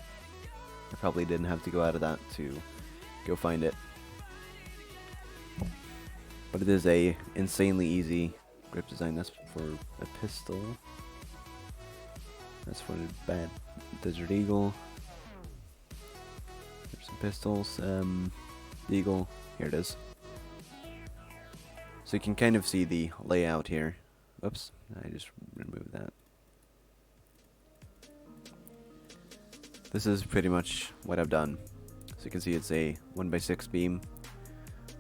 I probably didn't have to go out of that to go find it. But it is a insanely easy grip design. That's for a pistol. That's for the bad Desert Eagle. There's some pistols. The Eagle. Here it is. So you can kind of see the layout here. Oops, I just removed that. This is pretty much what I've done. So you can see it's a 1x6 beam.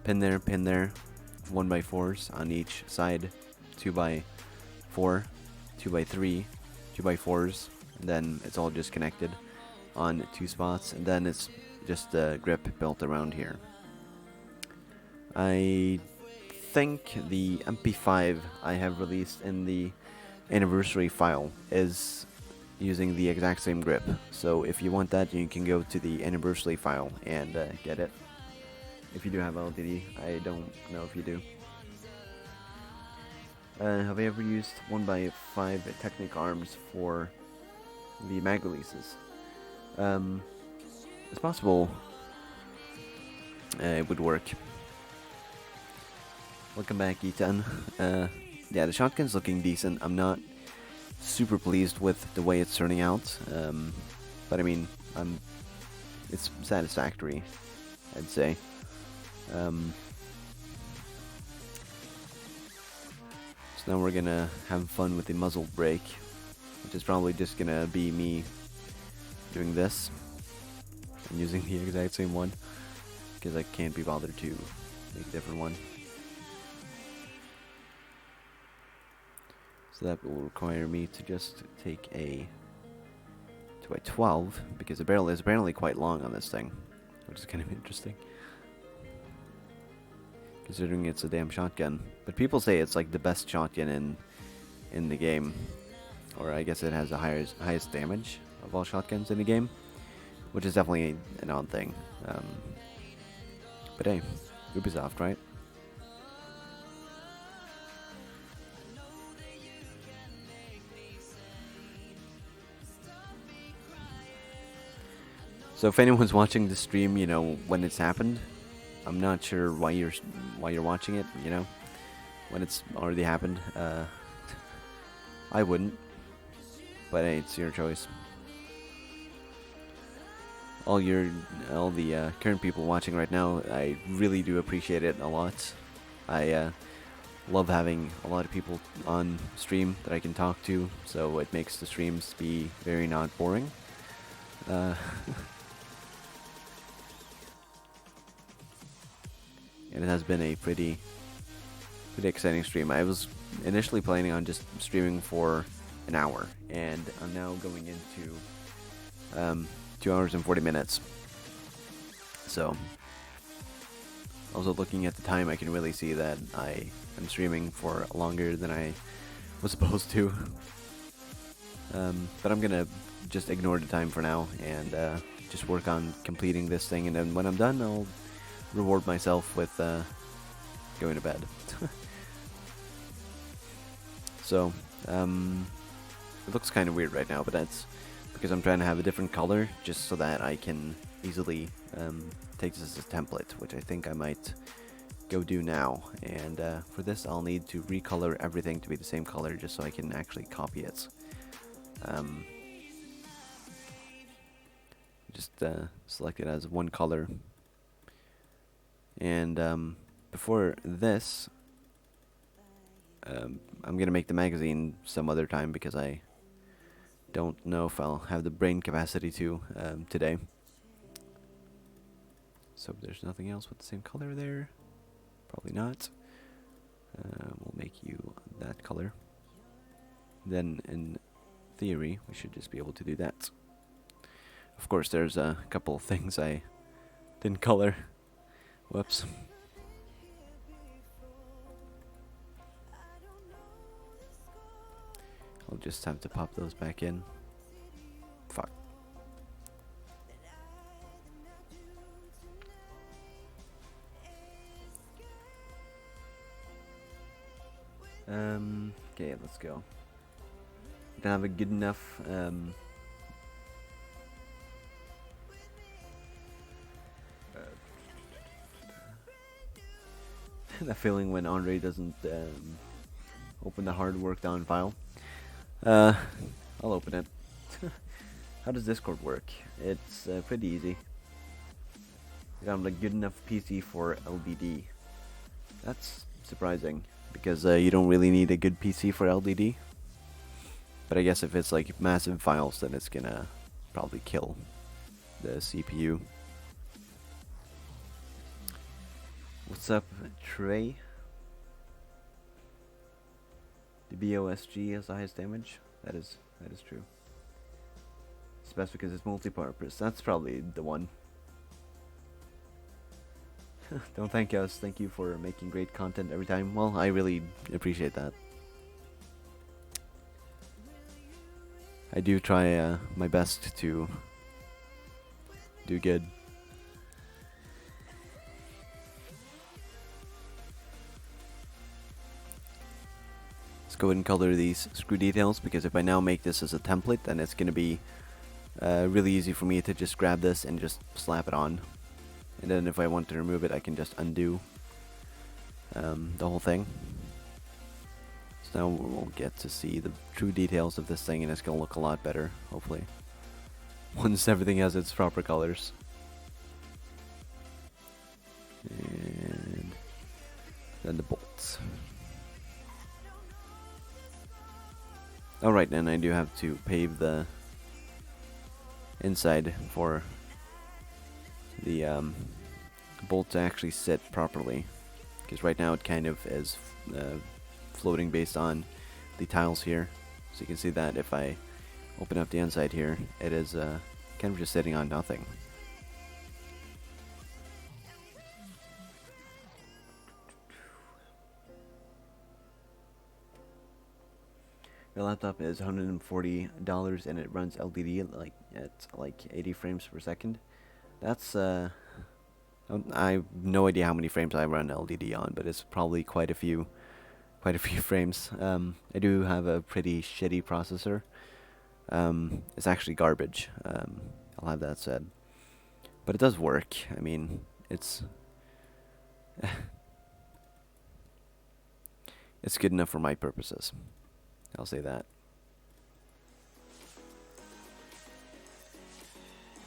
Pin there, 1x4s on each side. 2x4, 2x3, 2x4s. And then it's all just connected on 2 spots. And then it's just a grip built around here. I think the MP5 I have released in the anniversary file is using the exact same grip. So if you want that, you can go to the anniversary file and get it. If you do have LDD, I don't know if you do. Have I ever used 1x5 Technic arms for the mag releases? It's possible it would work. Welcome back, E10. Yeah, the shotgun's looking decent. I'm not super pleased with the way it's turning out, but I mean, it's satisfactory, I'd say. So now we're gonna have fun with the muzzle brake, which is probably just gonna be me doing this and using the exact same one, because I can't be bothered to make a different one. So that will require me to just take a 2x12, because the barrel is apparently quite long on this thing, which is kind of interesting, considering it's a damn shotgun. But people say it's like the best shotgun in the game, or I guess it has the highest damage of all shotguns in the game, which is definitely an odd thing. But hey, Ubisoft, right? So if anyone's watching the stream, you know, when it's happened, I'm not sure why you're watching it, you know, when it's already happened. I wouldn't, but hey, it's your choice. All the current people watching right now, I really do appreciate it a lot. I love having a lot of people on stream that I can talk to, so it makes the streams be very not boring. And it has been a pretty exciting stream. I was initially planning on just streaming for an hour, and I'm now going into 2 hours and 40 minutes. So, also looking at the time, I can really see that I am streaming for longer than I was supposed to. But I'm gonna just ignore the time for now and just work on completing this thing, and then when I'm done, I'll reward myself with going to bed. So, it looks kind of weird right now, but that's because I'm trying to have a different color just so that I can easily take this as a template, which I think I might go do now. And for this, I'll need to recolor everything to be the same color just so I can actually copy it. Just select it as one color. And before this, I'm gonna make the magazine some other time because I don't know if I'll have the brain capacity to today. So there's nothing else with the same color there. Probably not. We'll make you that color. Then in theory, we should just be able to do that. Of course, there's a couple of things I didn't color. Whoops. I'll just have to pop those back in. Fuck. Okay, let's go. Don't have a good enough that feeling when Andre doesn't open the hard worked on file. I'll open it. How does Discord work? It's pretty easy. I got a good enough PC for LDD. That's surprising because you don't really need a good PC for LDD. But I guess if it's like massive files, then it's gonna probably kill the CPU. What's up, Trey? The BOSG has the highest damage. That is true. It's best because it's multi-purpose. That's probably the one. Don't thank us. Thank you for making great content every time. Well, I really appreciate that. I do try my best to do good. Let's go ahead and color these screw details, because if I now make this as a template, then it's going to be really easy for me to just grab this and just slap it on. And then if I want to remove it, I can just undo the whole thing. So now we'll get to see the true details of this thing, and it's going to look a lot better, hopefully, once everything has its proper colors. And then the bolts. Alright, then I do have to pave the inside for the bolt to actually sit properly, because right now it kind of is floating based on the tiles here. So you can see that if I open up the inside here, it is kind of just sitting on nothing. Your laptop is $140 and it runs LDD at like 80 frames per second. That's I have no idea how many frames I run LDD on, but it's probably quite a few frames. I do have a pretty shitty processor. It's actually garbage. I'll have that said, but it does work. I mean, it's it's good enough for my purposes. I'll say that.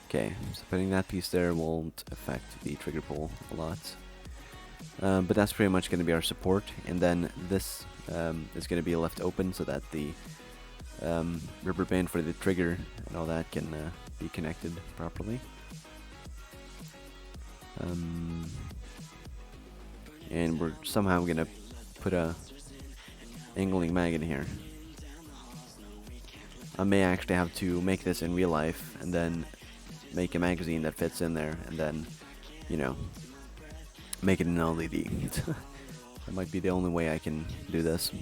Okay, so putting that piece there won't affect the trigger pull a lot. But that's pretty much going to be our support, and then this is going to be left open so that the rubber band for the trigger and all that can be connected properly. And we're somehow going to put a angling mag in here. I may actually have to make this in real life and then make a magazine that fits in there, and then, you know, make it an LED. That might be the only way I can do this.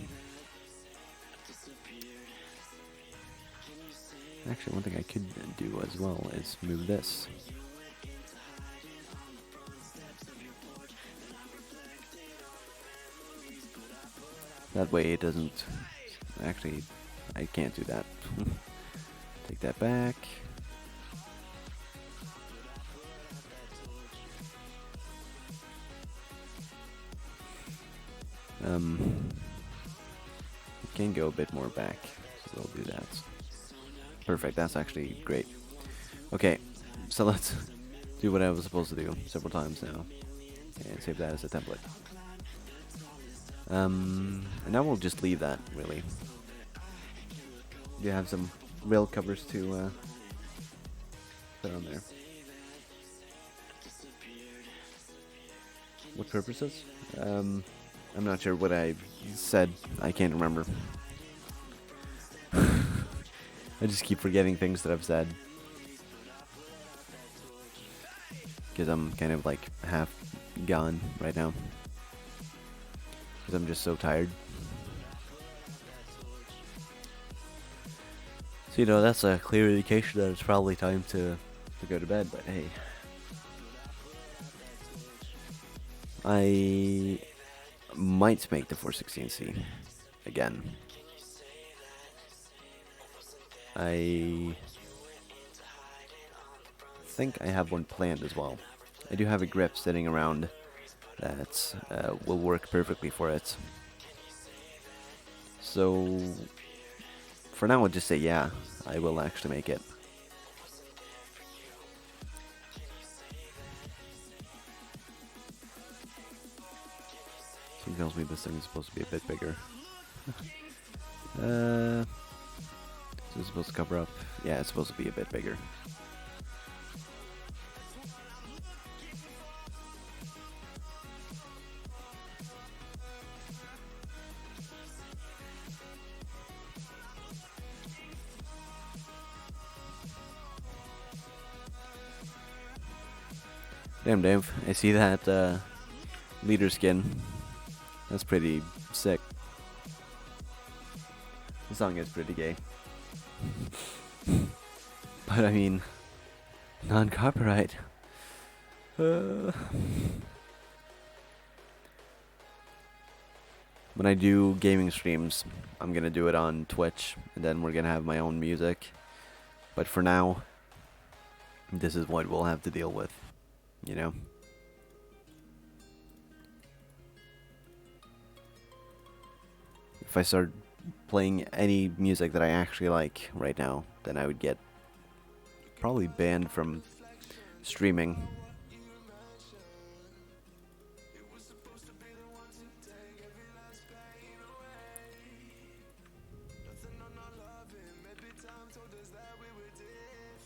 Actually, one thing I could do as well is move this. That way it doesn't... Actually, I can't do that. Take that back. It can go a bit more back, so we'll do that. Perfect, that's actually great. Okay, so let's do what I was supposed to do several times now, and save that as a template. And now we'll just leave that, really. You have some rail covers to put on there. What purposes? I'm not sure what I said. I can't remember. I just keep forgetting things that I've said, because I'm kind of like half gone right now, because I'm just so tired. So, you know, that's a clear indication that it's probably time to go to bed, but hey. I might make the 416C again. I think I have one planned as well. I do have a grip sitting around that will work perfectly for it. So for now, I'll just say yeah, I will actually make it. Something tells me this thing is supposed to be a bit bigger. So it's supposed to cover up. Yeah, it's supposed to be a bit bigger. Damn, Dave, I see that leader skin. That's pretty sick. The song is pretty gay. But I mean, non-copyright. When I do gaming streams, I'm gonna do it on Twitch, and then we're gonna have my own music. But for now, this is what we'll have to deal with, you know? If I start playing any music that I actually like right now, then I would get probably banned from streaming.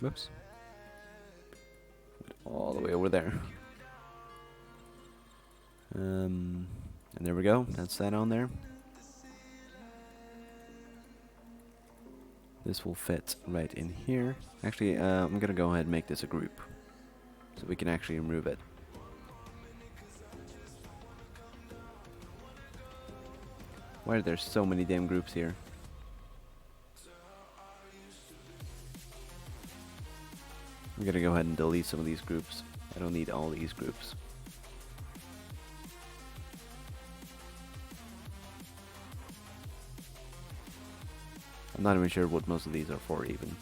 Whoops. All the way over there. And there we go. That's that on there. This will fit right in here. Actually, I'm gonna go ahead and make this a group, so we can actually remove it. Why are there so many damn groups here? I'm gonna go ahead and delete some of these groups. I don't need all these groups. I'm not even sure what most of these are for even.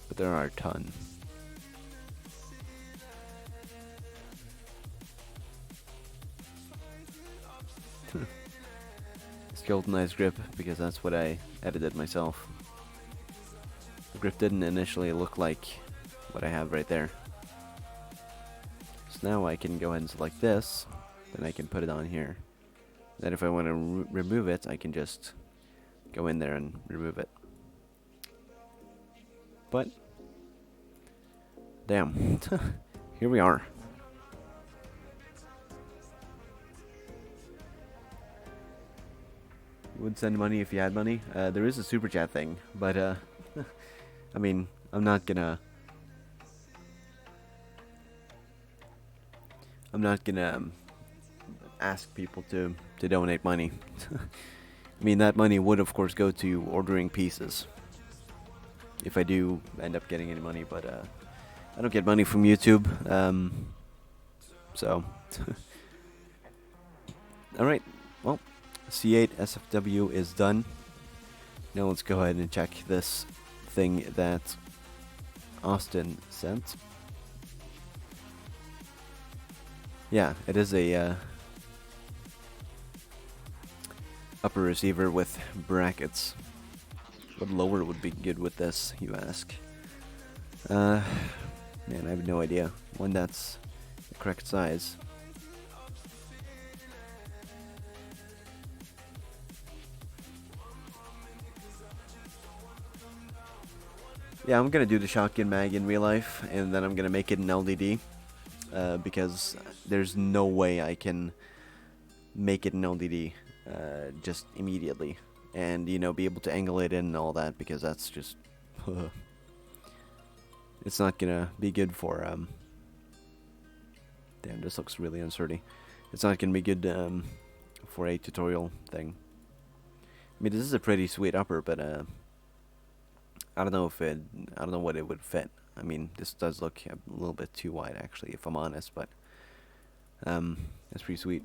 But there are a ton. Skeletonized grip, because that's what I edited myself. The grip didn't initially look like what I have right there. So now I can go ahead and select this, then I can put it on here. Then if I want to remove it, I can just go in there and remove it. But, damn, here we are. You would send money if you had money. There is a super chat thing, but I mean, I'm not gonna ask people to donate money. I mean, that money would of course go to ordering pieces, if I do end up getting any money, but I don't get money from YouTube, so alright, well, C8 SFW is done. Now let's go ahead and check this thing that Austin sent. Yeah, it is a upper receiver with brackets. What lower would be good with this, you ask? Man, I have no idea. One that's the correct size. Yeah, I'm gonna do the shotgun mag in real life, and then I'm gonna make it an LDD, because there's no way I can make it an LDD just immediately, and you know, be able to angle it in and all that, because that's just it's not gonna be good for damn, this looks really unsturdy. It's not gonna be good for a tutorial thing. I mean, this is a pretty sweet upper, but I don't know what it would fit. I mean, this does look a little bit too wide, actually, if I'm honest, but it's pretty sweet.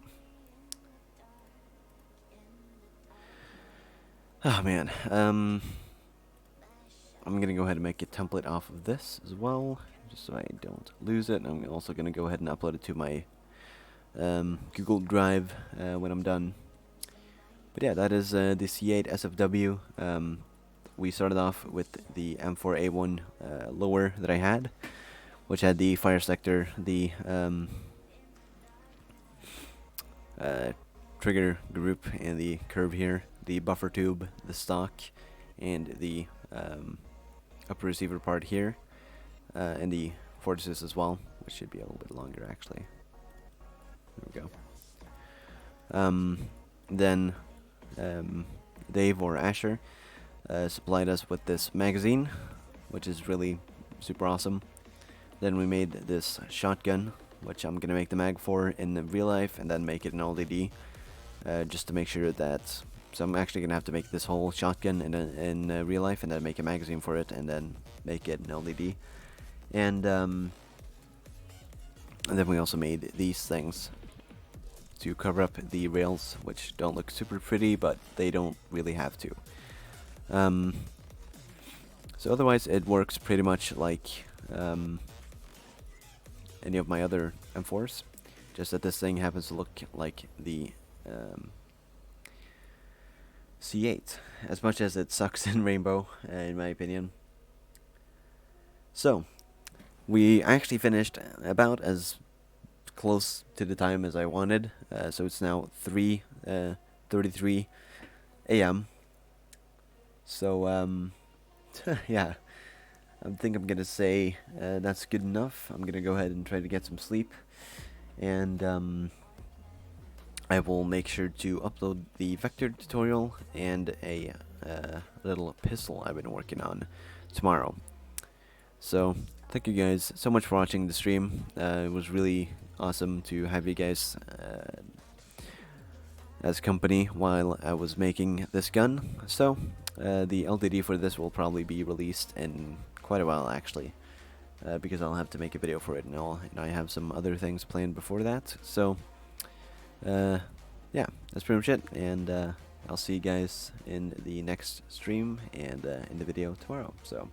Oh man, I'm gonna go ahead and make a template off of this as well, just so I don't lose it. I'm also gonna go ahead and upload it to my Google Drive when I'm done. But yeah, that is the C8 SFW. We started off with the M4A1 lower that I had, which had the fire sector, the trigger group, and the curve here, the buffer tube, the stock, and the upper receiver part here, and the fortresses as well, which should be a little bit longer actually. There we go. Then Dave or Asher supplied us with this magazine, which is really super awesome. Then we made this shotgun, which I'm gonna make the mag for in the real life, and then make it in LDD, just to make sure that. So I'm actually gonna have to make this whole shotgun in real life, and then make a magazine for it, and then make it in LDD. And then we also made these things to cover up the rails, which don't look super pretty, but they don't really have to. So otherwise, it works pretty much like any of my other M4s, just that this thing happens to look like the C8, as much as it sucks in Rainbow, in my opinion. So, we actually finished about as close to the time as I wanted, so it's now 3:33 a.m. So, yeah, I think I'm gonna say that's good enough. I'm gonna go ahead and try to get some sleep, and I will make sure to upload the vector tutorial and a little pistol I've been working on tomorrow. So, thank you guys so much for watching the stream. It was really awesome to have you guys as company while I was making this gun. So, the LDD for this will probably be released in quite a while actually, because I'll have to make a video for it, and I have some other things planned before that. So, yeah, that's pretty much it, and I'll see you guys in the next stream and in the video tomorrow. So,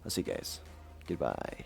I'll see you guys. Goodbye.